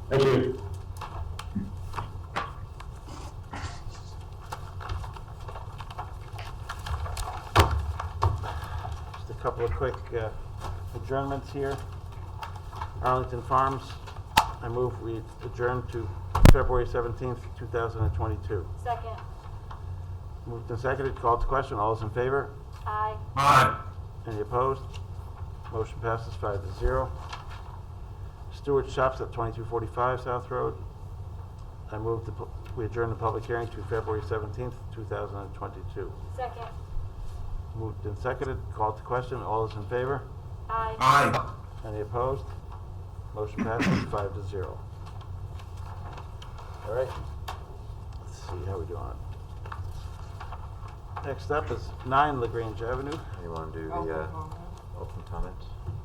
Thank you. Just a couple of quick adjournments here. Arlington Farms, I move we adjourn to February 17th, 2022. Second. Moved and seconded. Called to question. All those in favor? Aye. Aye. Any opposed? Motion passes 5-0. Stewart Shops at 2245 South Road. I move we adjourn the public hearing to February 17th, 2022. Second. Moved and seconded. Called to question. All those in favor? Aye. Aye. Any opposed? Motion passes 5-0. All right. Let's see how we do on it. Next up is 9 LaGrange Avenue. You want to do the open comment?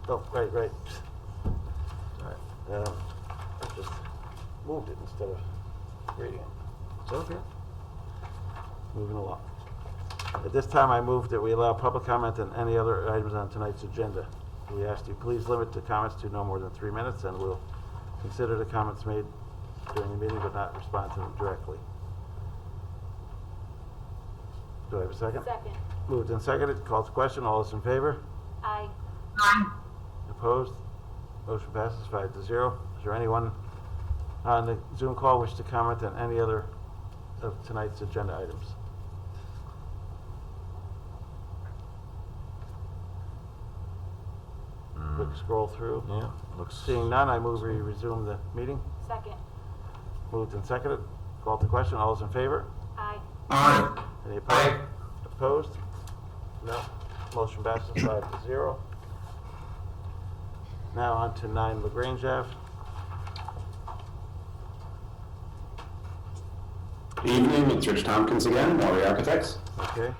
Oh, right. All right. I just moved it instead of reading it. It's okay. Moving along. At this time, I move that we allow public comment on any other items on tonight's agenda. We ask you please limit the comments to no more than 3 minutes, and we'll consider the comments made during the meeting but not respond to them directly. Do I have a second? Second. Moved and seconded. Called to question. All those in favor? Aye. Aye. Opposed? Motion passes 5-0. Is there anyone on the Zoom call wish to comment on any other of tonight's agenda items? Quick scroll through. Yeah, looks. Seeing none, I move we resume the meeting. Second. Moved and seconded. Called to question. All those in favor? Aye. Aye. Any opposed? Opposed? No. Motion passes 5-0. Now on to 9 LaGrange Ave. Good evening, it's Rich Tompkins again, Maury Architects. Okay.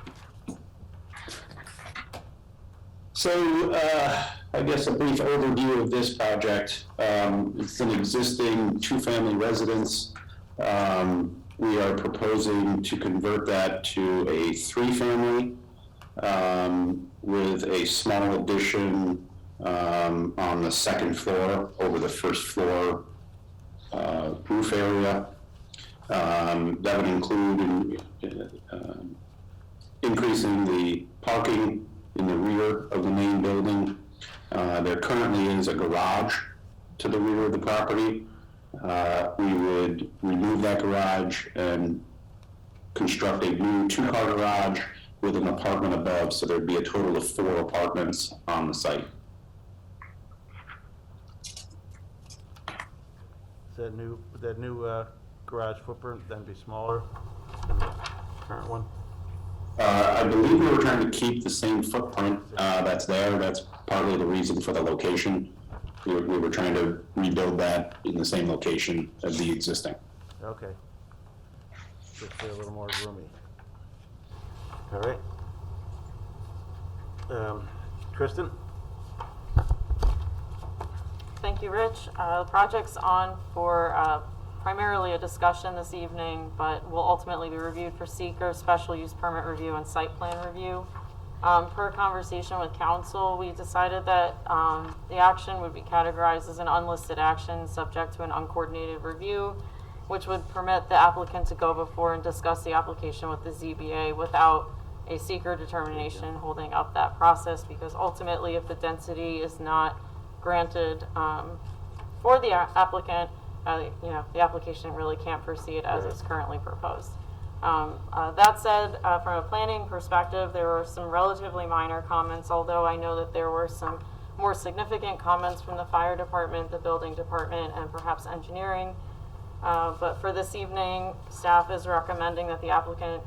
So, I guess a brief overview of this project. It's an existing 2-family residence. We are proposing to convert that to a 3-family with a small addition on the second floor over the first floor roof area. That would include increasing the parking in the rear of the main building. There currently is a garage to the rear of the property. We would remove that garage and construct a new two-car garage with an apartment above, so there'd be a total of 4 apartments on the site. Would that new garage footprint then be smaller than the current one? I believe we were trying to keep the same footprint that's there. That's partly the reason for the location. We were trying to rebuild that in the same location as the existing. Okay. Just a little more roomy. All right. Kristen? Thank you, Rich. The project's on for primarily a discussion this evening, but will ultimately be reviewed for seeker, special use permit review, and site plan review. Per conversation with council, we decided that the action would be categorized as an unlisted action subject to an uncoordinated review, which would permit the applicant to go before and discuss the application with the ZBA without a seeker determination holding up that process, because ultimately if the density is not granted for the applicant, the application really can't proceed as is currently proposed. That said, from a planning perspective, there were some relatively minor comments, although I know that there were some more significant comments from the fire department, the building department, and perhaps engineering. But for this evening, staff is recommending that the applicant,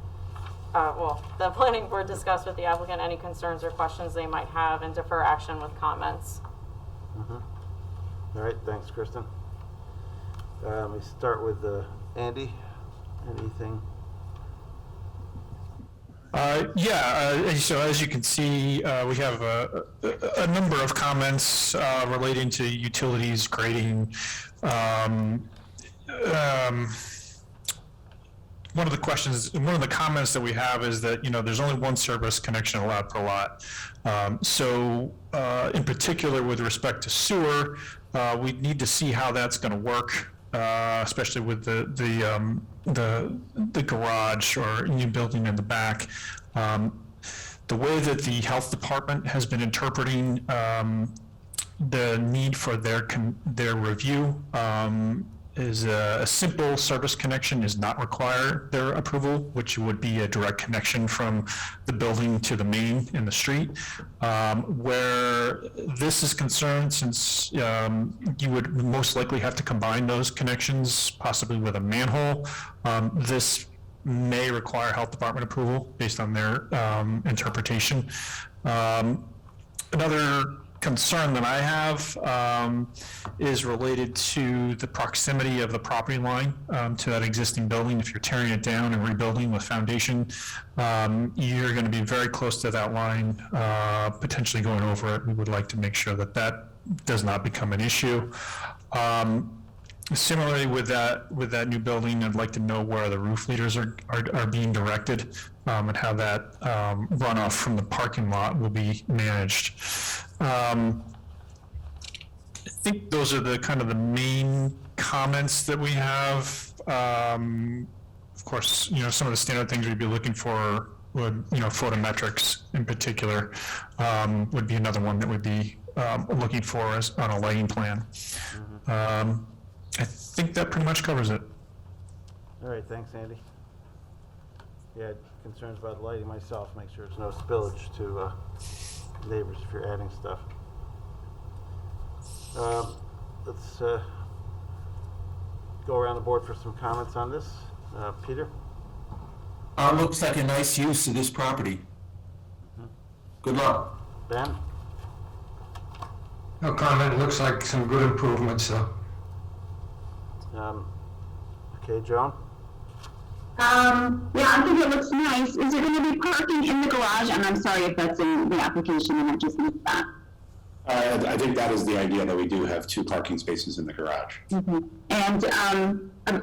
the planning board discuss with the applicant any concerns or questions they might have and defer action with comments. All right, thanks, Kristen. We start with Andy. Anything? So as you can see, we have a number of comments relating to utilities, grading. One of the comments that we have is that, there's only one service connection allowed per lot. In particular, with respect to sewer, we need to see how that's going to work, especially with the garage or new building in the back. The way that the health department has been interpreting the need for their review is a simple service connection is not require their approval, which would be a direct connection from the building to the main in the street. Where this is concerned, since you would most likely have to combine those connections, possibly with a manhole, this may require health department approval based on their interpretation. Another concern that I have is related to the proximity of the property line to that existing building. If you're tearing it down and rebuilding with foundation, you're going to be very close to that line, potentially going over it. We would like to make sure that that does not become an issue. Similarly, with that new building, I'd like to know where the roof leaders are being directed, and how that runoff from the parking lot will be managed. I think those are the main comments that we have. Of course, some of the standard things we'd be looking for would, photometrics in particular, would be another one that we'd be looking for as on a lighting plan. I think that pretty much covers it. All right, thanks, Andy. Yeah, concerns about lighting myself, make sure there's no spillage to neighbors if you're adding stuff. Let's go around the board for some comments on this. Peter? Looks like a nice use of this property. Good luck. Ben? No comment, looks like some good improvements, so. Okay, Joan? I think it looks nice. Is there going to be parking in the garage? And I'm sorry if that's in the application and I just missed that. I think that is the idea, that we do have 2 parking spaces in the garage. And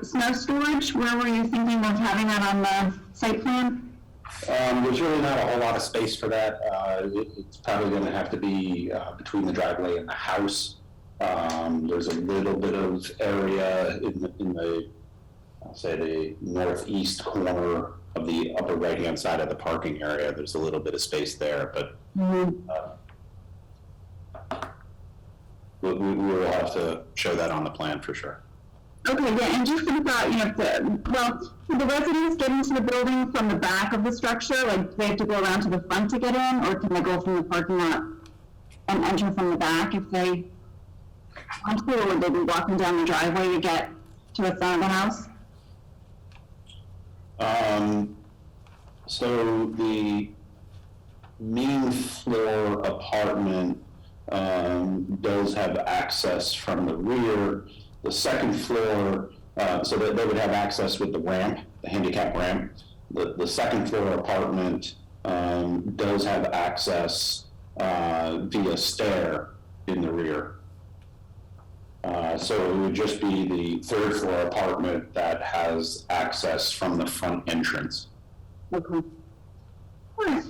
snow storage, where were you thinking of having that on the site plan? There's really not a whole lot of space for that. It's probably gonna have to be between the driveway and the house. There's a little bit of area in the, I'll say the northeast corner of the upper right-hand side of the parking area. There's a little bit of space there, but we will have to show that on the plan for sure. Okay, yeah, and just think about, you know, do the residents get into the building from the back of the structure? Like, do they have to go around to the front to get in, or can they go from the parking lot and enter from the back if they want to, or would they be walking down the driveway to get to the front of the house? So the main floor apartment does have access from the rear. The second floor, so that they would have access with the ramp, the handicap ramp. The second floor apartment does have access via stair in the rear. So it would just be the third floor apartment that has access from the front entrance. Okay. All right.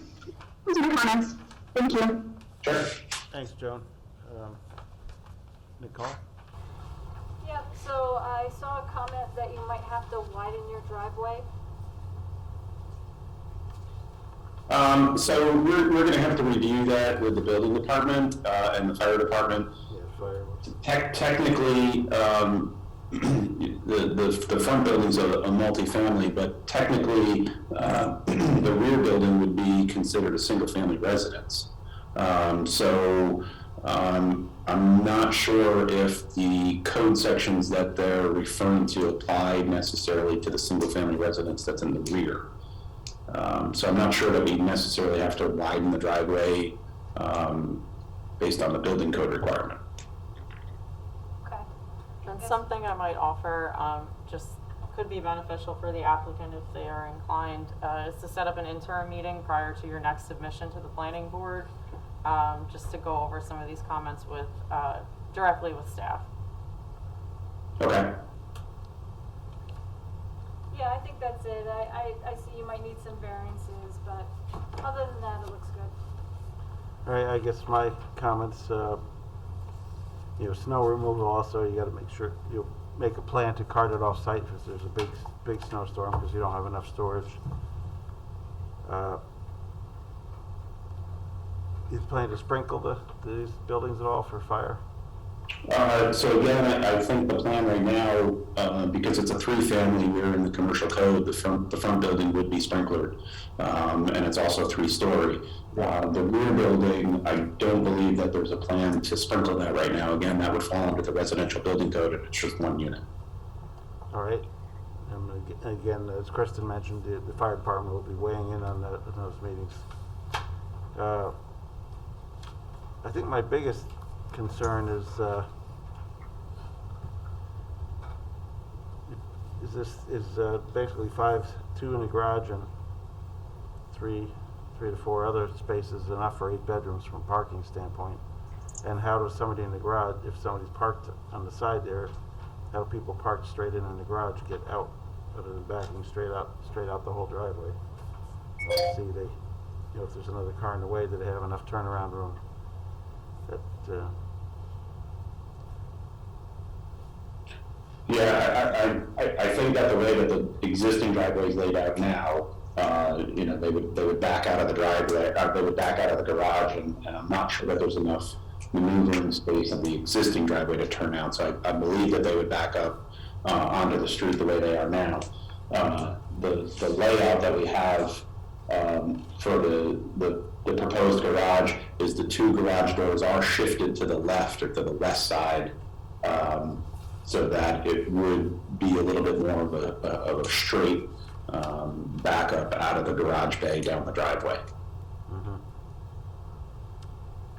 Those are my comments. Thank you. Sure. Thanks, Joan. Nicole? Yep, so I saw a comment that you might have to widen your driveway. So we're going to have to review that with the building department and the fire department. Technically, the front building's a multifamily, but technically the rear building would be considered a single-family residence. I'm not sure if the code sections that they're referring to apply necessarily to the single-family residence that's in the rear. So I'm not sure that we necessarily have to widen the driveway based on the building code requirement. Okay. And something I might offer, just could be beneficial for the applicant if they are inclined, is to set up an interim meeting prior to your next submission to the planning board, just to go over some of these comments with, directly with staff. Okay. Yeah, I think that's it. I see you might need some variances, but other than that, it looks good. All right, I guess my comments, you know, snow removal also, you gotta make sure you make a plan to cart it off site if there's a big snowstorm, because you don't have enough storage. You plan to sprinkle these buildings at all for fire? So again, I think the plan right now, because it's a three-family, we're in the commercial code, the front building would be sprinklered, and it's also 3-story. The rear building, I don't believe that there's a plan to sprinkle that right now. Again, that would fall under the residential building code, and it's just one unit. All right. And again, as Kristen mentioned, the fire department will be weighing in on those meetings. I think my biggest concern is basically 2 in the garage and 3 to 4 other spaces enough for 8 bedrooms from a parking standpoint? And how does somebody in the garage, if somebody's parked on the side there, how do people parked straight in the garage get out, other than backing straight out the whole driveway? Let's see, if there's another car in the way, do they have enough turnaround room? Yeah, I think that the way that the existing driveway is laid out now, they would back out of the driveway, they would back out of the garage, and I'm not sure that there's enough maneuvering space on the existing driveway to turn out. So I believe that they would back up onto the street the way they are now. The layout that we have for the proposed garage is the 2 garage doors are shifted to the left or to the west side, so that it would be a little bit more of a straight backup out of the garage bay down the driveway. Mm-hmm.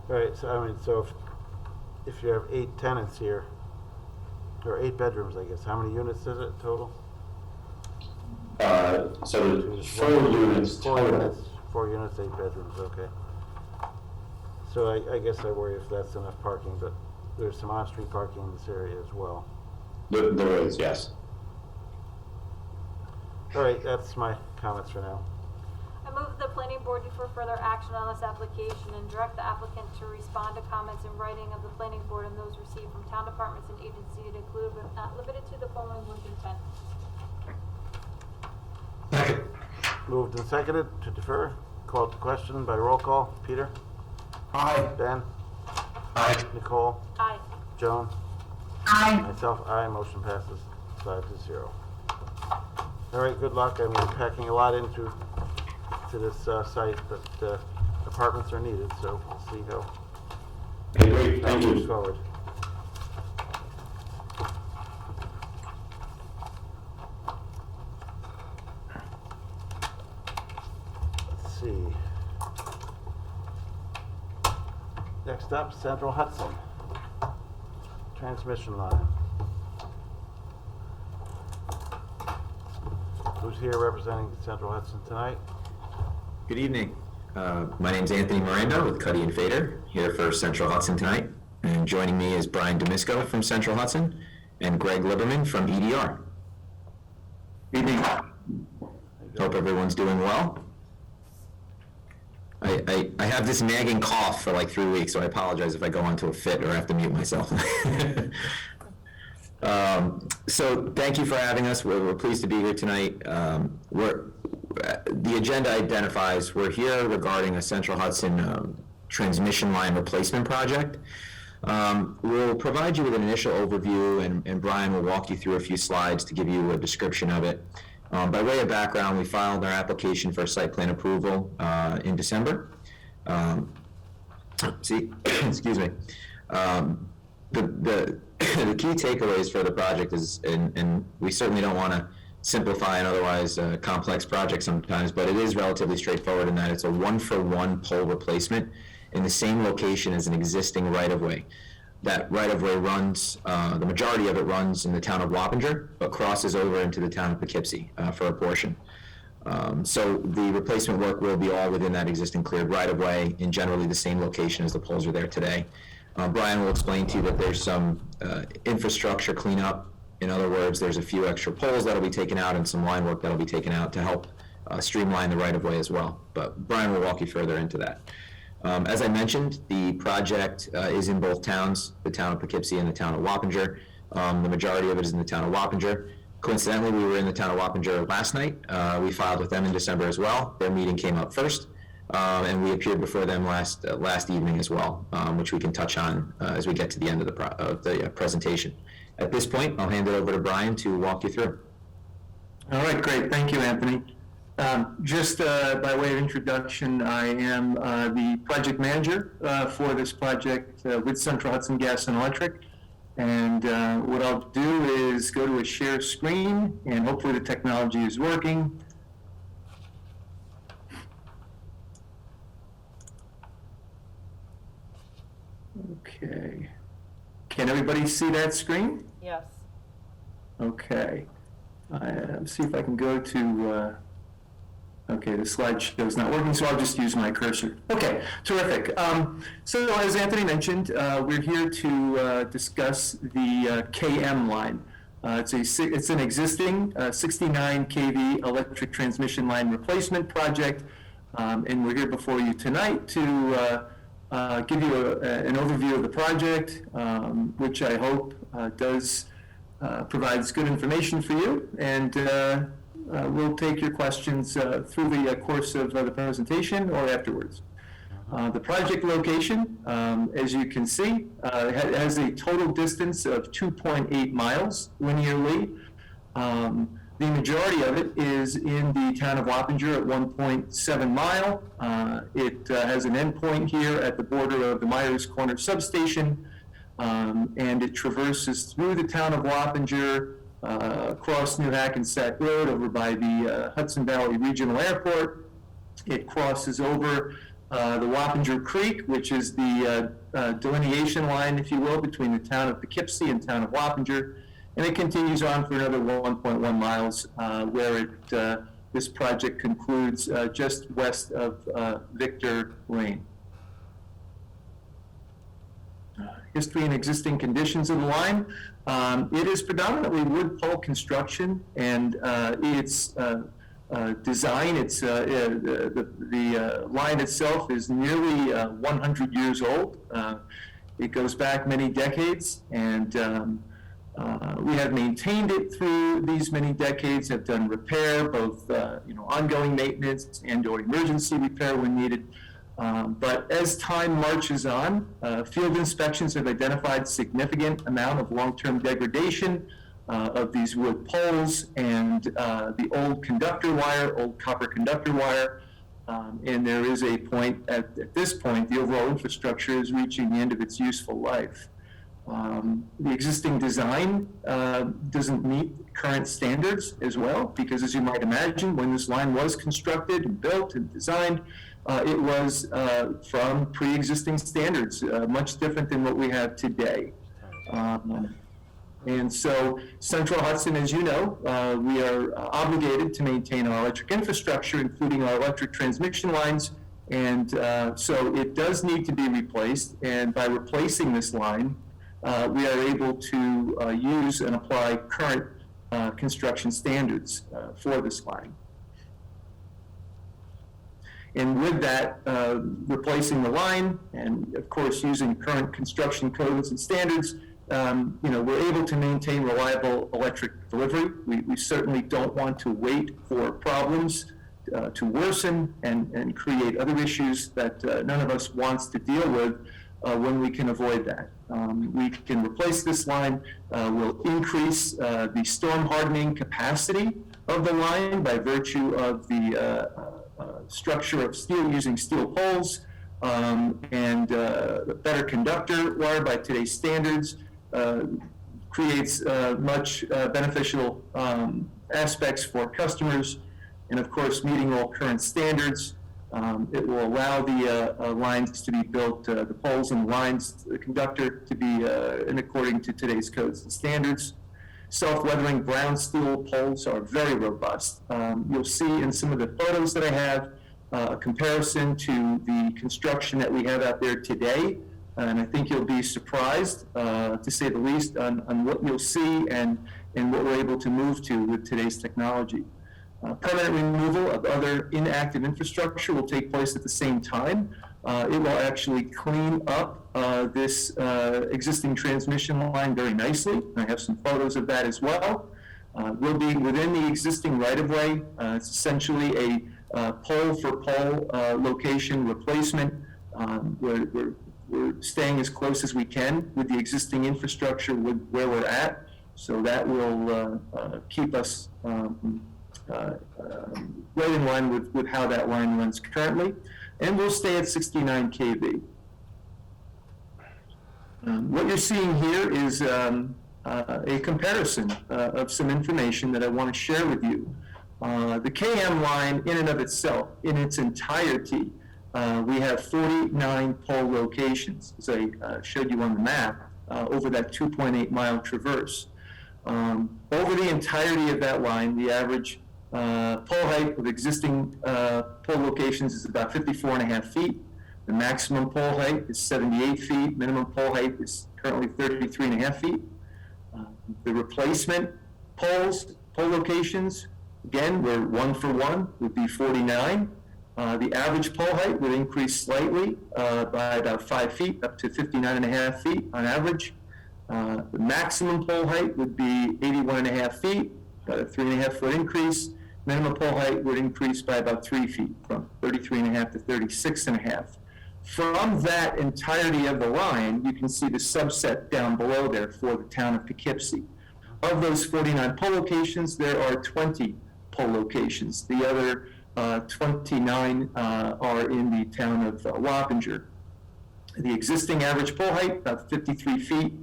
All right, so if you have 8 tenants here, or 8 bedrooms, I guess, how many units is it total? So 4 units total. 4 units, 8 bedrooms, okay. So I guess I worry if that's enough parking, but there's some on-street parking in this area as well. There is, yes. All right, that's my comments for now. I move the planning board defer further action on this application and direct the applicant to respond to comments in writing of the planning board and those received from town departments and agencies to include but not limited to the following with intent. Moved and seconded to defer. Called to question by roll call. Peter? Aye. Ben? Aye. Nicole? Aye. Joan? Aye. Myself, aye. Motion passes 5-0. All right, good luck. I mean, we're packing a lot into this site, but apartments are needed, so we'll see how Okay, great, that thank moves you. forward. Let's see. Next up, Central Hudson. Transmission line. Who's here representing Central Hudson tonight? Good evening. My name's Anthony Miranda with Cuddy and Fader, here for Central Hudson tonight. And joining me is Brian Domisco from Central Hudson and Greg Liberman from EDR. Evening. Hope everyone's doing well. I have this nagging cough for like 3 weeks, so I apologize if I go into a fit or have to mute myself. So thank you for having us. We're pleased to be here tonight. The agenda identifies we're here regarding a Central Hudson transmission line replacement project. We'll provide you with an initial overview, and Brian will walk you through a few slides to give you a description of it. By way of background, we filed our application for site plan approval in December. Excuse me. The key takeaways for the project is, and we certainly don't want to simplify an otherwise complex project sometimes, but it is relatively straightforward in that it's a one-for-one pole replacement in the same location as an existing right-of-way. That right-of-way runs, the majority of it runs in the town of Wappinger, but crosses over into the town of Poughkeepsie for a portion. So the replacement work will be all within that existing cleared right-of-way in generally the same location as the poles are there today. Brian will explain to you that there's some infrastructure cleanup. In other words, there's a few extra poles that'll be taken out and some line work that'll be taken out to help streamline the right-of-way as well. But Brian will walk you further into that. As I mentioned, the project is in both towns, the town of Poughkeepsie and the town of Wappinger. The majority of it is in the town of Wappinger. Coincidentally, we were in the town of Wappinger last night. We filed with them in December as well. Their meeting came up first, and we appeared before them last evening as well, which we can touch on as we get to the end of the presentation. At this point, I'll hand it over to Brian to walk you through. All right, great. Thank you, Anthony. Just by way of introduction, I am the project manager for this project with Central Hudson Gas and Electric. And what I'll do is go to a share screen, and hopefully the technology is working. Okay. Can everybody see that screen? Yes. Okay. See if I can go to, okay, the slideshow's not working, so I'll just use my cursor. Okay, terrific. So as Anthony mentioned, we're here to discuss the KM line. It's an existing 69 kV electric transmission line replacement project, and we're here before you tonight to give you an overview of the project, which I hope provides good information for you, and we'll take your questions through the course of the presentation or afterwards. The project location, as you can see, has a total distance of 2.8 miles linearly. The majority of it is in the town of Wappinger at 1.7 mile. It has an endpoint here at the border of the Myers Corner substation, and it traverses through the town of Wappinger, across New Hackensack Road over by the Hudson Valley Regional Airport. It crosses over the Wappinger Creek, which is the delineation line, if you will, between the town of Poughkeepsie and town of Wappinger. And it continues on for another 1.1 miles, where this project concludes just west of Victor Lane. History and existing conditions of the line. It is predominantly wood pole construction, and it's design. It's the line itself is nearly 100 years old. It goes back many decades, and we have maintained it through these many decades. Have done repair, both ongoing maintenance and/or emergency repair when needed. But as time marches on, field inspections have identified significant amount of long-term degradation of these wood poles and the old conductor wire, old copper conductor wire. And there is a point, at this point, the overall infrastructure is reaching the end of its useful life. The existing design doesn't meet current standards as well, because as you might imagine, when this line was constructed and built and designed, it was from pre-existing standards, much different than what we have today. And so Central Hudson, as you know, we are obligated to maintain our electric infrastructure, including our electric transmission lines. And so it does need to be replaced. And by replacing this line, we are able to use and apply current construction standards for this line. And with that, replacing the line and, of course, using current construction codes and standards, we're able to maintain reliable electric delivery. We certainly don't want to wait for problems to worsen and create other issues that none of us wants to deal with when we can avoid that. We can replace this line. We'll increase the storm hardening capacity of the line by virtue of the structure of steel using steel poles and better conductor wire by today's standards. Creates much beneficial aspects for customers, and of course meeting all current standards. It will allow the lines to be built, the poles and lines, the conductor to be in according to today's codes and standards. Self-weathering brown steel poles are very robust. You'll see in some of the photos that I have a comparison to the construction that we have out there today. And I think you'll be surprised, to say the least, on what you'll see and what we're able to move to with today's technology. Permanent removal of other inactive infrastructure will take place at the same time. It will actually clean up this existing transmission line very nicely. I have some photos of that as well. We'll be within the existing right-of-way. It's essentially a pole-for-pole location replacement. We're staying as close as we can with the existing infrastructure with where we're at, so that will keep us right in line with how that line runs currently, and we'll stay at 69 kV. What you're seeing here is a comparison of some information that I want to share with you. The KM line in and of itself, in its entirety, we have 49 pole locations, as I showed you on the map, over that 2.8 mile traverse. Over the entirety of that line, the average pole height of existing pole locations is about 54.5 feet. The maximum pole height is 78 feet. Minimum pole height is currently 33.5 feet. The replacement pole locations, again, we're 1 for 1, would be 49. The average pole height would increase slightly by about 5 feet, up to 59.5 feet on average. The maximum pole height would be 81.5 feet, about a 3.5 foot increase. Minimum pole height would increase by about 3 feet, from 33.5 to 36.5. From that entirety of the line, you can see the subset down below there for the town of Poughkeepsie. Of those 49 pole locations, there are 20 pole locations. The other 29 are in the town of Wappinger. The existing average pole height, about 53 feet.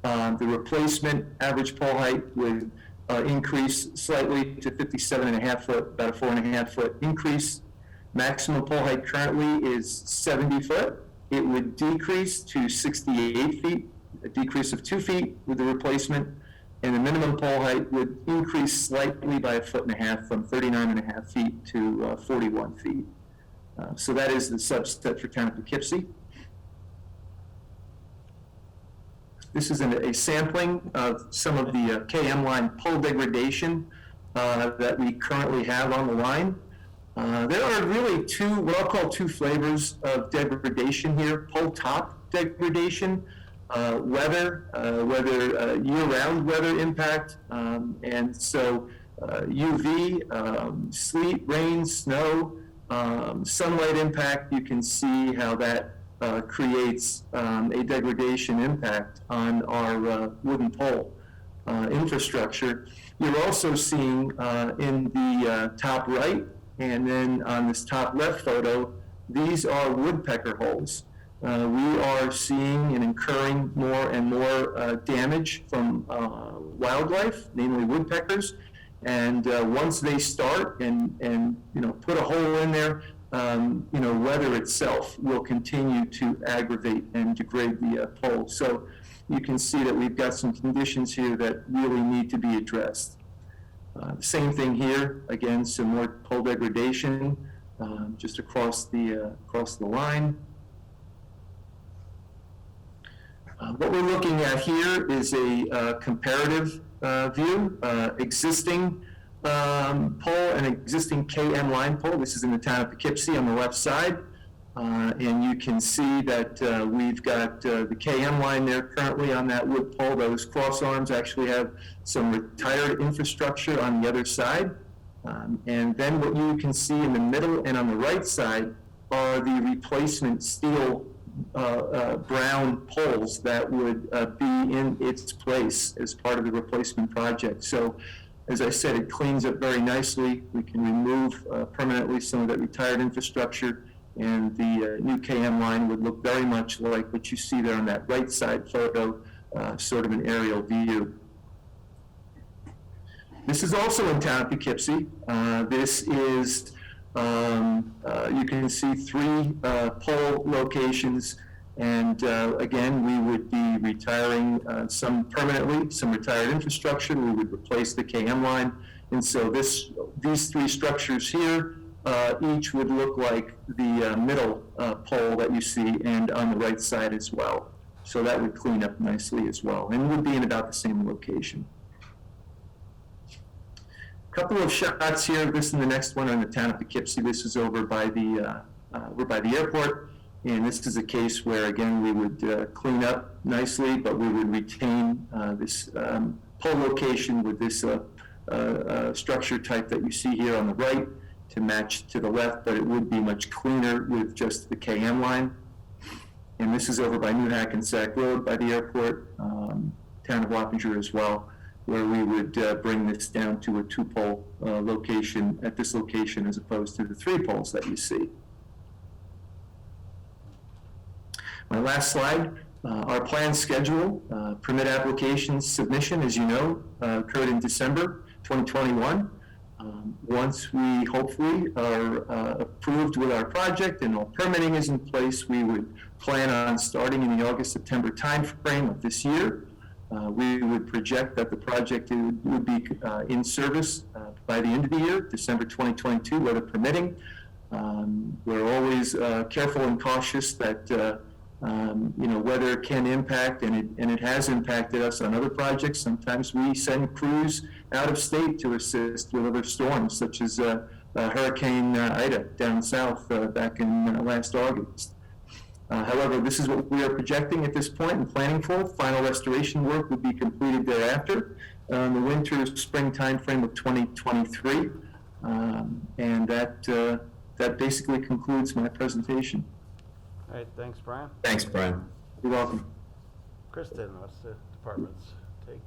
The replacement average pole height would increase slightly to 57.5 foot, about a 4.5 foot increase. Maximum pole height currently is 70 foot. It would decrease to 68 feet, a decrease of 2 feet with the replacement. And the minimum pole height would increase slightly by a 1.5 foot, from 39.5 feet to 41 feet. So that is the subset for town of Poughkeepsie. This is a sampling of some of the KM line pole degradation that we currently have on the line. There are really what I'll call two flavors of degradation here. Pole top degradation, weather, year-round weather impact, and so UV, sleet, rain, snow, sunlight impact. You can see how that creates a degradation impact on our wooden pole infrastructure. You're also seeing in the top right, and then on this top left photo, these are woodpecker holes. We are seeing and incurring more and more damage from wildlife, namely woodpeckers. And once they start and put a hole in there, weather itself will continue to aggravate and degrade the pole. So you can see that we've got some conditions here that really need to be addressed. Same thing here, again, some more pole degradation just across the line. What we're looking at here is a comparative view, existing pole and existing KM line pole. This is in the town of Poughkeepsie on the left side. And you can see that we've got the KM line there currently on that wood pole. Those cross arms actually have some retired infrastructure on the other side. And then what you can see in the middle and on the right side are the replacement steel brown poles that would be in its place as part of the replacement project. So, as I said, it cleans up very nicely. We can remove permanently some of that retired infrastructure, and the new KM line would look very much like what you see there on that right side photo, sort of an aerial view. This is also in town of Poughkeepsie. This is, you can see 3 pole locations, and again, we would be retiring some permanently, some retired infrastructure. We would replace the KM line, and so these 3 structures here each would look like the middle pole that you see, and on the right side as well. So that would clean up nicely as well, and would be in about the same location. Couple of shots here. This and the next one on the town of Poughkeepsie. This is over by the airport, and this is a case where again we would clean up nicely, but we would retain this pole location with this structure type that you see here on the right to match to the left, but it would be much cleaner with just the KM line. And this is over by New Hackensack Road by the airport, town of Wappinger as well, where we would bring this down to a 2-pole location at this location as opposed to the 3 poles that you see. My last slide, our plan schedule, permit application submission, as you know, occurred in December 2021. Once we hopefully are approved with our project and all permitting is in place, we would plan on starting in the August-September timeframe of this year. We would project that the project would be in service by the end of the year, December 2022, weather permitting. We're always careful and cautious that weather can impact, and it has impacted us on other projects. Sometimes we send crews out of state to assist with other storms, such as Hurricane Ida down south back in last August. However, this is what we are projecting at this point and planning for. Final restoration work will be completed thereafter in the winter-spring timeframe of 2023. And that basically concludes my presentation. All right, thanks, Brian. Thanks, Brian. You're welcome. Kristen, what's the department's take?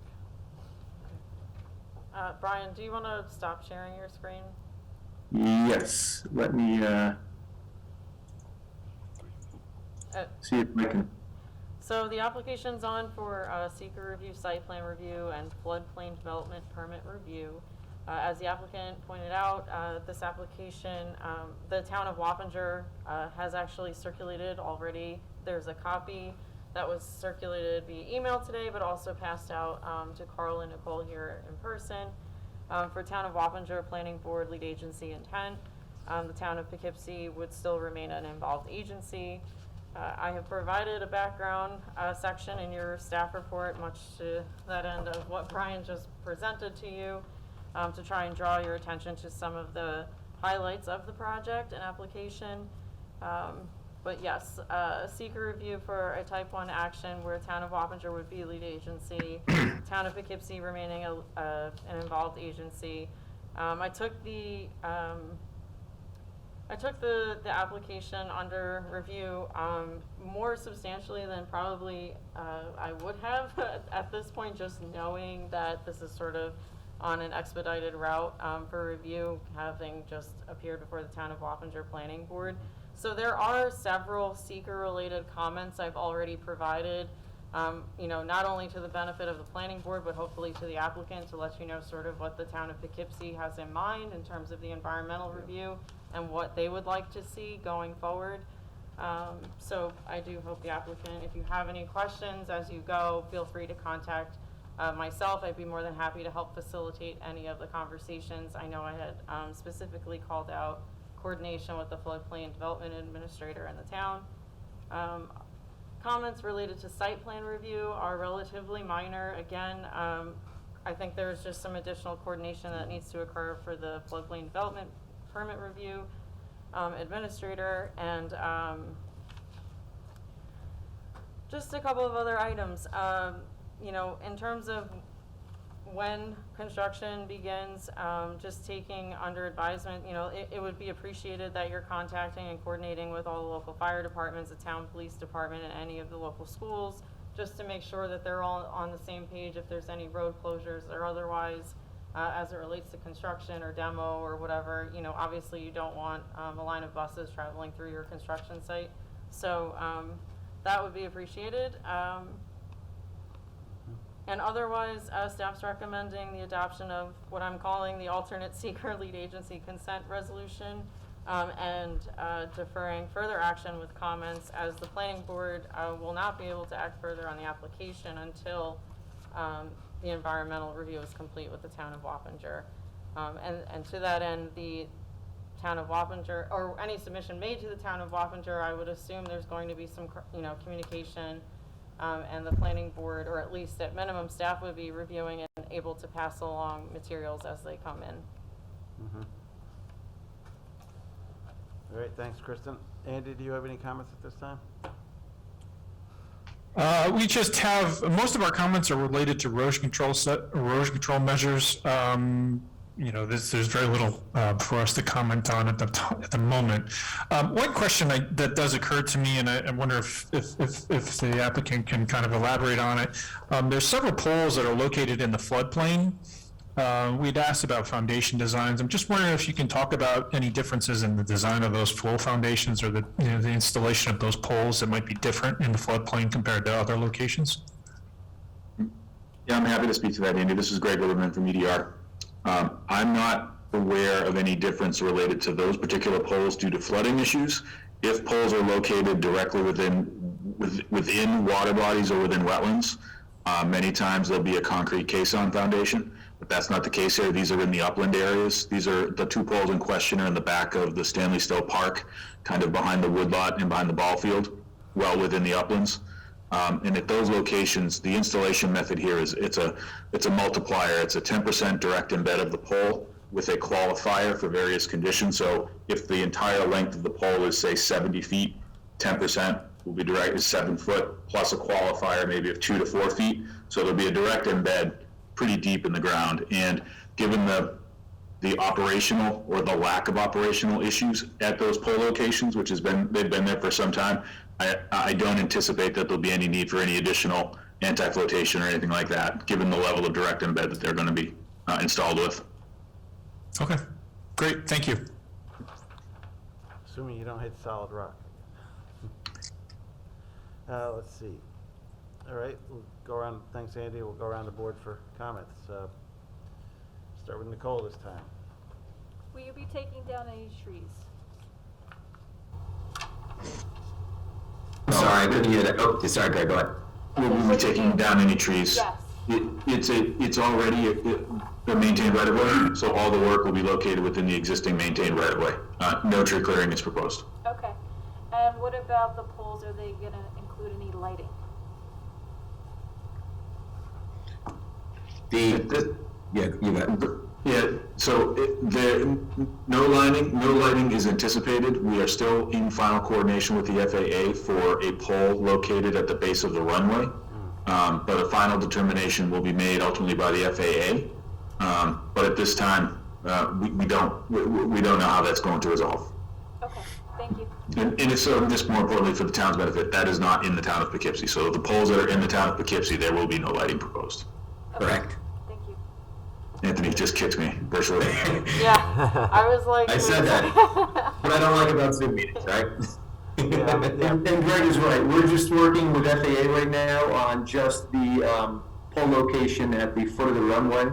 Brian, do you want to stop sharing your screen? Yes, let me see if I can. So the application's on for seeker review, site plan review, and floodplain development permit review. As the applicant pointed out, this application, the town of Wappinger has actually circulated already. There's a copy that was circulated via email today, but also passed out to Carl and Nicole here in person. For town of Wappinger, planning board, lead agency intent. The town of Poughkeepsie would still remain an involved agency. I have provided a background section in your staff report, much to that end of what Brian just presented to you. to try and draw your attention to some of the highlights of the project and application. But yes, seeker review for a type 1 action where Town of Wappinger would be lead agency, Town of Poughkeepsie remaining an involved agency. I took the application under review more substantially than probably I would have at this point, just knowing that this is sort of on an expedited route for review, having just appeared before the Town of Wappinger Planning Board. So there are several seeker-related comments I've already provided, not only to the benefit of the Planning Board, but hopefully to the applicant to let you know sort of what the Town of Poughkeepsie has in mind in terms of the environmental review and what they would like to see going forward. So I do hope the applicant, if you have any questions as you go, feel free to contact myself. I'd be more than happy to help facilitate any of the conversations. I know I had specifically called out coordination with the floodplain development administrator in the town. Comments related to site plan review are relatively minor. Again, I think there's just some additional coordination that needs to occur for the floodplain development permit review administrator, and just a couple of other items. In terms of when construction begins, just taking under advisement, it would be appreciated that you're contacting and coordinating with all the local fire departments, the town police department, and any of the local schools, just to make sure that they're all on the same page if there's any road closures or otherwise, as it relates to construction or demo or whatever. Obviously you don't want a line of buses traveling through your construction site. So that would be appreciated. And otherwise, staff's recommending the adoption of what I'm calling the alternate seeker lead agency consent resolution, and deferring further action with comments, as the planning board will not be able to act further on the application until the environmental review is complete with the Town of Wappinger. And to that end, the Town of Wappinger, or any submission made to the Town of Wappinger, I would assume there's going to be some communication, and the planning board, or at least at minimum, staff would be reviewing and able to pass along materials as they come in. All right, thanks, Kristen. Andy, do you have any comments at this time? We just have, most of our comments are related to erosion control measures. There's very little for us to comment on at the moment. One question that does occur to me, and I wonder if the applicant can kind of elaborate on it. There's several poles that are located in the floodplain. We'd asked about foundation designs. I'm just wondering if you can talk about any differences in the design of those flow foundations, or the installation of those poles that might be different in the floodplain compared to other locations. Yeah, I'm happy to speak to that, Andy. This is Greg Liberman from EDR. I'm not aware of any difference related to those particular poles due to flooding issues. If poles are located directly within water bodies or within wetlands, many times there'll be a concrete caisson foundation, but that's not the case here. These are in the upland areas. These are the two poles in question are in the back of the Stanley Stowe Park, kind of behind the woodlot and behind the ball field, well within the uplands. And at those locations, the installation method here is it's a multiplier. It's a 10% direct embed of the pole with a qualifier for various conditions. So if the entire length of the pole is, say, 70 feet, 10% will be direct is 7 foot plus a qualifier maybe of 2 to 4 feet. So there'll be a direct embed pretty deep in the ground. And given the operational or the lack of operational issues at those pole locations, which they've been there for some time, I don't anticipate that there'll be any need for any additional anti-flotation or anything like that, given the level of direct embed that they're going to be installed with. Okay, great, thank you. Assuming you don't hit solid rock. Let's see. All right, we'll go around. Thanks, Andy. We'll go around the board for comments. Start with Nicole this time. Will you be taking down any trees? Sorry, I couldn't hear that. Oh, sorry, Greg, go ahead. Will we be taking down any trees? Yes. It's already a maintained right of way, so all the work will be located within the existing maintained right of way. No tree clearing is proposed. Okay. And what about the poles? Are they going to include any lighting? Yeah, you got it. Yeah, so no lighting is anticipated. We are still in final coordination with the FAA for a pole located at the base of the runway. But a final determination will be made ultimately by the FAA. But at this time, we don't know how that's going to resolve. Okay, thank you. And it's so, just more importantly for the town's benefit, that is not in the town of Poughkeepsie. So the poles that are in the town of Poughkeepsie, there will be no lighting proposed. Correct. Thank you. Anthony just kicked me virtually. Yeah, I was like. I said that. What I don't like about Zoom meetings, right? And Greg is right, we're just working with FAA right now on just the pole location at the foot of the runway,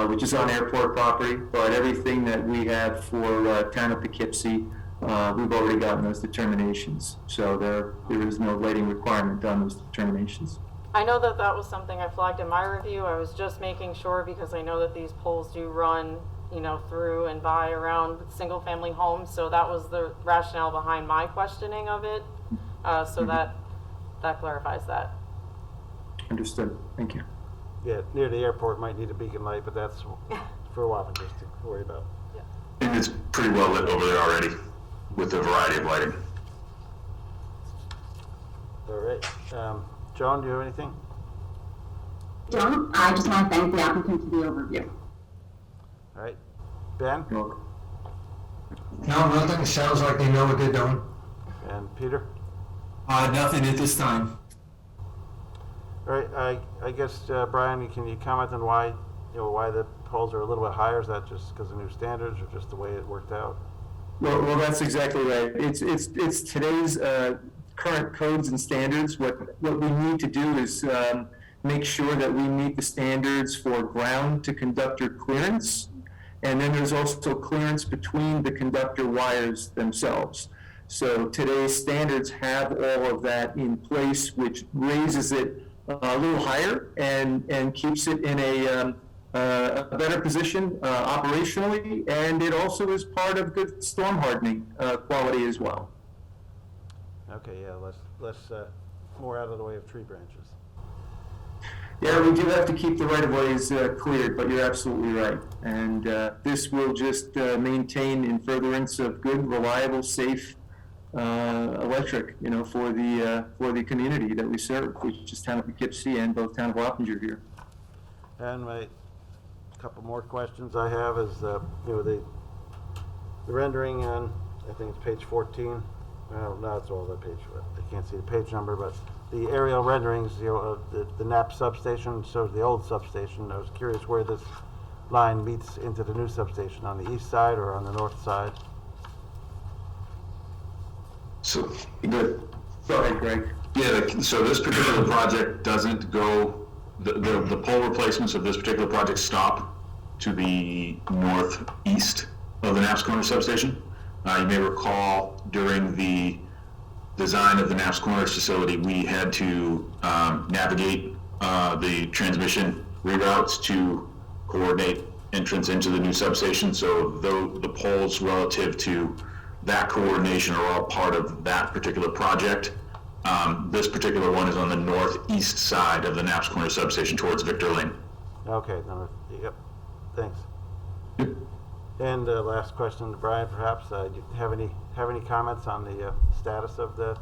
which is on airport property, but everything that we have for town of Poughkeepsie, we've already gotten those determinations, so there is no lighting requirement on those determinations. I know that that was something I flagged in my review. I was just making sure because I know that these poles do run, you know, through and by around single-family homes. So that was the rationale behind my questioning of it. So that clarifies that. Understood. Thank you. Yeah, near the airport might need a beacon light, but that's for Wappingers to worry about. And it's pretty well lit over there already with a variety of lighting. All right. Joan, do you have anything? Don't. I just want to thank the applicant for the overview. All right. Ben? No, nothing. Sounds like they know what they're doing. And Peter? Nothing at this time. All right. I guess, Brian, can you comment on why the poles are a little bit higher? Is that just because of new standards or just the way it worked out? Well, that's exactly right. It's today's current codes and standards. What we need to do is make sure that we meet the standards for ground to conductor clearance, and then there's also clearance between the conductor wires themselves. So today's standards have all of that in place, which raises it a little higher and keeps it in a better position operationally, and it also is part of good storm hardening quality as well. Okay, yeah, less more out of the way of tree branches. Yeah, we do have to keep the right-of-ways cleared, but you're absolutely right. And this will just maintain in furtherance of good, reliable, safe electric, for the community that we serve, which is town of Poughkeepsie and both town of Wappinger here. And my couple more questions I have is, the rendering on, I think it's page 14. No, it's all the page. I can't see the page number, but the aerial renderings, the NAP substation shows the old substation. I was curious where this line meets into the new substation, on the east side or on the north side? So, good. Go ahead, Greg. Yeah, so this particular project doesn't go, the pole replacements of this particular project stop to the northeast of the Knapp's Corner substation. You may recall during the design of the Knapp's Corners facility, we had to navigate the transmission reroutes to coordinate entrance into the new substation. So the poles relative to that coordination are all part of that particular project. This particular one is on the northeast side of the Knapp's Corner substation towards Victor Lane. Okay, yep, thanks. And last question to Brian, perhaps. Do you have any comments on the status of the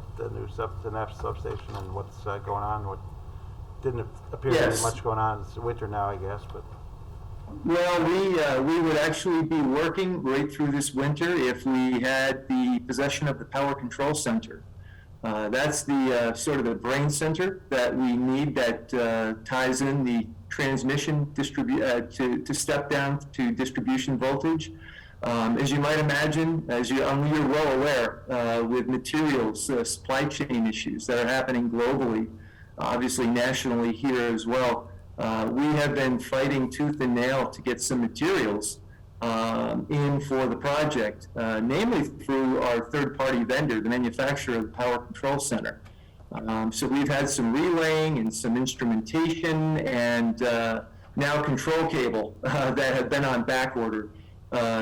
Knapp's substation and what's going on? What didn't appear to be much going on. It's winter now, I guess, but. Well, we would actually be working right through this winter if we had the possession of the power control center. That's the sort of the brain center that we need that ties in the transmission to step down to distribution voltage. As you might imagine, you're well aware, with materials, supply chain issues that are happening globally, obviously nationally here as well. We have been fighting tooth and nail to get some materials in for the project, namely through our third-party vendor, the manufacturer of the Power Control Center. So we've had some relaying and some instrumentation and now control cable that have been on back order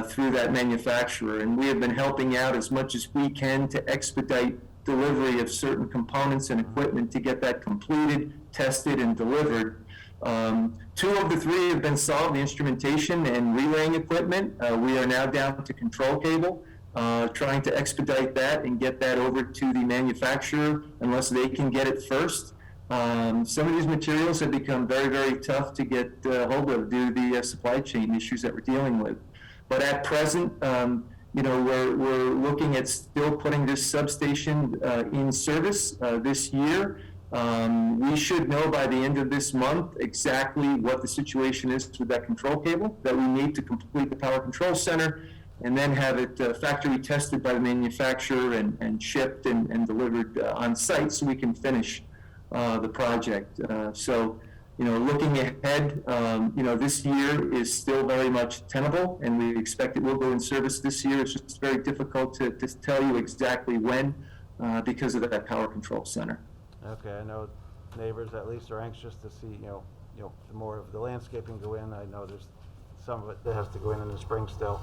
through that manufacturer. And we have been helping out as much as we can to expedite delivery of certain components and equipment to get that completed, tested, and delivered. Two of the three have been solved, the instrumentation and relaying equipment. We are now down to control cable, trying to expedite that and get that over to the manufacturer unless they can get it first. Some of these materials have become very, very tough to get hold of due to the supply chain issues that we're dealing with. But at present, we're looking at still putting this substation in service this year. We should know by the end of this month exactly what the situation is with that control cable that we need to complete the power control center, and then have it factory tested by the manufacturer and shipped and delivered on site so we can finish the project. Looking ahead, this year is still very much tenable, and we expect it will go in service this year. It's just very difficult to tell you exactly when because of that power control center. Okay, I know neighbors at least are anxious to see, the more of the landscaping go in. I know there's some of it that has to go in the spring still.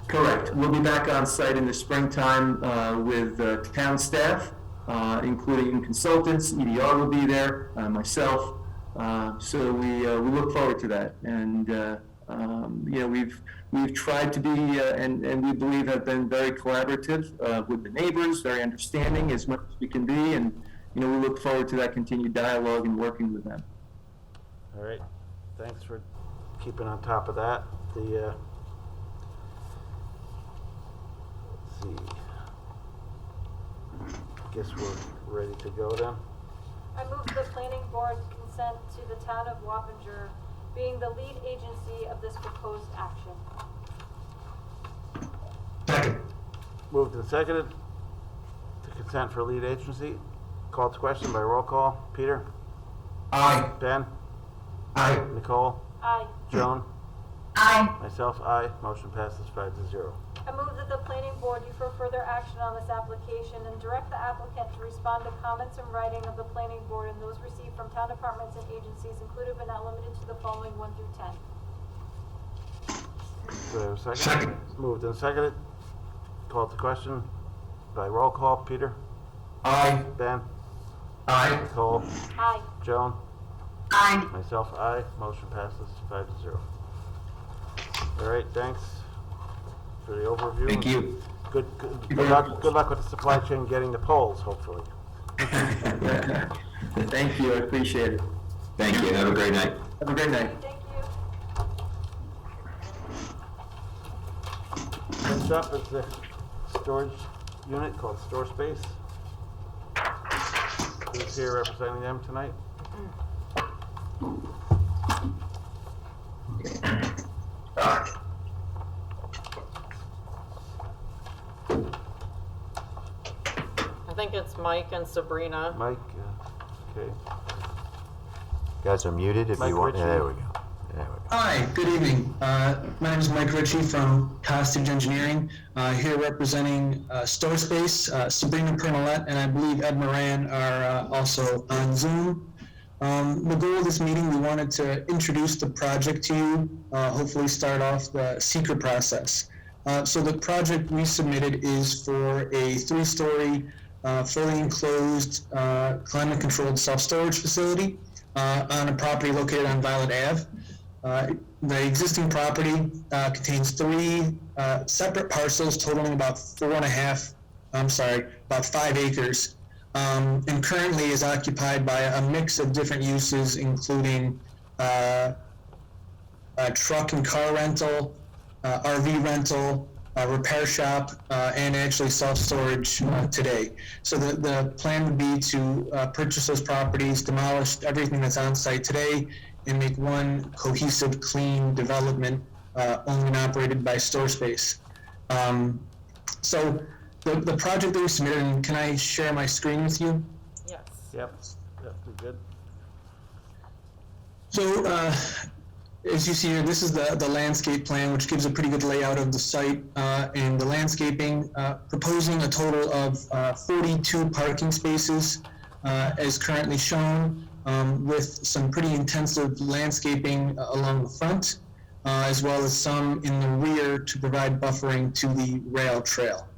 Correct. We'll be back on site in the springtime with town staff, including consultants. EDR will be there, myself. So we look forward to that. And we've tried to be and we believe have been very collaborative with the neighbors, very understanding as much as we can be, and we look forward to that continued dialogue and working with them. All right, thanks for keeping on top of that. Let's see. Guess we're ready to go then. I move the planning board consent to the town of Wappinger being the lead agency of this proposed action. Second. Moved and seconded to consent for lead agency. Called to question by roll call. Peter? Aye. Ben? Aye. Nicole? Aye. Joan? Aye. Myself, aye. Motion passes 5-0. I move that the planning board defer further action on this application and direct the applicant to respond to comments in writing of the planning board and those received from town departments and agencies, included but not limited to the following 1 through 10. Do I have a second? Second. Moved and seconded. Called to question by roll call. Peter? Aye. Ben? Aye. Nicole? Aye. Joan? Aye. Myself, aye. Motion passes 5-0. All right, thanks for the overview. Thank you. Good luck with the supply chain getting the poles, hopefully. Thank you. I appreciate it. Thank you. Have a great night. Have a great night. Thank you. Next up is the storage unit called Store Space. Who's here representing them tonight? I think it's Mike and Sabrina. Mike, okay. You guys are muted if Mike you want. Ritchie. Yeah, there we go. There we go. Hi, good evening. My name is Mike Ritchie from Costage Engineering, here representing Store Space. Sabrina Pernalette and I believe Ed Moran are also on Zoom. The goal of this meeting, we wanted to introduce the project to you, hopefully start off the secret process. So the project we submitted is for a 3-story, fully enclosed, climate-controlled self-storage facility on a property located on Violet Ave. The existing property contains 3 separate parcels totaling about 5 acres, and currently is occupied by a mix of different uses, including truck and car rental, RV rental, repair shop, and actually self-storage today. So the plan would be to purchase those properties, demolish everything that's on site today, and make one cohesive, clean development owned and operated by Store Space. So the project that we submitted, and can I share my screen with you? Yes. Yep, that'd be good. So as you see here, this is the landscape plan, which gives a pretty good layout of the site and the landscaping, proposing a total of 42 parking spaces as currently shown, with some pretty intensive landscaping along the front, as well as some in the rear to provide buffering to the rail trail.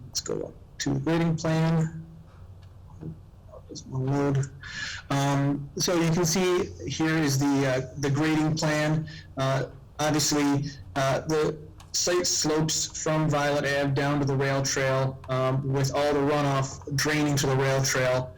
Let's go up to the grading plan. Just one load. So you can see here is the grading plan. Obviously, the site slopes from Violet Ave down to the rail trail with all the runoff draining to the rail trail.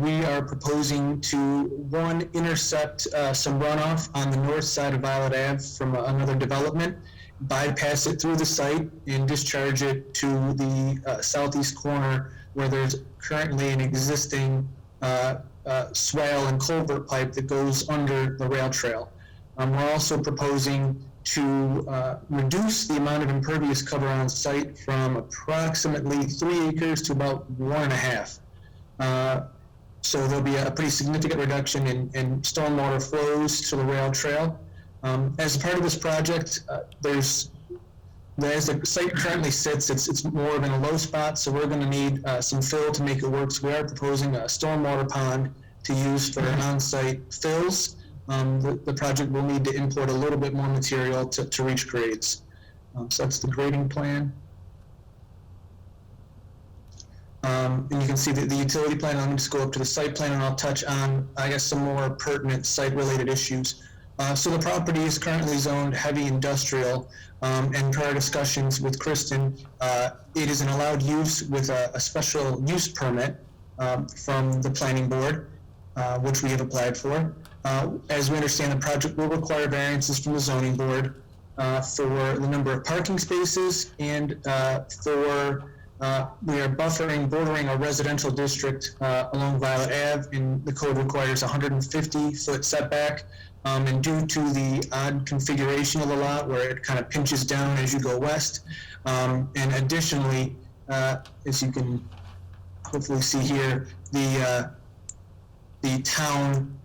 We are proposing to, one, intercept some runoff on the north side of Violet Ave from another development, bypass it through the site, and discharge it to the southeast corner where there's currently an existing swale and culvert pipe that goes under the rail trail. We're also proposing to reduce the amount of impervious cover on site from approximately 3 acres to about 1.5. So there'll be a pretty significant reduction in stormwater flows to the rail trail. As part of this project, as the site currently sits, it's more of in a low spot, so we're going to need some fill to make it work. So we are proposing a stormwater pond to use for on-site fills. The project will need to import a little bit more material to reach grades. So that's the grading plan. And you can see the utility plan. I'm going to just go up to the site plan and I'll touch on, I guess, some more pertinent site-related issues. So the property is currently zoned heavy industrial, and per our discussions with Kristen, it is an allowed use with a special use permit from the planning board, which we have applied for. As we understand, the project will require variances from the zoning board for the number of parking spaces and we are bordering a residential district along Violet Ave, and the code requires 150-foot setback. And due to the odd configuration of the lot where it kind of pinches down as you go west, and additionally, as you can hopefully see here, the town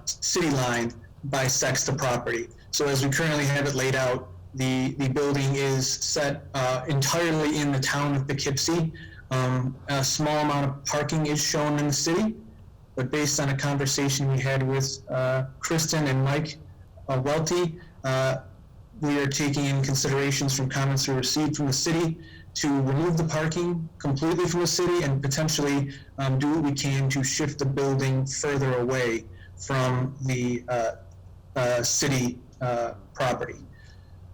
city line bisects the property. So as we currently have it laid out, the building is set entirely in the town of Poughkeepsie. A small amount of parking is shown in the city, but based on a conversation we had with Kristen and Mike Welty, we are taking in considerations from comments we received from the city to remove the parking completely from the city and potentially do what we can to shift the building further away from the city property.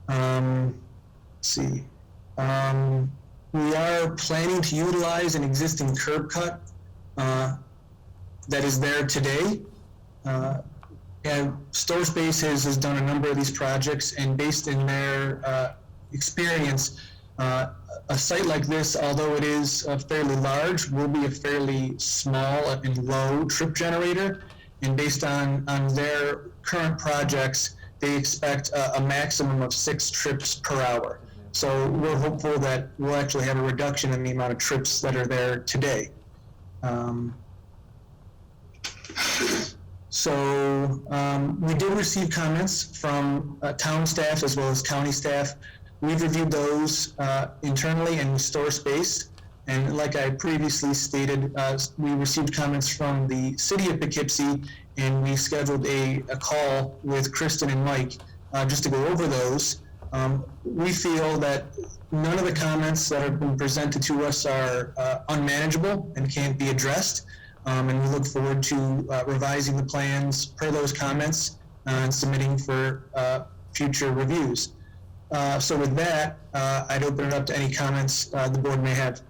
Let's see. We are planning to utilize an existing curb cut that is there today. And StoreSpace has done a number of these projects, and based in their experience, a site like this, although it is fairly large, will be a fairly small and low trip generator. And based on their current projects, they expect a maximum of 6 trips per hour. So we're hopeful that we'll actually have a reduction in the amount of trips that are there today. We did receive comments from town staff as well as county staff. We've reviewed those internally in StoreSpace, and like I previously stated, we received comments from the city of Poughkeepsie, and we scheduled a call with Kristen and Mike just to go over those. We feel that none of the comments that have been presented to us are unmanageable and can't be addressed. And we look forward to revising the plans per those comments and submitting for future reviews. So with that, I'd open it up to any comments the board may have.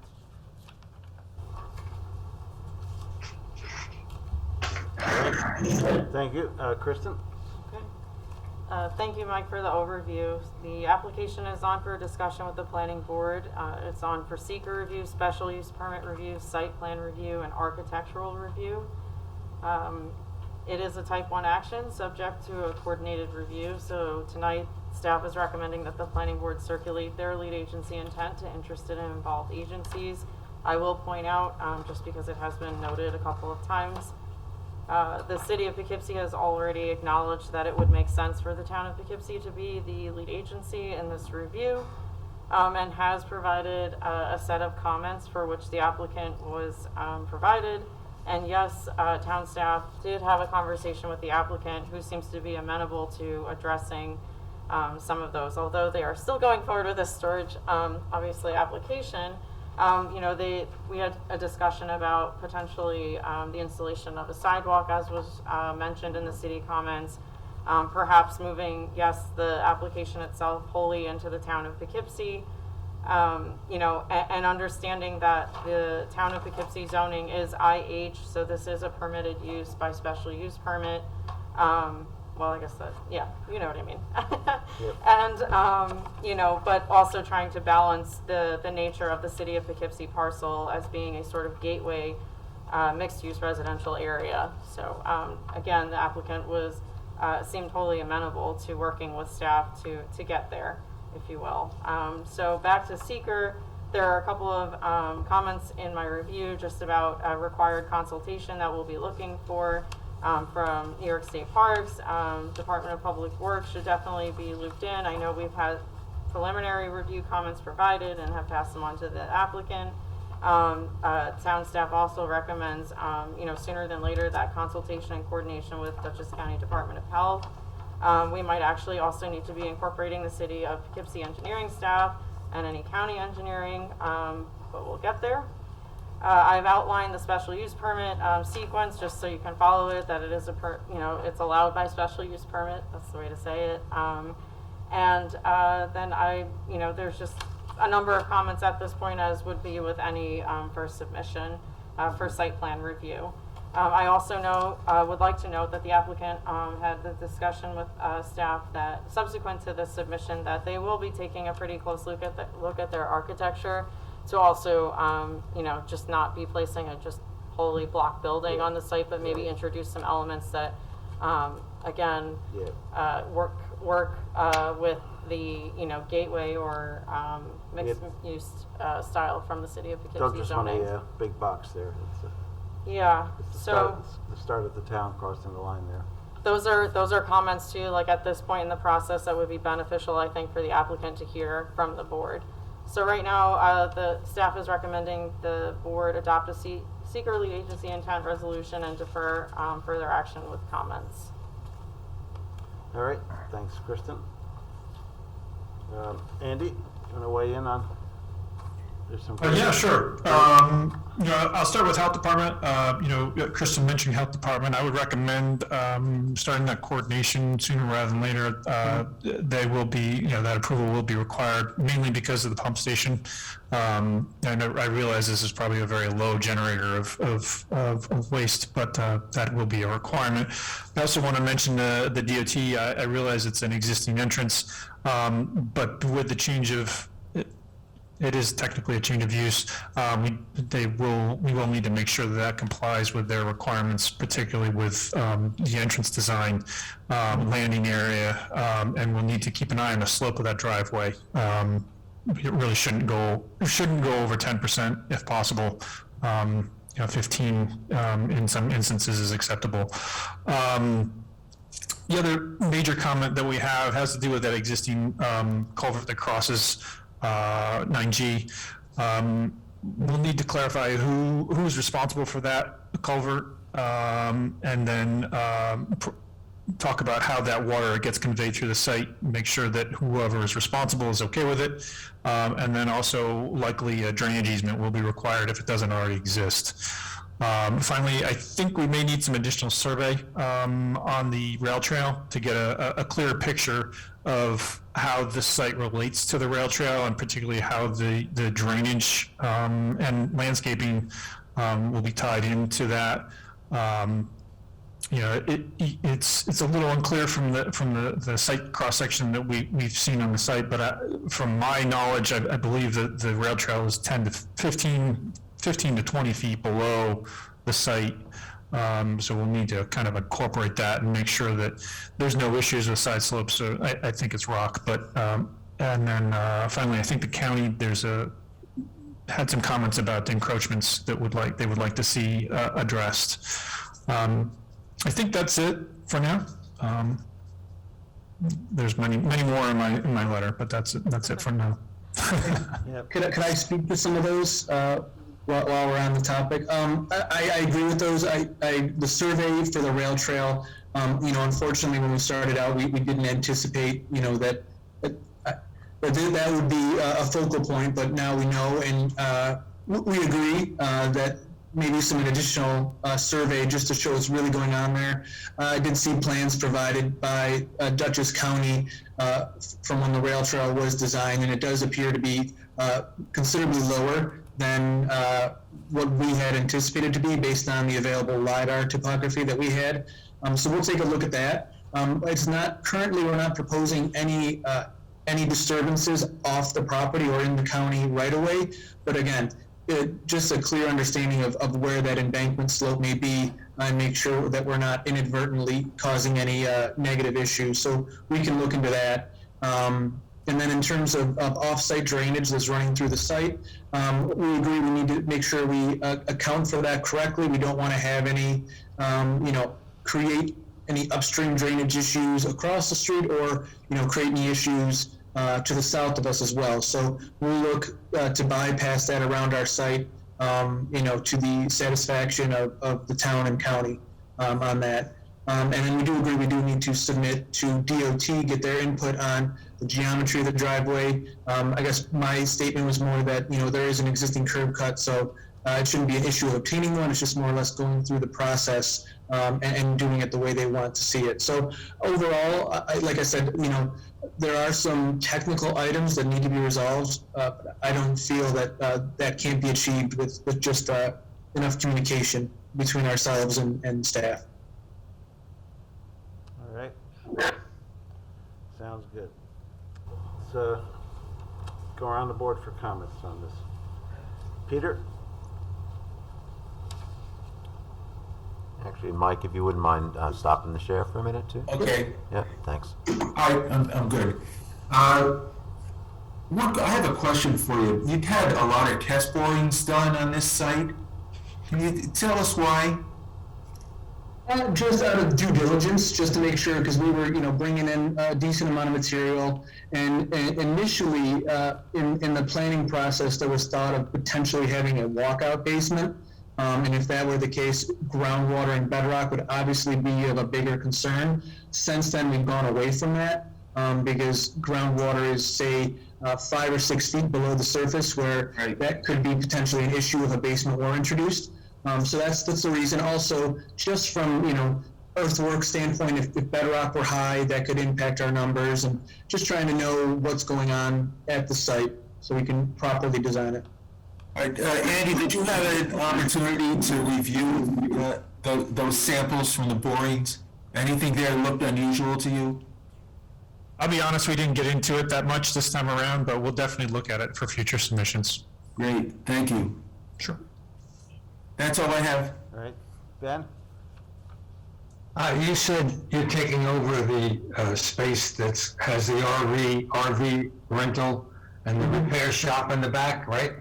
Thank you. Kristen? Thank you, Mike, for the overview. The application is on for discussion with the planning board. It's on for seeker review, special use permit review, site plan review, and architectural review. It is a type 1 action subject to a coordinated review. So tonight, staff is recommending that the planning board circulate their lead agency intent to interested and involved agencies. I will point out, just because it has been noted a couple of times, the city of Poughkeepsie has already acknowledged that it would make sense for the town of Poughkeepsie to be the lead agency in this review, and has provided a set of comments for which the applicant was provided. And yes, town staff did have a conversation with the applicant, who seems to be amenable to addressing some of those, although they are still going forward with a storage, obviously, application. We had a discussion about potentially the installation of a sidewalk, as was mentioned in the city comments. Perhaps moving, the application itself wholly into the town of Poughkeepsie. And understanding that the town of Poughkeepsie zoning is IH, so this is a permitted use by special use permit. Well, I guess that, you know what I mean. Yep. And, but also trying to balance the nature of the city of Poughkeepsie parcel as being a sort of gateway mixed-use residential area. So, again, the applicant seemed wholly amenable to working with staff to get there, if you will. So back to seeker, there are a couple of comments in my review just about required consultation that we'll be looking for from New York State Parks. Department of Public Works should definitely be looped in. I know we've had preliminary review comments provided and have passed them on to the applicant. Town staff also recommends, sooner than later, that consultation and coordination with Dutchess County Department of Health. We might actually also need to be incorporating the city of Poughkeepsie engineering staff and any county engineering, but we'll get there. I've outlined the special use permit sequence just so you can follow it, that it is it's allowed by special use permit. That's the way to say it. Then there's just a number of comments at this point, as would be with any first submission for site plan review. I also would like to note that the applicant had the discussion with staff that subsequent to this submission that they will be taking a pretty close look at their architecture to also just not be placing a just wholly block building on the site, but maybe introduce some elements that work with the gateway or mixed use style from the city of Poughkeepsie Don't just want zoning. a big box there. It's the start of the town crossing the line there. Those are comments too, like at this point in the process, that would be beneficial, I think, for the applicant to hear from the board. So right now, the staff is recommending the board adopt a seeker lead agency intent resolution and defer further action with comments. All right, thanks, Kristen. Andy, you want to weigh in on? There's some. Yeah, sure. I'll start with health department. Kristen mentioned health department. I would recommend starting that coordination sooner rather than later. They will be, that approval will be required mainly because of the pump station. And I realize this is probably a very low generator of waste, but that will be a requirement. I also want to mention the DOT. I realize it's an existing entrance, but with the change of it is technically a change of use. We will need to make sure that complies with their requirements, particularly with the entrance design, landing area, and we'll need to keep an eye on the slope of that driveway. It really shouldn't go over 10% if possible. 15 in some instances is acceptable. The other major comment that we have has to do with that existing culvert that crosses 9G. We'll need to clarify who's responsible for that culvert, and then talk about how that water gets conveyed through the site, make sure that whoever is responsible is okay with it, and then also likely a drainage easement will be required if it doesn't already exist. Finally, I think we may need some additional survey on the rail trail to get a clearer picture of how this site relates to the rail trail, and particularly how the drainage and landscaping will be tied into that. It's a little unclear from the site cross section that we've seen on the site, but from my knowledge, I believe that the rail trail is 15 to 20 feet below the site. So we'll need to kind of incorporate that and make sure that there's no issues with side slopes. So I think it's rock, but and then finally, I think the county had some comments about the encroachments that they would like to see addressed. I think that's it for now. There's many more in my letter, but that's it for now. Could I speak to some of those while we're on the topic? I agree with those. The survey for the rail trail, unfortunately, when we started out, we didn't anticipate, that but that would be a focal point, but now we know, and we agree that maybe some additional survey just to show what's really going on there. I did see plans provided by Dutchess County from when the rail trail was designed, and it does appear to be considerably lower than what we had anticipated to be based on the available LiDAR topography that we had. So we'll take a look at that. It's not, currently we're not proposing any disturbances off the property or in the county right away, but again, just a clear understanding of where that embankment slope may be and make sure that we're not inadvertently causing any negative issues. So we can look into that. And then in terms of off-site drainage that's running through the site, we agree we need to make sure we account for that correctly. We don't want to have any, create any upstream drainage issues across the street or, create any issues to the south of us as well. So we'll look to bypass that around our site, to the satisfaction of the town and county on that. And then we do agree we do need to submit to DOT, get their input on the geometry of the driveway. I guess my statement was more that, there is an existing curb cut, so it shouldn't be an issue of obtaining one. It's just more or less going through the process and doing it the way they want to see it. So overall, like I said, there are some technical items that need to be resolved. I don't feel that that can't be achieved with just enough communication between ourselves and staff. All right. Sounds good. Let's go around the board for comments on this. Peter? Actually, Mike, if you wouldn't mind stopping the share for a minute, too? Okay. Yeah, thanks. I'm good. I have a question for you. You've had a lot of test borings done on this site. Can you tell us why? Just out of due diligence, just to make sure, because we were, bringing in a decent amount of material, and initially in the planning process, there was thought of potentially having a walkout basement, and if that were the case, groundwater and bedrock would obviously be of a bigger concern. Since then, we've gone away from that because groundwater is, say, 5 or 6 feet below the surface, where that could be potentially an issue if a basement were introduced. So that's the reason. Also, just from, earthwork standpoint, if bedrock were high, that could impact our numbers, and just trying to know what's going on at the site so we can properly design it. All right, Andy, did you have an opportunity to review those samples from the borings? Anything there looked unusual to you? I'll be honest, we didn't get into it that much this time around, but we'll definitely look at it for future submissions. Great, thank you. Sure. That's all I have. All right. Ben? You said you're taking over the space that has the RV rental and the repair shop in the back, right?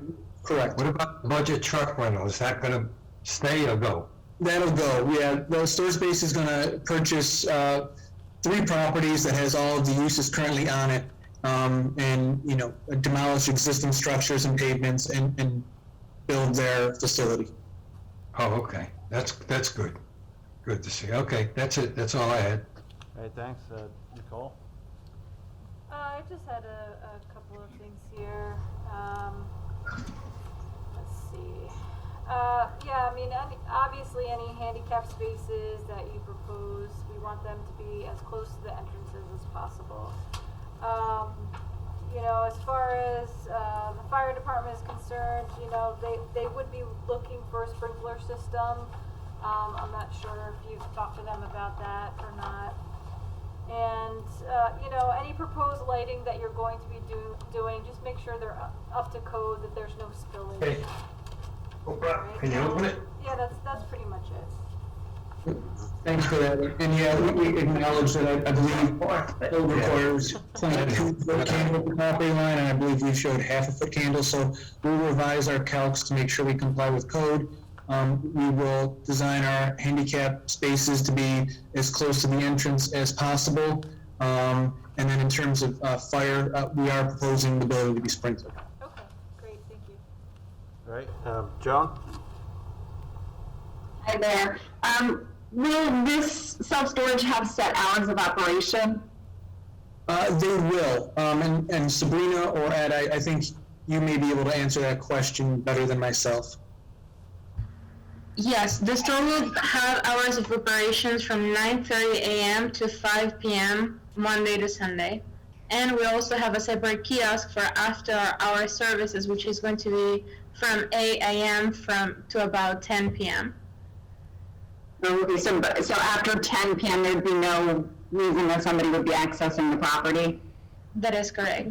Correct. What about budget truck rental? Is that going to stay or go? That'll go. Yeah, the store space is going to purchase 3 properties that has all of the uses currently on it, and demolish existing structures and pavements and build their facility. Oh, okay. That's good. Good to see. Okay, that's it. That's all I had. All right, thanks. Nicole? I just had a couple of things here. Let's see. Obviously any handicap spaces that you propose, we want them to be as close to the entrances as possible. As far as the fire department is concerned, they would be looking for a sprinkler system. I'm not sure if you've talked to them about that or not. And, any proposed lighting that you're going to be doing, just make sure they're up to code, that there's no spillage. Okay. Can you open it? Yeah, that's pretty much it. Thanks for that. And yeah, we acknowledge that I believe it requires 0.2-foot candle at the property line, and I believe we showed half-a-foot candle, so we'll revise our calcs to make sure we comply with code. We will design our handicap spaces to be as close to the entrance as possible. And then in terms of fire, we are proposing the building to be sprinkled. Okay, great, thank you. All right. Joan? Hi there. Will this self-storage have set hours of operation? They will, and Sabrina or Ed, I think you may be able to answer that question better than myself. Yes, the store will have hours of operations from 9:30 a.m. to 5 p.m. Monday to Sunday. And we also have a separate kiosk for after-hour services, which is going to be from 8 a.m. to about 10 p.m. Okay, so after 10 p.m., there'd be no reason that somebody would be accessing the property? That is correct.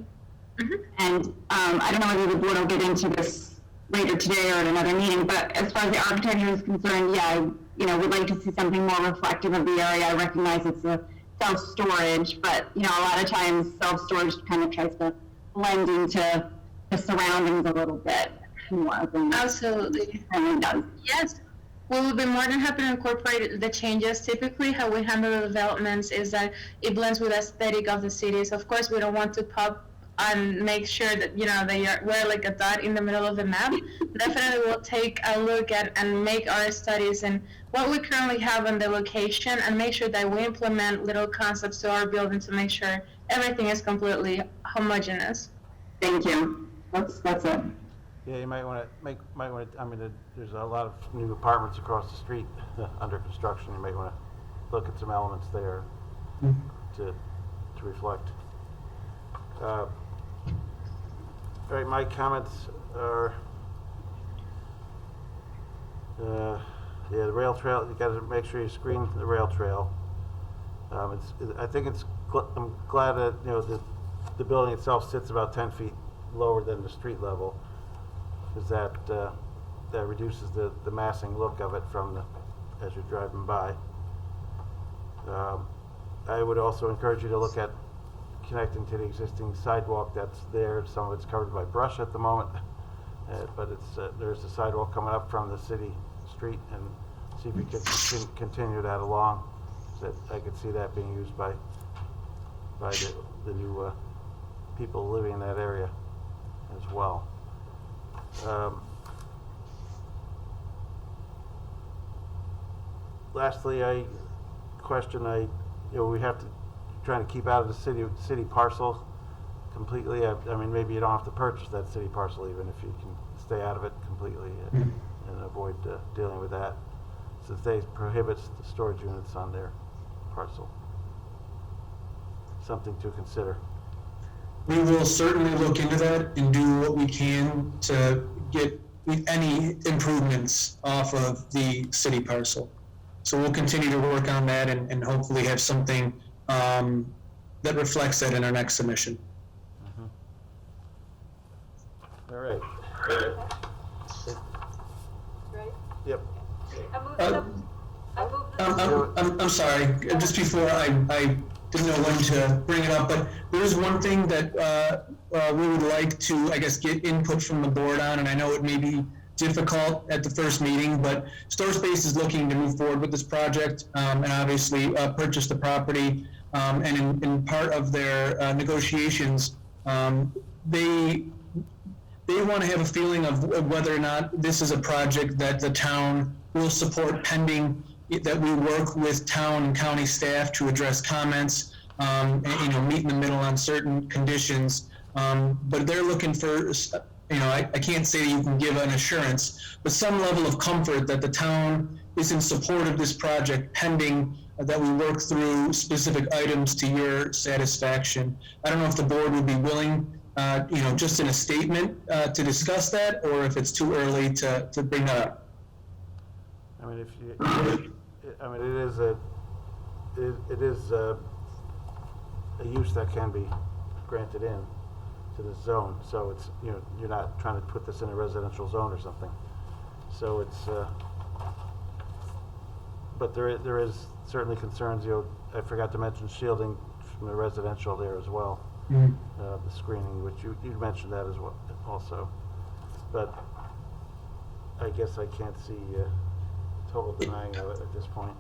Mm-hmm. And I don't know whether the board will get into this later today or at another meeting, but as far as the architecture is concerned, yeah, I would like to see something more reflective of the area. I recognize it's a self-storage, but a lot of times self-storage kind of tries to blend into the surroundings a little bit more than Absolutely. It does. Yes. We will be more than happy to incorporate the changes. Typically, how we handle the developments is that it blends with the aesthetic of the cities. Of course, we don't want to pop and make sure that we're like a dot in the middle of the map. Definitely, we'll take a look at and make our studies and what we currently have on the location, and make sure that we implement little concepts to our building to make sure everything is completely homogeneous. Thank you. That's it. Yeah, you might want to there's a lot of new apartments across the street under construction. You might want to look at some elements there to reflect. All right, my comments are, the rail trail, you gotta make sure you screen the rail trail. I'm glad that, the building itself sits about 10 feet lower than the street level, because that reduces the massing look of it as you're driving by. I would also encourage you to look at connecting to the existing sidewalk that's there. Some of it's covered by brush at the moment, but there's a sidewalk coming up from the city street, and see if you can continue that along. So that I could see that being used by the new people living in that area as well. Lastly, we have to trying to keep out of the city parcel completely. I mean, maybe you don't have to purchase that city parcel even if you can stay out of it completely and avoid dealing with that, since they prohibits the storage units on their parcel. Something to consider. We will certainly look into that and do what we can to get any improvements off of the city parcel. So we'll continue to work on that and hopefully have something that reflects that in our next submission. All right. Right? Yep. I'm sorry, just before I didn't know when to bring it up, but there is one thing that we would like to, I guess, get input from the board on, and I know it may be difficult at the first meeting, but StoreSpace is looking to move forward with this project and obviously purchase the property. And in part of their negotiations, they want to have a feeling of whether or not this is a project that the town will support, pending that we work with town and county staff to address comments, and meet in the middle on certain conditions. But they're looking for, I can't say you can give an assurance, but some level of comfort that the town is in support of this project, pending that we work through specific items to your satisfaction. I don't know if the board would be willing, just in a statement to discuss that, or if it's too early to bring that up. I mean, it is a use that can be granted in to the zone. So it's, you're not trying to put this in a residential zone or something. So it's, but there is certainly concerns. I forgot to mention shielding from the residential there as well. Mm-hmm. The screening, which you mentioned that as well also. But I guess I can't see total denying of it at this point.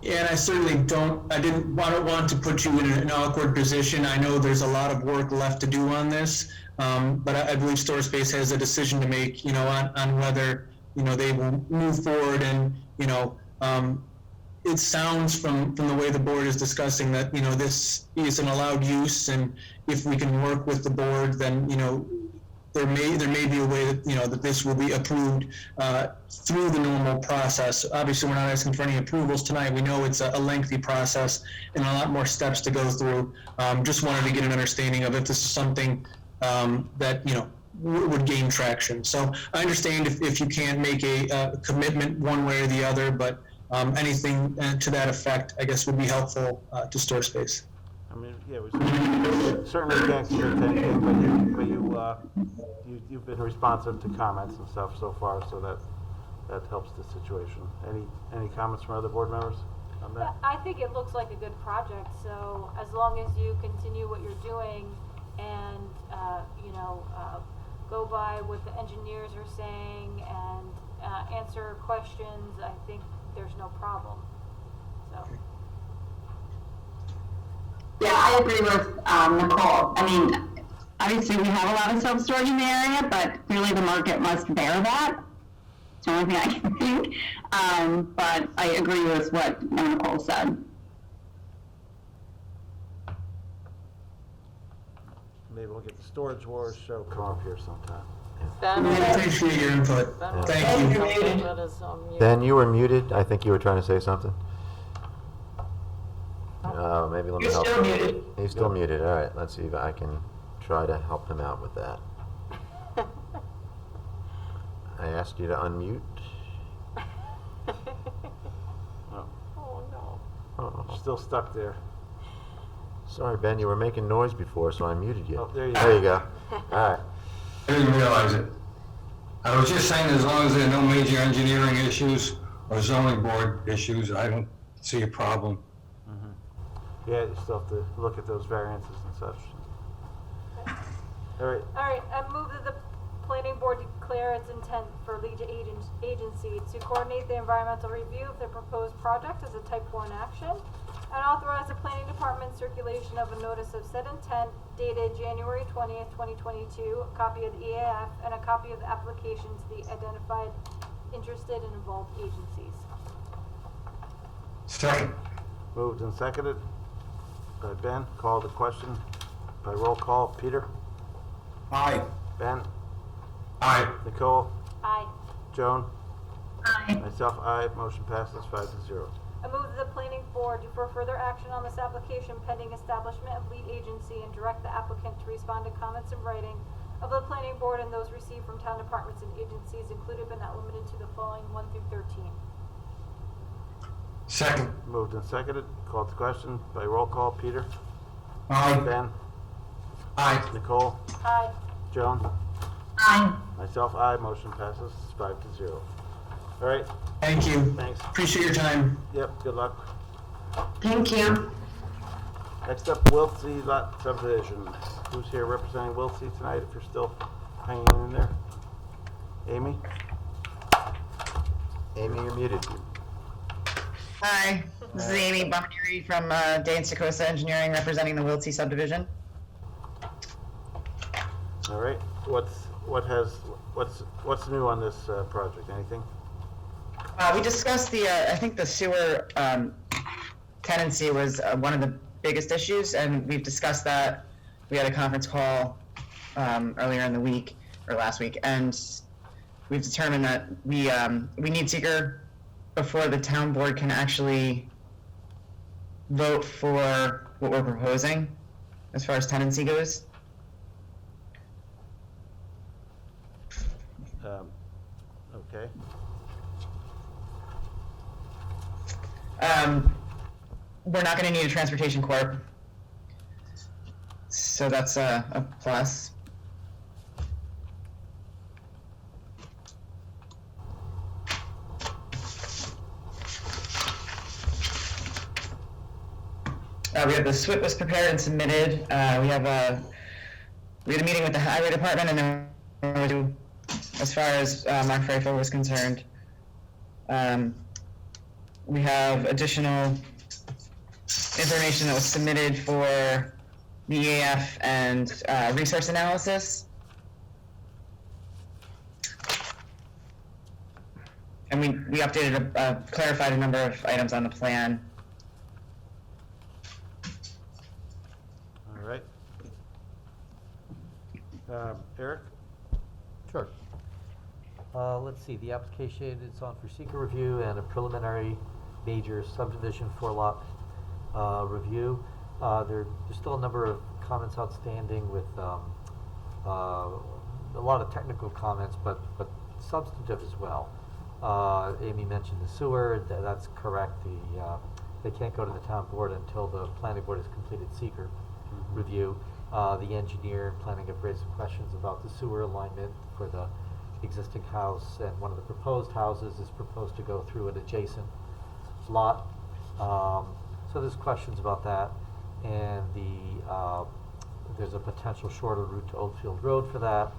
Yeah, and I certainly didn't want to put you in an awkward position. I know there's a lot of work left to do on this, but I believe StoreSpace has a decision to make, on whether, they will move forward and, it sounds from the way the board is discussing that, this is an allowed use, and if we can work with the board, then, there may be a way that, that this will be approved through the normal process. Obviously, we're not asking for any approvals tonight. We know it's a lengthy process and a lot more steps to go through. Just wanted to get an understanding of if this is something that, would gain traction. So I understand if you can't make a commitment one way or the other, but anything to that effect, I guess, would be helpful to Store Space. I mean, yeah, we certainly can't commit to anything, but you've been responsive to comments and stuff so far, so that helps the situation. Any comments from other board members on that? I think it looks like a good project, so as long as you continue what you're doing and, go by what the engineers are saying and answer questions, I think there's no problem, so. Yeah, I agree with Nicole. I mean, obviously we have a lot of self-storage in the area, but clearly the market must bear that. It's the only thing I can think. But I agree with what Nicole said. Maybe we'll get the Storage Wars show come up here sometime. Ben, I appreciate your input. Thank you. that is on mute. Ben, you were muted. I think you were trying to say something. Maybe let me help. You're still muted. He's still muted. All right, let's see if I can try to help him out with that. I asked you to unmute. Oh, no. Oh, still stuck there. sorry, Ben. You were making noise before, so I muted you. Oh, there you go. All right. I didn't realize it. I was just saying, as long as there are no major engineering issues or zoning board issues, I don't see a problem. Yeah, you still have to look at those variances and such. All right. All right, I move that the planning board declare its intent for lead agency to coordinate the environmental review of the proposed project as a type 1 action, and authorize the planning department circulation of a notice of said intent dated January 20th, 2022, a copy of the EAF, and a copy of the application to the identified interested and involved agencies. Second. Moved and seconded by Ben. Call the question by roll call. Peter? Aye. Ben? Aye. Nicole? Aye. Joan? Aye. Myself, aye. Motion passes 5-0. I move that the planning board for further action on this application pending establishment of lead agency and direct the applicant to respond to comments in writing of the planning board and those received from town departments and agencies included but not limited to the following 1 through 13. Second. Moved and seconded. Called the question by roll call. Peter? Aye. Ben? Aye. Nicole? Aye. Joan? Aye. Myself, aye. Motion passes 5-0. All right. Thank you. Thanks. Appreciate your time. Yep. Good luck. Thank you. Next up, Wiltsey Lot Subdivision. Who's here representing Wiltsey tonight, if you're still hanging in there? Amy? Amy, you're muted. Hi, this is Amy Bucknery from Dane Secosa Engineering, representing the Wiltsey subdivision. All right. What's new on this project? Anything? We discussed I think the sewer tenancy was one of the biggest issues, and we've discussed that. We had a conference call earlier in the week, or last week, and we've determined that we need seeker before the town board can actually vote for what we're proposing as far as tenancy goes. Okay. We're not going to need a transportation corp, so that's a plus. We have the SWIP was prepared and submitted. We had a meeting with the highway department, and then as far as Mark Freifel was concerned. We have additional information that was submitted for the EAF and resource analysis. And and we updated, clarified a number of items on the plan. All right. Eric? Sure. Let's see, the application is on for seeker review and a preliminary major subdivision for lot review. There's still a number of comments outstanding with a lot of technical comments, but substantive as well. Amy mentioned the sewer, that's correct. They can't go to the town board until the planning board has completed seeker review. The engineer and planning have raised some questions about the sewer alignment for the existing house, and one of the proposed houses is proposed to go through an adjacent lot. So there's questions about that, and there's a potential shorter route to Oldfield Road for that.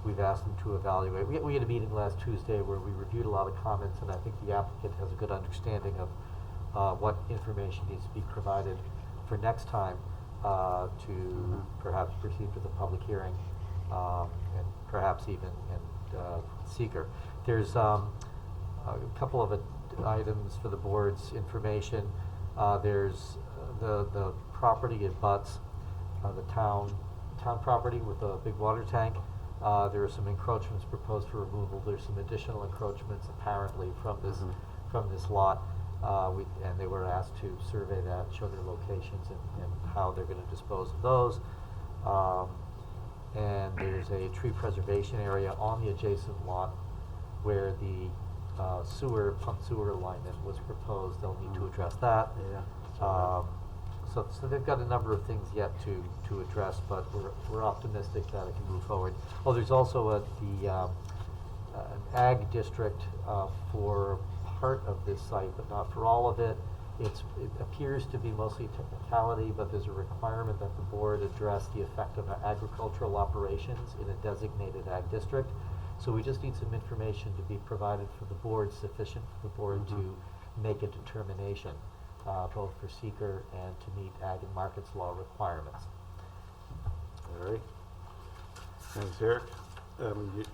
We've asked them to evaluate. We had a meeting last Tuesday where we reviewed a lot of comments, and I think the applicant has a good understanding of what information needs to be provided for next time to perhaps proceed with a public hearing, and perhaps even seeker. There's a couple of items for the board's information. There's the property it butts the town property with a big water tank. There are some encroachments proposed for removal. There's some additional encroachments apparently from this lot. And they were asked to survey that, show their locations and how they're going to dispose of those. And there's a tree preservation area on the adjacent lot where the pump sewer alignment was proposed. They'll need to address that. Yeah. So they've got a number of things yet to address, but we're optimistic that it can move forward. Oh, there's also an ag district for part of this site, but not for all of it. It appears to be mostly technicality, but there's a requirement that the board address the effect of agricultural operations in a designated ag district. So we just need some information to be provided for the board, sufficient for the board to make a determination, both for seeker and to meet ag and markets law requirements. All right. Thanks, Eric.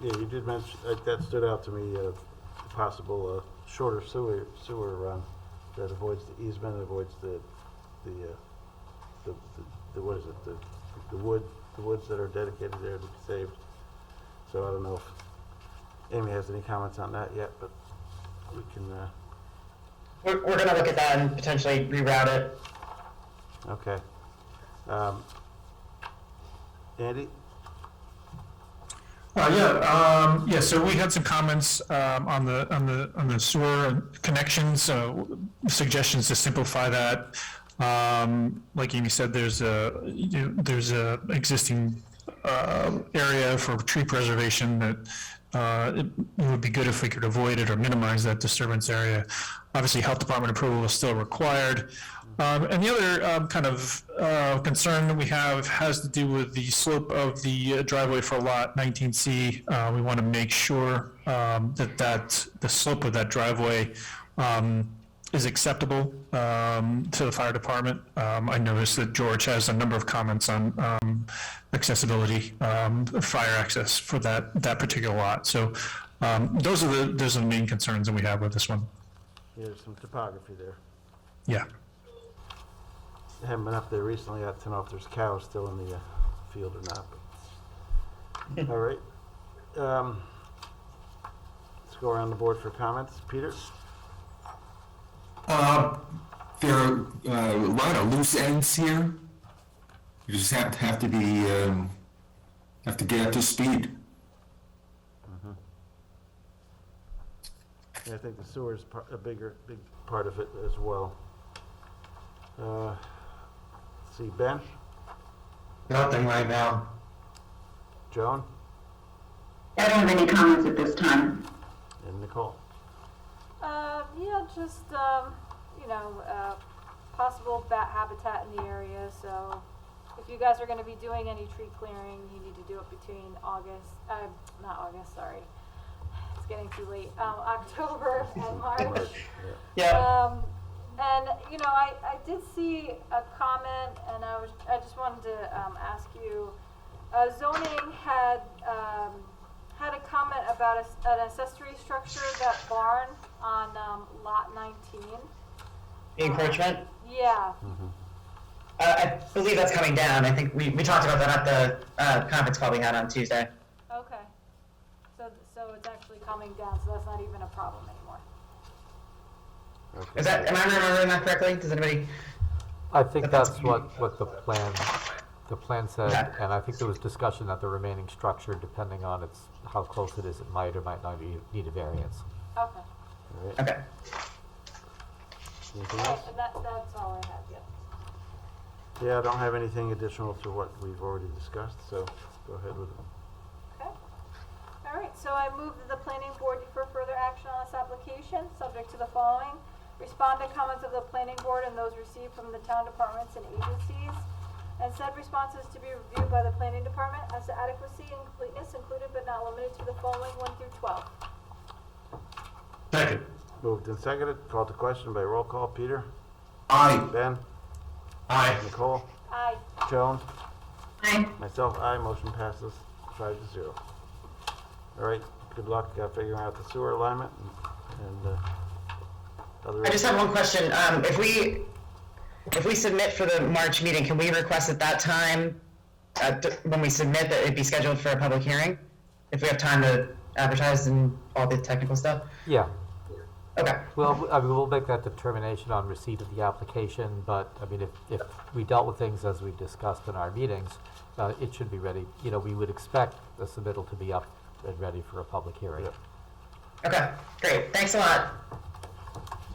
You did mention, that stood out to me, possible shorter sewer run that avoids the easement, avoids the what is it, the woods that are dedicated there to be saved. So I don't know if Amy has any comments on that yet, but we can. We're going to look at that and potentially reroute it. Okay. Andy? So we had some comments on the sewer connections, suggestions to simplify that. Like Amy said, there's a existing area for tree preservation that it would be good if we could avoid it or minimize that disturbance area. Obviously, health department approval is still required. And the other kind of concern that we have has to do with the slope of the driveway for lot 19C. We want to make sure that the slope of that driveway is acceptable to the fire department. I noticed that George has a number of comments on accessibility, fire access for that particular lot. So those are the main concerns that we have with this one. Yeah, there's some topography there. Yeah. I haven't been up there recently. I don't know if there's cows still in the field or not. But all right. Let's go around the board for comments. Peter? There are a lot of loose ends here. You just have to get up to speed. Yeah, I think the sewer is a big part of it as well. Let's see, Ben? Nothing right now. Joan? I don't have any comments at this time. And Nicole? Yeah, just, possible bat habitat in the area, so if you guys are gonna be doing any tree clearing, you need to do it between it's getting too late, October and March. Yeah. And, I did see a comment, and I just wanted to ask you, zoning had a comment about about an accessory structure, that barn on lot 19. The encroachment? Yeah. I believe that's coming down. I think we talked about that at the conference call we had on Tuesday. Okay. So it's actually coming down, so that's not even a problem anymore. Is that, am I remembering that correctly? Does anybody? I think that's what the plan said, Okay. and I think there was discussion that the remaining structure, depending on how close it is, it might or might not need a variance. Okay. All right. Okay. Anything else? That's all I have, yeah. Yeah, I don't have anything additional to what we've already discussed, so go ahead with it. Okay. All right, so I move that the planning board defer further action on this application, subject to the following. Respond to comments of the planning board and those received from the town departments and agencies, and said responses to be reviewed by the planning department as to adequacy and completeness, included but not limited to the following 1 through 12. Second. Moved and seconded, called to question by roll call. Peter? Aye. Ben? Aye. Nicole? Aye. Joan? Aye. Myself, aye. Motion passes 5-0. All right, good luck figuring out the sewer alignment and other. I just have one question. If we submit for the March meeting, can we request at that time, when we submit, that it be scheduled for a public hearing? If we have time to advertise and all the technical stuff? Yeah. Okay. Well, I mean, we'll make that determination on receipt of the application, but, I mean, if we dealt with things as we discussed in our meetings, it should be ready. You know, we would expect the submittal to be up and ready for a public hearing. Yep. Okay, great. Thanks a lot.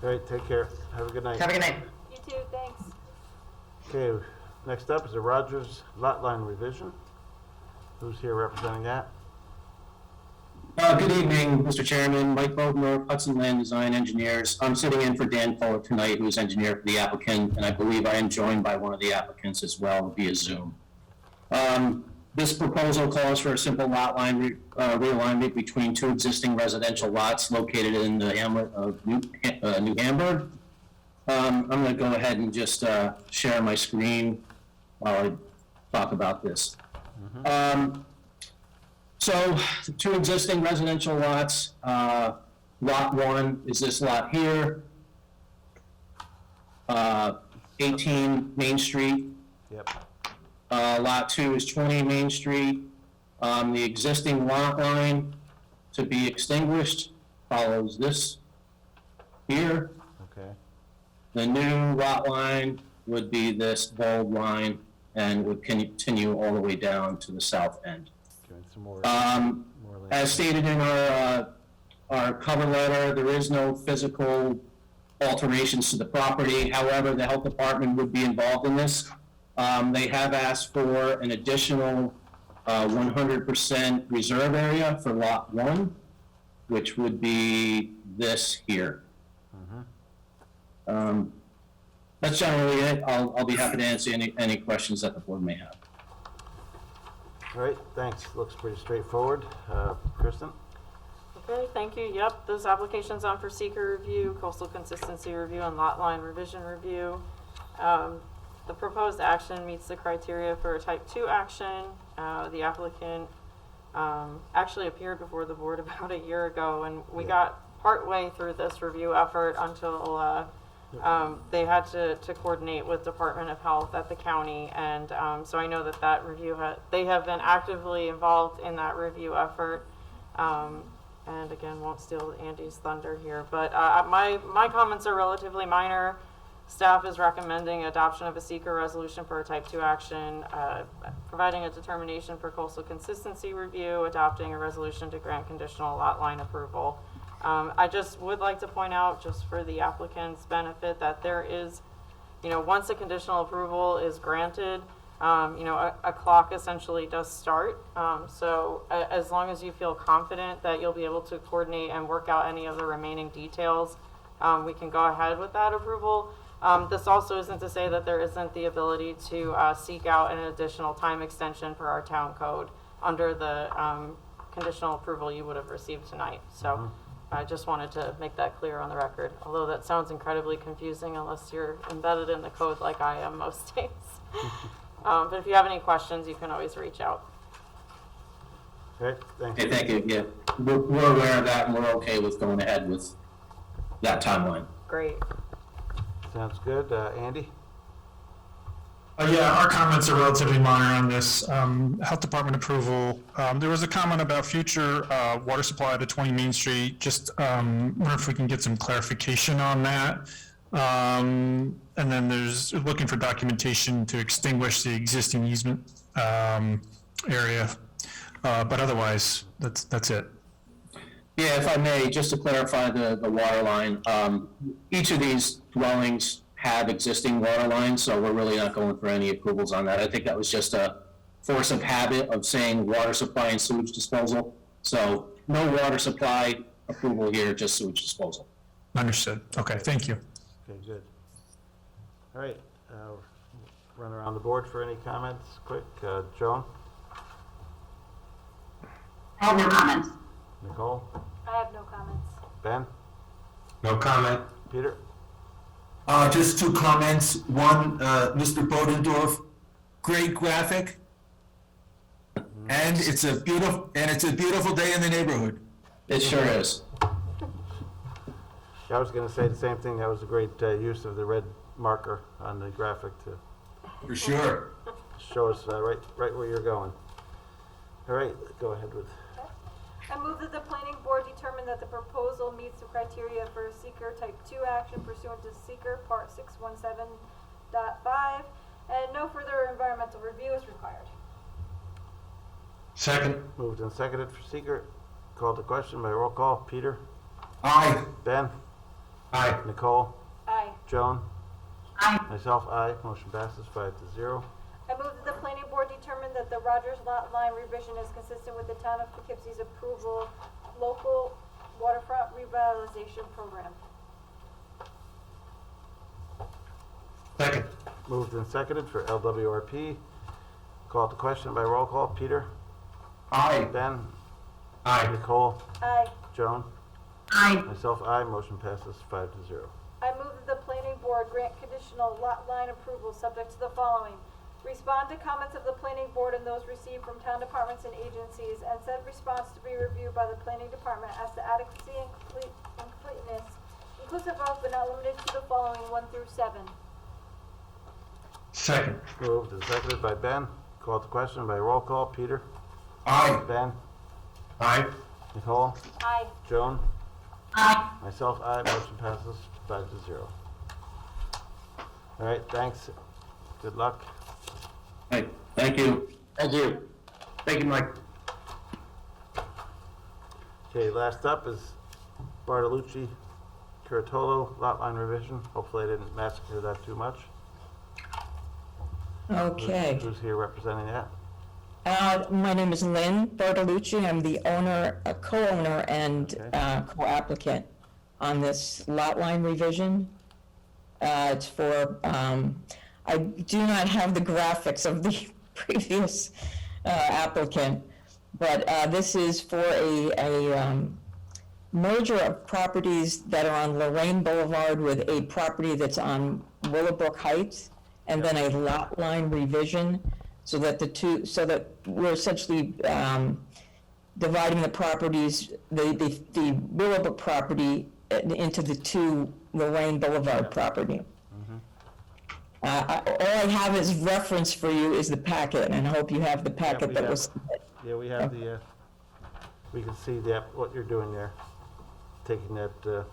All right, take care. Have a good night. Have a good night. You too, thanks. Okay, next up is the Rogers lot line revision. Who's here representing that? Good evening, Mr. Chairman. Mike Bodmer, Hudson Land Design Engineers. I'm sitting in for Dan Fuller tonight, who's engineer for the applicant, and I believe I am joined by one of the applicants as well via Zoom. This proposal calls for a simple lot line realignment between two existing residential lots located in the hamlet of New Hamburg. I'm going to go ahead and just share my screen while I talk about this. So, the two existing residential lots, lot 1 is this lot here, 18 Main Street. Yep. Lot 2 is 20 Main Street. The existing lot line to be extinguished follows this here. Okay. The new lot line would be this bold line and would continue all the way down to the south end. Some more, As stated in our cover letter, there is no physical alterations to the property. However, the health department would be involved in this. They have asked for an additional 100% reserve area for lot 1, which would be this here. That's generally it. I'll be happy to answer any questions that the board may have. All right, thanks. Looks pretty straightforward. Kristen? Okay, thank you. Yep, this application's on for seeker review, coastal consistency review, and lot line revision review. The proposed action meets the criteria for a type 2 action. The applicant actually appeared before the board about a year ago, and we got partway through this review effort until they had to coordinate with Department of Health at the county, and so I know that review they have been actively involved in that review effort. And again, won't steal Andy's thunder here, but my comments are relatively minor. Staff is recommending adoption of a seeker resolution for a type 2 action, providing a determination for coastal consistency review, adopting a resolution to grant conditional lot line approval. I just would like to point out, just for the applicant's benefit, that there is, once a conditional approval is granted, a clock essentially does start. So as long as you feel confident that you'll be able to coordinate and work out any of the remaining details, we can go ahead with that approval. This also isn't to say that there isn't the ability to seek out an additional time extension for our town code under the conditional approval you would have received tonight. So I just wanted to make that clear on the record, although that sounds incredibly confusing unless you're embedded in the code like I am most days. But if you have any questions, you can always reach out. Okay, thank you. Thank you, yeah. we're aware of that, and we're okay with going ahead with that timeline. Great. Sounds good. Andy? Yeah, our comments are relatively minor on this. Health Department approval. There was a comment about future water supply to 20 Main Street. Just wonder if we can get some clarification on that. And then there's looking for documentation to extinguish the existing easement area. But otherwise, that's it. Yeah, if I may, just to clarify the water line, each of these dwellings have existing water lines, so we're really not going for any approvals on that. I think that was just a force of habit of saying water supply and sewage disposal. So no water supply approval here, just sewage disposal. Understood. Okay, thank you. Okay, good. All right, run around the board for any comments, quick. Joan? I have no comments. Nicole? I have no comments. Ben? No comment. Peter? Just 2 comments. One, Mr. Bodendorf, great graphic. And it's a beautiful day in the neighborhood. It sure is. I was going to say the same thing. That was a great use of the red marker on the graphic to For sure. show us right where you're going. All right, go ahead with. I move that the planning board determine that the proposal meets the criteria for seeker type 2 action pursuant to seeker part 617.5, and no further environmental review is required. Second. Moved and seconded for seeker. Called to question by roll call. Peter? Aye. Ben? Aye. Nicole? Aye. Joan? Aye. Myself, aye. Motion passes 5-0. I move that the planning board determine that the Rogers lot line revision is consistent with the town of Poughkeepsie's approval local waterfront revitalization program. Second. Moved and seconded for LWRP. Called to question by roll call. Peter? Aye. Ben? Aye. Nicole? Aye. Joan? Aye. Myself, aye. Motion passes 5-0. I move that the planning board grant conditional lot line approval subject to the following. Respond to comments of the planning board and those received from town departments and agencies, and said response to be reviewed by the planning department as to adequacy and completeness, inclusive of but not limited to the following 1 through 7. Second. Moved and seconded by Ben. Called to question by roll call. Peter? Aye. Ben? Aye. Nicole? Aye. Joan? Aye. Myself, aye. Motion passes 5-0. All right, thanks. Good luck. Hey, thank you. Thank you. Thank you, Mike. Okay, last up is Bartolucci, Curatolo, lot line revision. Hopefully I didn't massacre that too much. Okay. Who's here representing that? My name is Lynn Bartolucci. I'm the owner, co-owner, and co-applicant on this lot line revision. It's for, I do not have the graphics of the previous applicant, but this is for a merger of properties that are on Lorraine Boulevard with a property that's on Willowbrook Heights, and then a lot line revision, so that we're essentially dividing the properties, the Willowbrook property into the 2 Lorraine Boulevard property. All I have as reference for you is the packet, and I hope you have the packet that was. Yeah, we have the, we can see what you're doing there, taking that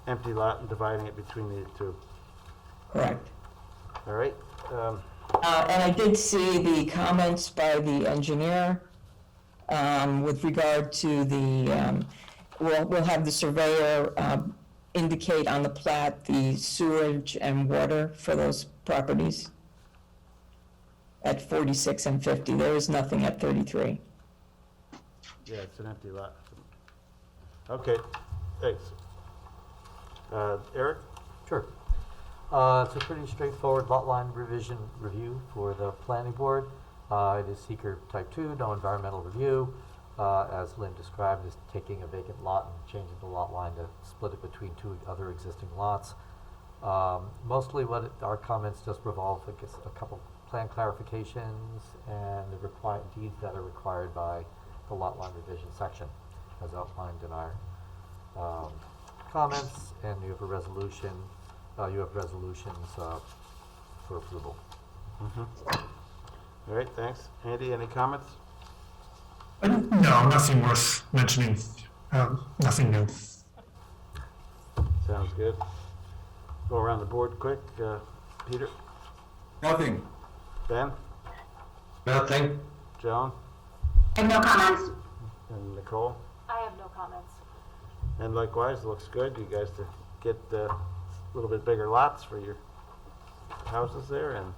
empty lot and dividing it between the 2. Correct. All right. And I did see the comments by the engineer with regard to the, we'll have the surveyor indicate on the plat the sewage and water for those properties at 46 and 50. There is nothing at 33. Yeah, it's an empty lot. Okay, thanks. Eric? Sure. It's a pretty straightforward lot line revision review for the planning board. It is seeker type 2, no environmental review. As Lynn described, is taking a vacant lot and changing the lot line to split it between 2 other existing lots. Mostly our comments just revolve, I guess, a couple plan clarifications and the deeds that are required by the lot line revision section. as outlined in our comments, and you have a resolution, you have resolutions for approval. All right, thanks. Andy, any comments? No, nothing worth mentioning, nothing new. Sounds good. Go around the board quick. Peter? Nothing. Ben? Nothing. Joan? I have no comments. And Nicole? I have no comments. And likewise, looks good. You guys to get a little bit bigger lots for your houses there and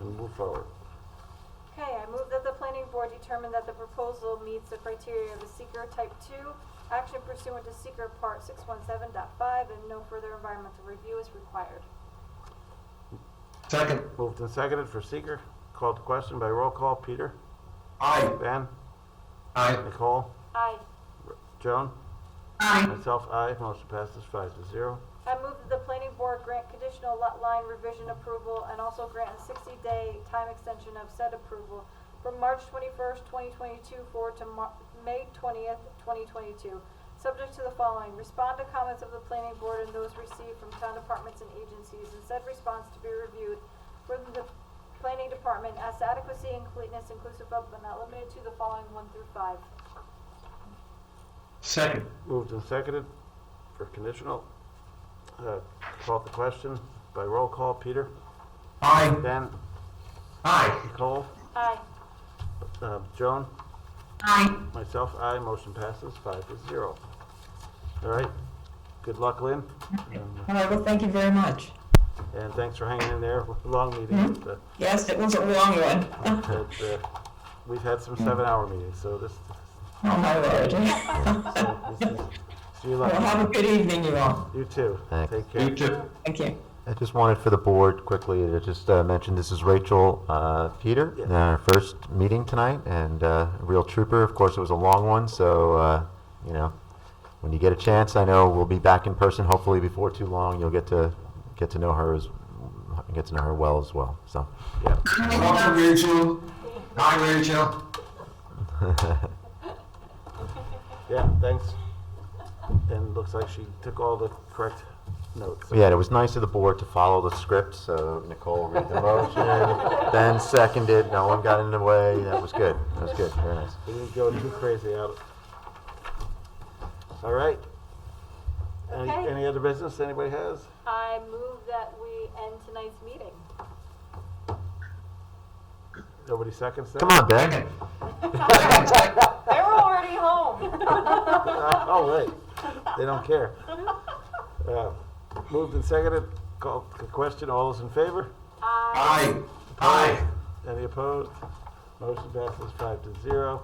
move forward. Okay, I move that the planning board determine that the proposal meets the criteria of a seeker type 2, action pursuant to seeker part 617.5, and no further environmental review is required. Second. Moved and seconded for seeker. Called to question by roll call. Peter? Aye. Ben? Aye. Nicole? Aye. Joan? Aye. Myself, aye. Motion passes 5-0. I move that the planning board grant conditional lot line revision approval and also grant a 60-day time extension of said approval from March 21st, 2022 forward to May 20th, 2022. Subject to the following: respond to comments of the planning board and those received from town departments and agencies, and said response to be reviewed from the planning department as to adequacy and completeness inclusive of but not limited to the following 1 through 5. Second. Moved and seconded for conditional. Called the question by roll call. Peter? Aye. Ben? Aye. Nicole? Aye. Joan? Aye. Myself, aye. Motion passes 5-0. All right. Good luck, Lynn. All right, well, thank you very much. And thanks for hanging in there. Long meeting. But, Yes, it was a long one. we've had some 7-hour meetings, so this. Oh, my Lord. See you Well, later. have a good evening, you all. You too. Thanks. Take care. You too. Thank you. I just wanted for the board quickly to just mention this is Rachel Peter, Yeah. our first meeting tonight, and a real trooper. Of course, it was a long one, so you know, when you get a chance, I know we'll be back in person hopefully before too long. You'll get to know her well as well. So, yeah. Welcome, Rachel. Hi, Rachel. Yeah, thanks. And looks like she took all the correct notes. Yeah, it was nice of the board to follow the script, so Nicole read the motion, Ben seconded, no one got in the way. That was good. That was good. Very nice. We didn't go too crazy out. All right. Okay. Any other business anybody has? I move that we end tonight's meeting. Nobody seconds that? Come on, Ben. They were already home. Oh, wait. They don't care. Moved and seconded. Call the question. All those in favor? Aye. Aye. Any opposed? Motion passes 5-0.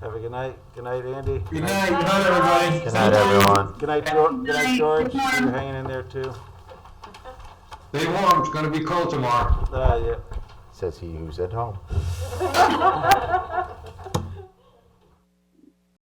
Have a good night. Good night, Andy. Good night. Good night, everybody. Good night, everyone. Good night, George. Good night, George. You're hanging in there too. Stay warm. It's going to be cold tomorrow. Yeah. Says he who's at home.